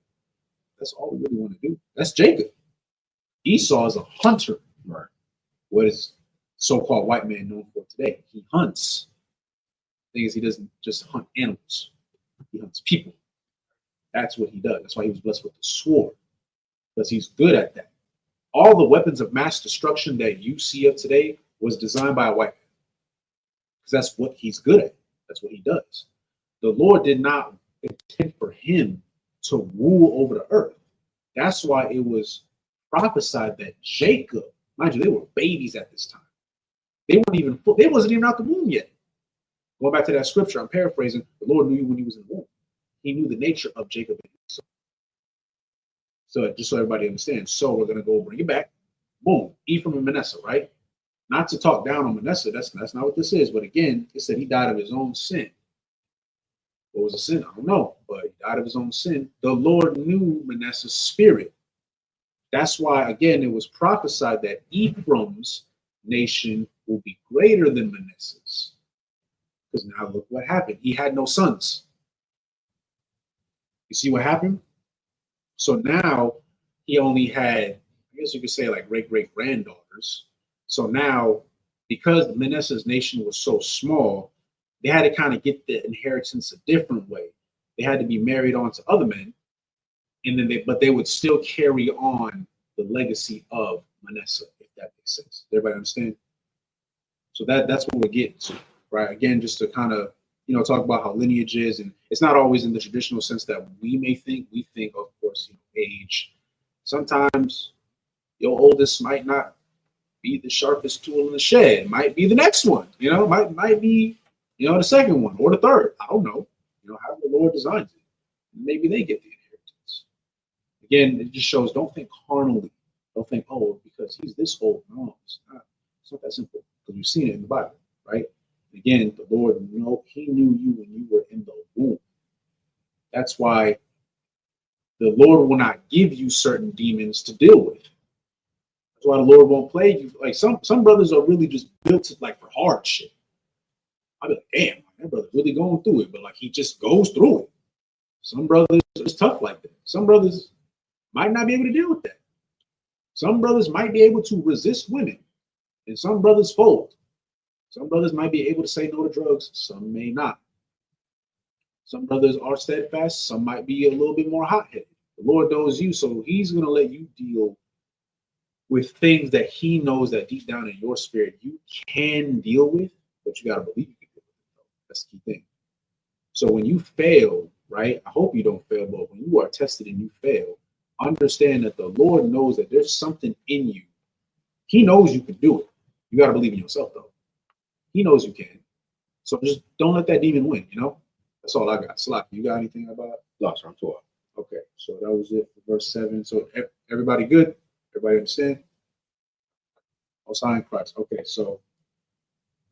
That's all we really want to do. That's Jacob. Esau is a hunter. Right. What is so-called white man known for today? He hunts. The thing is, he doesn't just hunt animals. He hunts people. That's what he does. That's why he was blessed with the sword, because he's good at that. All the weapons of mass destruction that you see of today was designed by a white man, because that's what he's good at. That's what he does. The Lord did not intend for him to rule over the earth. That's why it was prophesied that Jacob, mind you, they were babies at this time. They wasn't even out the womb yet. Going back to that scripture, I'm paraphrasing. The Lord knew you when he was in the womb. He knew the nature of Jacob and Esau. So just so everybody understands. So we're going to go bring it back. Boom. Ephraim and Manasseh, right? Not to talk down on Manasseh. That's not what this is. But again, it said he died of his own sin. What was the sin? I don't know. But he died of his own sin. The Lord knew Manasseh's spirit. That's why, again, it was prophesied that Ephraim's nation will be greater than Manasseh's. Because now look what happened. He had no sons. You see what happened? So now he only had, I guess you could say, like great-great-granddaughters. So now, because Manasseh's nation was so small, they had to kind of get the inheritance a different way. they had to be married on to other men, and then they would still carry on the legacy of Manasseh, if that makes sense. Everybody understand? So that's what we're getting to, right? Again, just to kind of talk about how lineage is, and it's not always in the traditional sense that we may think. We think, of course, age. Sometimes your oldest might not be the sharpest tool in the shed. Might be the next one. Might be the second one or the third. I don't know. How the Lord designs it. Maybe they get the inheritance. Again, it just shows. Don't think carnally. Don't think, oh, because he's this old. No, it's not that simple. Because we've seen it in the Bible, right? Again, the Lord, he knew you when you were in the womb. That's why the Lord will not give you certain demons to deal with. That's why the Lord won't play you. Like some brothers are really just built like for hard shit. I'll be like, damn, that brother's really going through it, but like he just goes through it. Some brothers is tough like that. Some brothers might not be able to deal with that. Some brothers might be able to resist women, and some brothers fold. Some brothers might be able to say no to drugs, some may not. Some brothers are steadfast, some might be a little bit more hot-headed. The Lord knows you, so he's going to let you deal with things that he knows that deep down in your spirit you can deal with, but you got to believe you can deal with it, though. That's the key thing. So when you fail, right, I hope you don't fail, but when you are tested and you fail, understand that the Lord knows that there's something in you. He knows you can do it. You got to believe in yourself, though. He knows you can. So just don't let that demon win, That's all I got. Slack, you got anything about? Lost, I'm tore. Okay, so that was it for verse 7. So everybody good? Everybody understand? All sign Christ. Okay, so all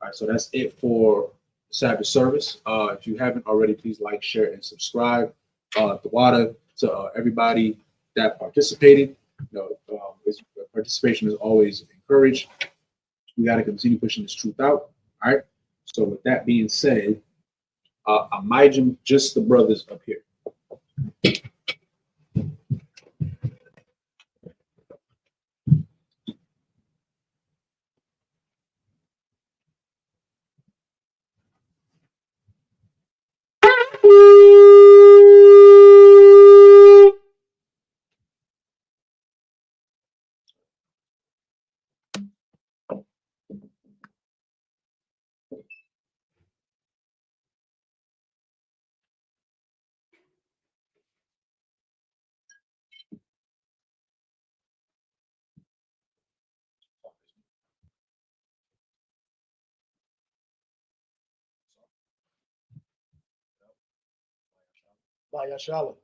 right, so that's it for Sabbath service. If you haven't already, please like, share, and subscribe. The water to everybody that participated. Participation is always encouraged. We got to continue pushing this truth out. All right. So with that being said, imagine just the brothers up here. By Yashala.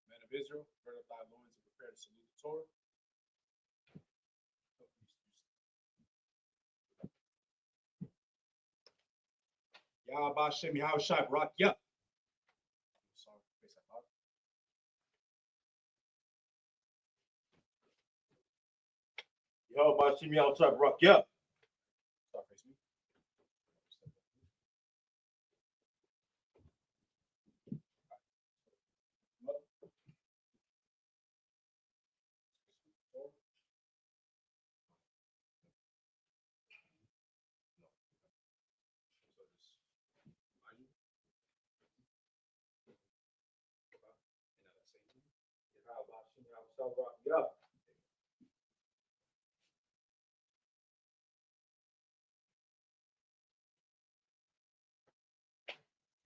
Men of Israel, gird up thy loins and prepare to salute the Torah. Yahweh Shem Yahweh Shai Barak Yah. Yahweh Shem Yahweh Shai Barak Yah.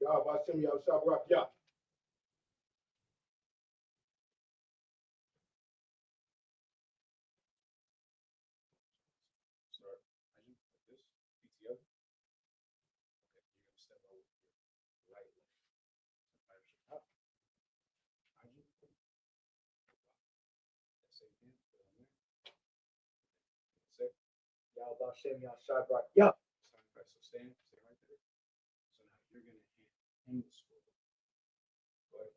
Yahweh Shem Yahweh Shai Barak Yah. Hashem Yahshua. Yeah. So stay right there. So now you're going to hang the scroll. Go ahead.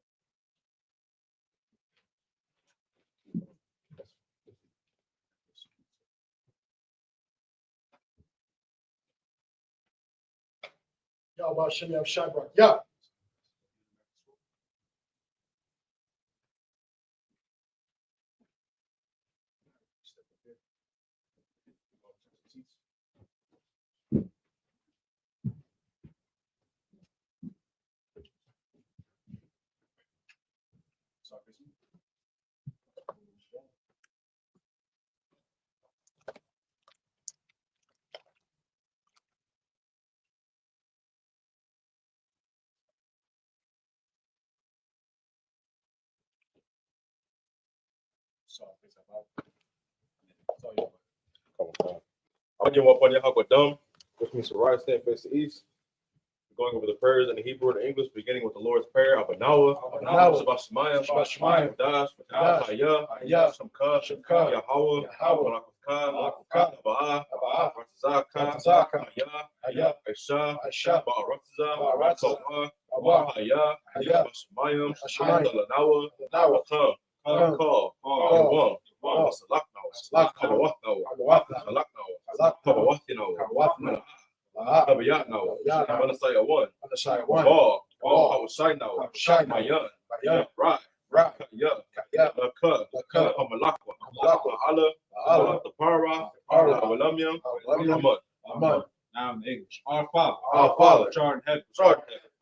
Yahweh Hashem Yahshua. Yeah. Which means to rise, stand, face the east. We're going over the prayers in the Hebrew and the English, beginning with the Lord's Prayer. Abanawa, Shabbat Shemayim, Das, Haya, Shamka, Yahweh, Malakaka, Abaa, Ratazaka, Haya, Aisha, Ba'aratza, Toa, Haya, Shemayim, Dalanawa, Call, Yawam, Salaknawa, Salaknawa, Tabayatnawa, Manasaya 1, Ball, Hawashinawa, Mayan, Right, Ya, Laka, Amalakwa, Allah, the Para, Awalamyam, Ahmad. Now in English. Our Father, which art in heaven,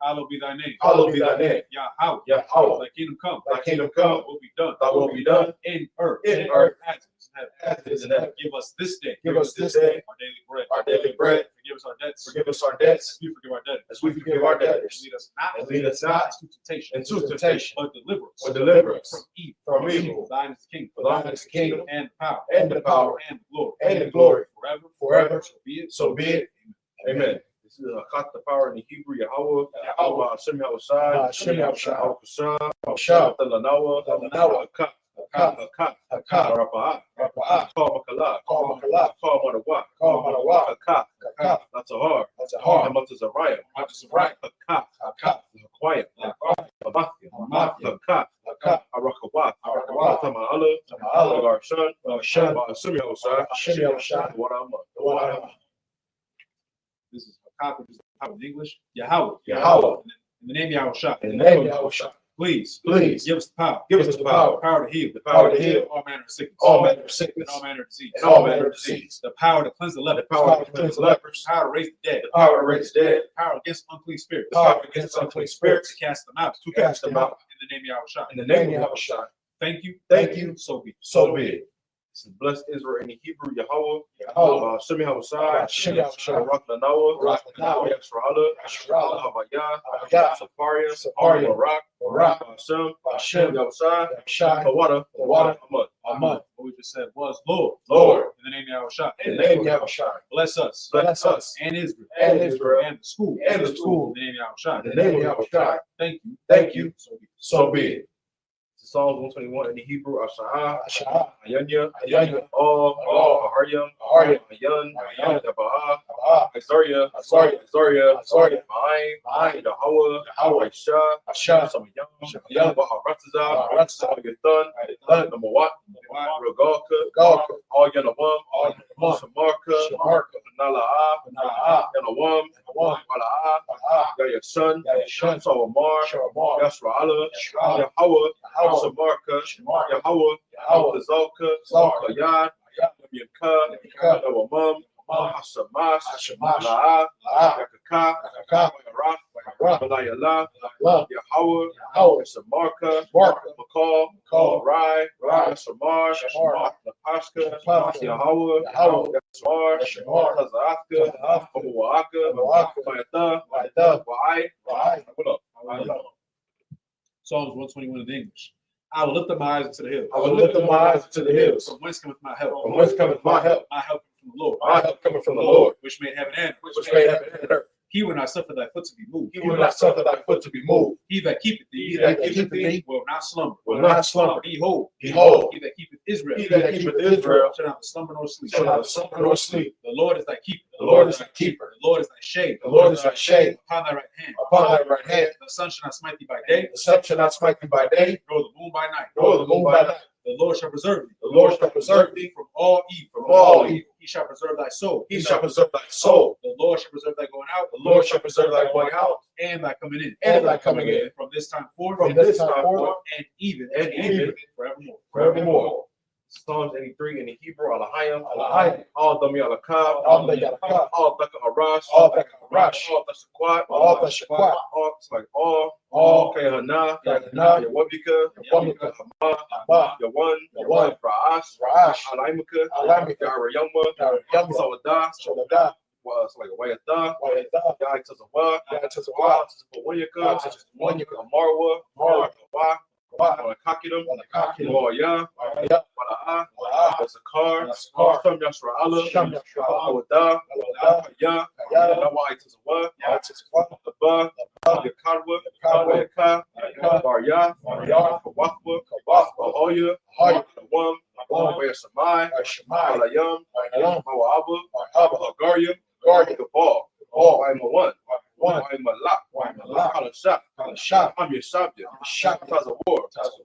hallowed be thy name. Yahweh, thy kingdom come. Thy will be done. In earth. As it is in heaven. Give us this day. Our daily bread. Forgive us our debts. As we forgive our debtors. Lead us not into temptation. But deliver us from evil. Thine is the kingdom. And the power. And the glory. Forever. So be it. Amen. This is Hakak, the power in the Hebrew, Yahweh, Hashem Yahshua, Hashem Talanawa, Hakak, Rapa'ah, Call Makalah, Call Manawa, Hakak, that's a hard, Hamantazariah, Hakak, Quiet, Hakak, Arakawat, Tama'ala, our son, Hashem Yahshua, what I'm. This is Hakak, which is the power in English. Yahweh. In the name Yahshua. Please give us the power. The power to heal. All manner of sickness. And all manner of disease. The power to cleanse the lepers. The power to raise the dead. The power against unclean spirits. To cast them out. In the name Yahshua. Thank you. So be it. This is blessed Israel in the Hebrew, Yahweh, Hashem Yahshua, Raklanawa, Yashraala, Havaya, Safaria, Barak, Hashem Yahshua, Tawada, Ahmad. What we just said was Lord. In the name Yahshua. Bless us. And Israel. And the school. In the name Yahshua. Thank you. So be it. Psalms 121 in the Hebrew, Asha'ah, Ayanya, all, Haryam, Ayan, Daba'ah, Isaiah, Ma'ayin, Yahweh, Aisha, Samayam, Ba'aratza, Yathan, Namawat, Regalka, all Yanawam, Shamarka, Nala'ah, Yanawam, Wala'ah, Yayasan, Sawamar, Yasra'ala, Yahweh, Shamarka, Yahweh, Zalka, Yad, Yamka, Nawamam, Hashamas, La'ah, Yakaka, Malayala, Yahweh, Shamarka, Makal, Rai, Shamar, Napashka, Yahweh, Yasmar, Hazaka, Wa'aka, Mayata, Wa'ai. What up? Psalms 121 in English. I will lift up my eyes into the hills. From whence cometh my help? My help cometh from the Lord. Which made heaven and earth. He will not suffer thy foot to be moved. He will not suffer thy foot to be moved. He that keepeth thee, He that keepeth thee will not slumber. will not slumber. Behold, Behold, he that keepeth Israel, he that keepeth Israel shall not slumber nor sleep. shall not slumber nor sleep. The Lord is thy keeper. The Lord is thy keeper. The Lord is thy shade. The Lord is thy shade upon thy right hand. upon thy right hand. The sun shall not smite thee by day, The sun shall not smite thee by day, nor the moon by night. nor the moon by night. The Lord shall preserve thee. The Lord shall preserve thee from all evil. from all evil. He shall preserve thy soul. He shall preserve thy soul. The Lord shall preserve thy going out. The Lord shall preserve thy going out and thy coming in. and thy coming in. From this time forth. From this time forth and even forevermore. forevermore. Psalms 83 in the Hebrew, Alahayim, Alahayim, all Dami Alakab, all the Yalakah, all Daka Arash, all the Karash, all Tashakwat, all the Shakwat, all it's like all Kayhana, Kayhana, Yawabika, Yawabika, Hama, Hama, Yawan, Yawan, Ra'ash, Ra'ash, Alaimika, Alamika, Yarayama, Yamma, Sawada, Shalada, was like a Wayata, Wayata, Yai Tazawa, Tazawa, Wanyaka, Wanyaka, Marwa, Marwa, Wa, Kakidum, Kakidum, Waya, Waya, Wala'a, Wala'a, Zakar, Zakar, Sham Yashra'ala, Sham Yashra'ala, Awada, Awada, Ya, Ya, Nawai Tazawa, Tazawa, the Ba, Yakadwa, Yakadwa, Yaka, Barya, Barya, Kawakwa, Kawakwa, Ahoya, Ahoya, Wam, Waya Samai, Shemai, Alayam, Alayam, Mawaba, Abba, Garya, Garya, Gabal, Gabal, Waimawan, One, Waimalak, Waimalak, Kalashak, Kalashak, I'm your subject, Shak, Tazawar,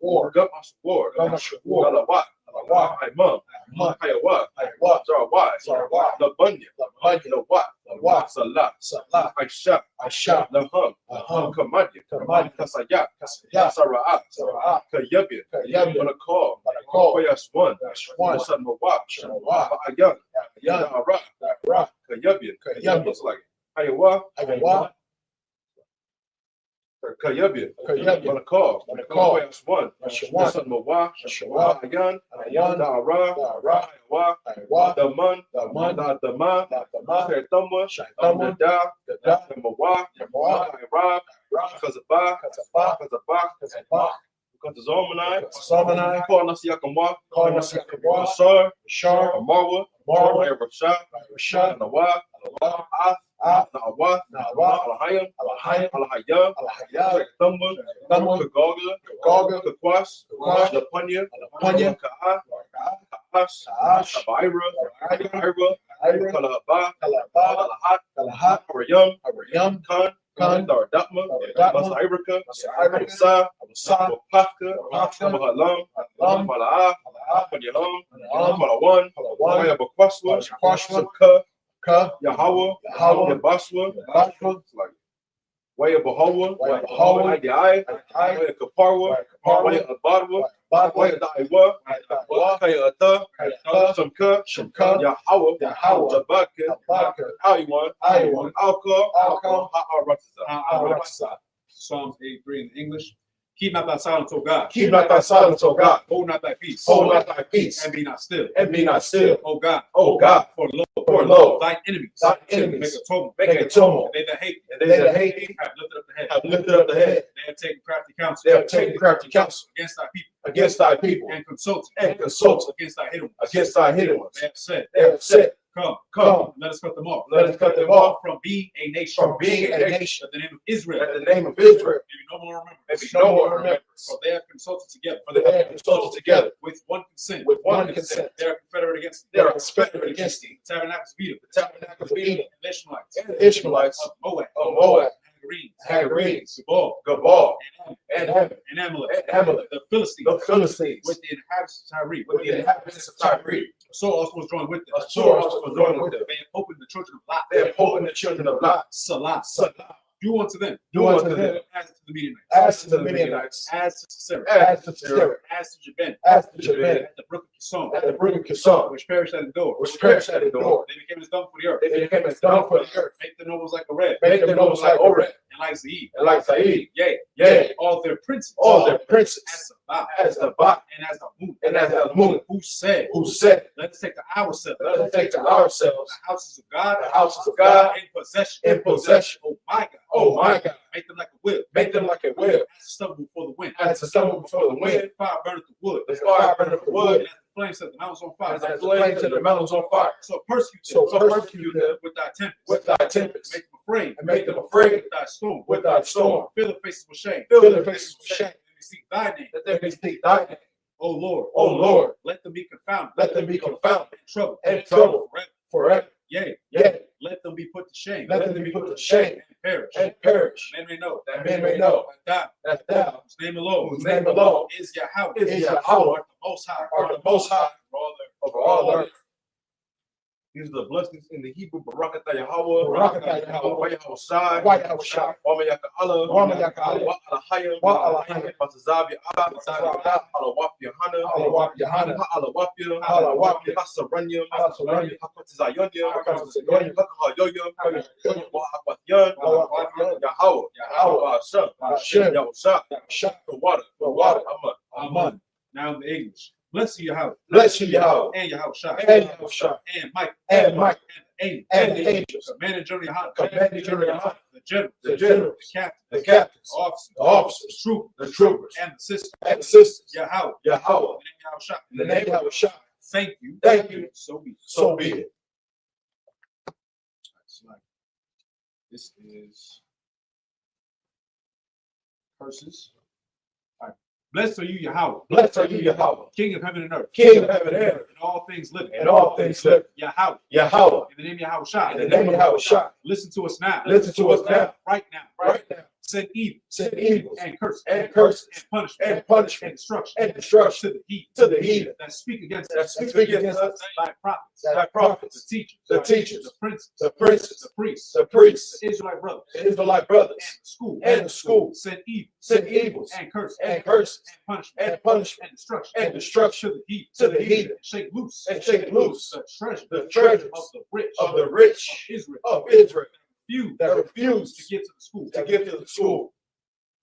War, Gumas War, Gamash War, Galawat, Alawat, Imam, Imam, Hayawat, Hayawat, Zarawat, Zarawat, Labunya, Labunya, Lawat, Lawat, Salah, Salah, Aisha, Aisha, Lahum, Lahum, Kamadya, Kamadya, Kasayat, Kasayat, Sara'at, Sara'at, Kayabya, Kayabya, Manakal, Manakal, Koyas1, Koyas1, Sanmawat, Shanawat, Ba'ayan, Yan, Da'arat, Ra, Kayabya, Kayabya, looks like Hayawa, Agawa, Kayabya, Kayabya, Manakal, Manakal, Koyas1, Koyas1, Sanmawat, Shawat, Ba'ayan, Ayan, Da'arat, Da'arat, Hayawa, Ayawa, Daman, Daman, Da'dama, Da'dama, Shaitama, Shaitama, Dada, Dada, Damawa, Yamawa, Kairab, Ra, Kazaba, Kazaba, Kazaba, Kazaba, Kazazomani, Kazamanai, Kornasiakamwa, Karnasiakawa, Bashar, Bashar, Amarwa, Marwa, Rashad, Rashad, Nawa, Alawa, Na'awa, Na'awa, Alahayam, Alahayam, Alahayam, Alahayam, Thumba, Thumba, Kagoga, Kagoga, Kakwash, Kakwash, Lapunya, Lapunya, Ka'a, Ka'a, Ka'ash, Ka'ash, Kabaira, Kabaira, Kaira, Ira, Kalahaba, Kalaba, Kalahat, Kalahat, Harayam, Harayam, Khan, Khan, Dardatma, Dardatma, Masairika, Masairika, Sa, Sa, Wapaka, Wapaka, Mahalam, Mahalam, Mala'a, Mala'a, Manyalam, Manyalam, Malawan, Malawan, Maya Bakwaswa, Bakwaswa, Sabka, Ka, Yahweh, Yahweh, Yabaswa, Yabaswa, it's like Waya Bahawa, Waya Bahawa, Idai, Idai, Waya Kaparwa, Waya Kaparwa, Waya Abadwa, Badwa, Waya Daiwa, Daiwa, Kaya Ata, Kayata, Samka, Shamka, Yahweh, Yahweh, Jabaka, Jabaka, Aliwan, Aliwan, Alcohol, Alcohol, Ha'aratza. Psalms 83 in English. Keep not thy silence, O God. Keep not thy silence, O God. Hold not thy peace. Hold not thy peace, And be not still. and be not still. O God. O God, For lo, for lo, thine enemies. thine enemies Make a tumult. make a tumult, And they that hate and they that hate thee have lifted up the head. have lifted up the head. They have taken crafty counsel. They have taken crafty counsel Against thy people. against thy people, And consulted. and consulted Against thy hidden ones. against thy hidden ones. They have said, They have said, Come, Come, let us cut them off. let us cut them off From being a nation. from being a nation. That the name of Israel. That the name of Israel Maybe no more remember. may be no more remembrance. For they have consulted together. For they have consulted together With one consent. with one consent. They are confederate against They are confederate against thee. the tabernacles of Edom. The tabernacles of Edom, And the Ishmaelites. and the Ishmaelites Of Moab. of Moab, Hagarenes. Hagarenes, Gabal. Gabal, And and Amalek. and Amalek, The Philistines. the Philistines, With the inhabitants of Tyre. with the inhabitants of Tyre. So also was joined with them. A sword also was joined with them. They have opened the children of Lot. They have opened the children of Lot. Salah. Salah. Do unto them. Do unto them As to the Midianites. as to the Midianites, As to Sisera. as to Sisera, As to Jabin. as to Jabin, At the brook of Kison. at the brook of Kison, Which perished at the door. which perished at the door. They became as dung for the earth. They became as dung for the earth. Make the nobles like a red. Make them nobles like Oreb, And like Zeid. and like Said. Yea. Yea, All their princes. all their princes, As Sabbath. as the Bach, And as the moon. and as the moon, Who said, who said, let us take to ourselves let us take to ourselves the houses of God. the houses of God In possession. in possession. Oh my God. Oh my God, Make them like a whip. make them like a whip, As a stubble before the wind. as the stumble before the wind, Fire burneth the wood. the fire burneth the wood, And as the flame set the mountains on fire. as the flames and the mountains on fire. So persecute So them. persecute them with thy tempest. with thy tempest, Make them afraid. And make them afraid with thy storm. with thy storm. Fill their faces with shame. Fill their faces with shame. Let me seek thy name. That they may seek thy name. O Lord. O Lord, Let them be confounded. let them be confounded And troubled. and troubled Forever. forever. Yea. Yea, Let them be put to shame. let them be put to shame And perish. and perish. Men may know. That men may know That that thou, thou, whose name alone, whose name alone is Yahweh, is Yahweh, art the most high, art the most high over all over all earth. These are the blessings in the Hebrew. Barakatah Yahweh. Barakatah Yahweh. Yahweh Shai. Why Yahweh Shai? Wama Yaka'ala. Wama Yaka'ala. Wa Alahaya. Wa Alahaya. Bazazabi Allah. Alawapia Hana. Alawapia Hana. Alawapia. Alawapia. Hasaranyam. Hasaranyam. Hakatizayonyam. Hakatizayonyam. Hakahayoyam. Wa Akwatyan. Akwatyan. Yahweh. Yahweh. Hashem. Hashem. Yahweh Shai. Shai. The water. The water. Amen. Now in the English. Bless you, Yahweh. Bless you, Yahweh. And Yahweh Shai. And Yahweh Shai. And Mike. And Mike. And the angels. Commanding General Yahweh. Commanding General Yahweh. The generals. The generals. The captains. The captains. Officers. The officers. Troopers. The troopers. And the sisters. And the sisters. Yahweh. Yahweh. In the name of Yahweh Shai. In the name of Yahweh Shai. Thank you. Thank you. So be it. So be it. This is curses. All right. Blessed are you, Yahweh. Blessed are you, Yahweh. King of heaven and earth. King of heaven and earth. And all things living. And all things living. Yahweh. Yahweh. In the name of Yahweh Shai. In the name of Yahweh Shai. Listen to us now. Listen to us now. Right now. Right now. Send evil. Send evils And curses. and curses And punishment. and punishment And destruction. and destruction To the heathen. to the heathen That speak against that us. speak against us, Thy prophets. thy prophets, The teachers. the teachers, The princes. the princes, The priests. the priests, The Israelite brothers. the Israelite brothers, And the school. and the school. Send evil. Send evils And curses. and curses And punishment. and punishment And destruction. and destruction To the heathen. to the heathen. Shake loose. And shake loose The treasure. the treasures Of the rich. of the rich Israel. of Israel Few that refuse to get to the school. to give to the school,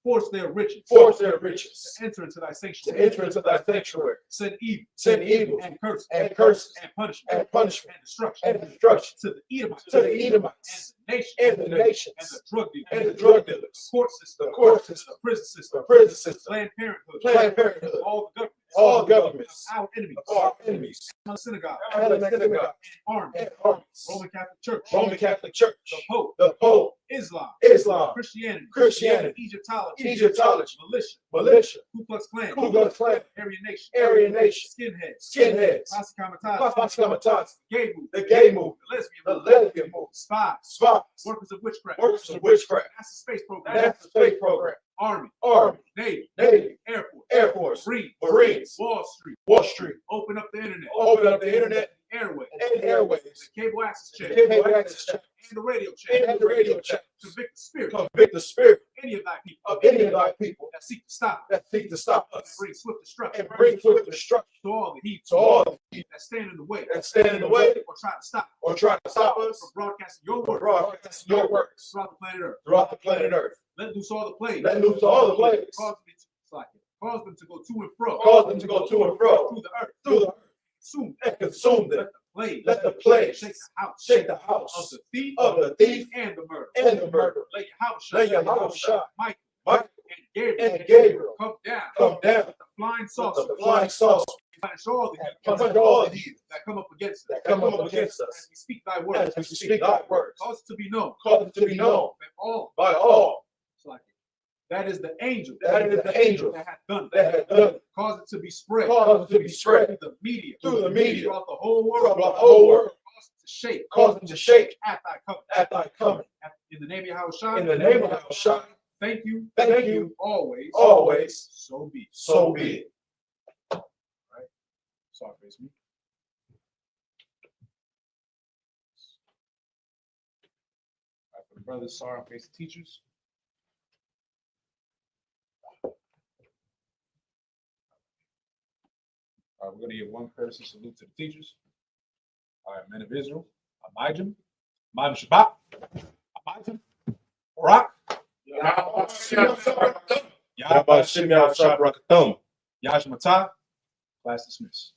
Force their riches. force their riches To enter into thy to sanctuary. enter into thy sanctuary, Send evil. send evils And curses. and curses And punishment. and punishment And destruction. and destruction To the Edomites. to the Edomites And the nation. and the nations And the drug dealers. and the drug dealers, court system. the court system, The prison system. the prison system, Planned Parenthood. Planned Parenthood, All the governments. all governments, Our enemies. our enemies, The synagogue. and the synagogue, And army. and armies, Roman Catholic Church. Roman Catholic Church, The Pope. the Pope, Islam. Islam, Christianity. Christianity, Egyptology. Egyptology, Militia. militia, Ku Klux Klan. Ku Klux Klan, Aryan Nation. Aryan Nation, Skinheads. skinheads, Posse Comitatus. Pascamatas, Gay movement. the gay movement, The lesbian the movement. lesbian movement, Spies. spies, Workers of witchcraft. workers of witchcraft, NASA space program. NASA space program, Army. Army, Navy. Navy, Air Force. Air Force, Marines. Marines, Wall Street. Wall Street, Open up the internet. open up the internet Airways. and airways, The cable access the channel. cable access channel, And the radio channel. and the radio channel, Convict the spirit. convict the spirit Any of thy people. of any of thy people That seek to stop. that seek to stop And us bring swift destruction. and bring swift destruction To all the heat. to all That stand in the way. that stand in the way Or try to stop. or try to stop From us broadcasting your from word. broadcasting your works Throughout the planet Earth. throughout the planet Earth. Let loose all the plagues. Let loose all the plagues, Cause them to go to and fro. cause them to go to and fro Through the earth. through the earth Soon. and consume them. Let the plague. Let the plagues Shake the house. shake the Of house the thief. of the thief And the murder. and the murderer. Let your house Let your house shine. Mike Michael and Gabriel. and Gabriel Come down. come down The flying with saucer. the flying saucer Punish all the and heathen punish all the heathens that come up against us. that come up against As us we speak thy word. as we speak thy words. Cause it to be known. Cause it to be known That all. by all That is the angel. that is the angel that hath done that had done it. Cause it to be spread. Cause it to be spread Through the media. through the media Throughout the whole world. throughout the whole world. Cause it to shake. Cause them to shake At thy coming. at thy coming. In the name of Yahweh Shai. In the name of Yahweh Shai, Thank you. thank you, Always. always, So be. so be it. Sorry, face me. All right, for the brothers, sorry, face the teachers. All right, we're going to give one courtesy salute to the teachers. All right, men of Israel, Amijam, Shabbat, Amijam, Barak, Yahweh, Yashmatah, class dismissed.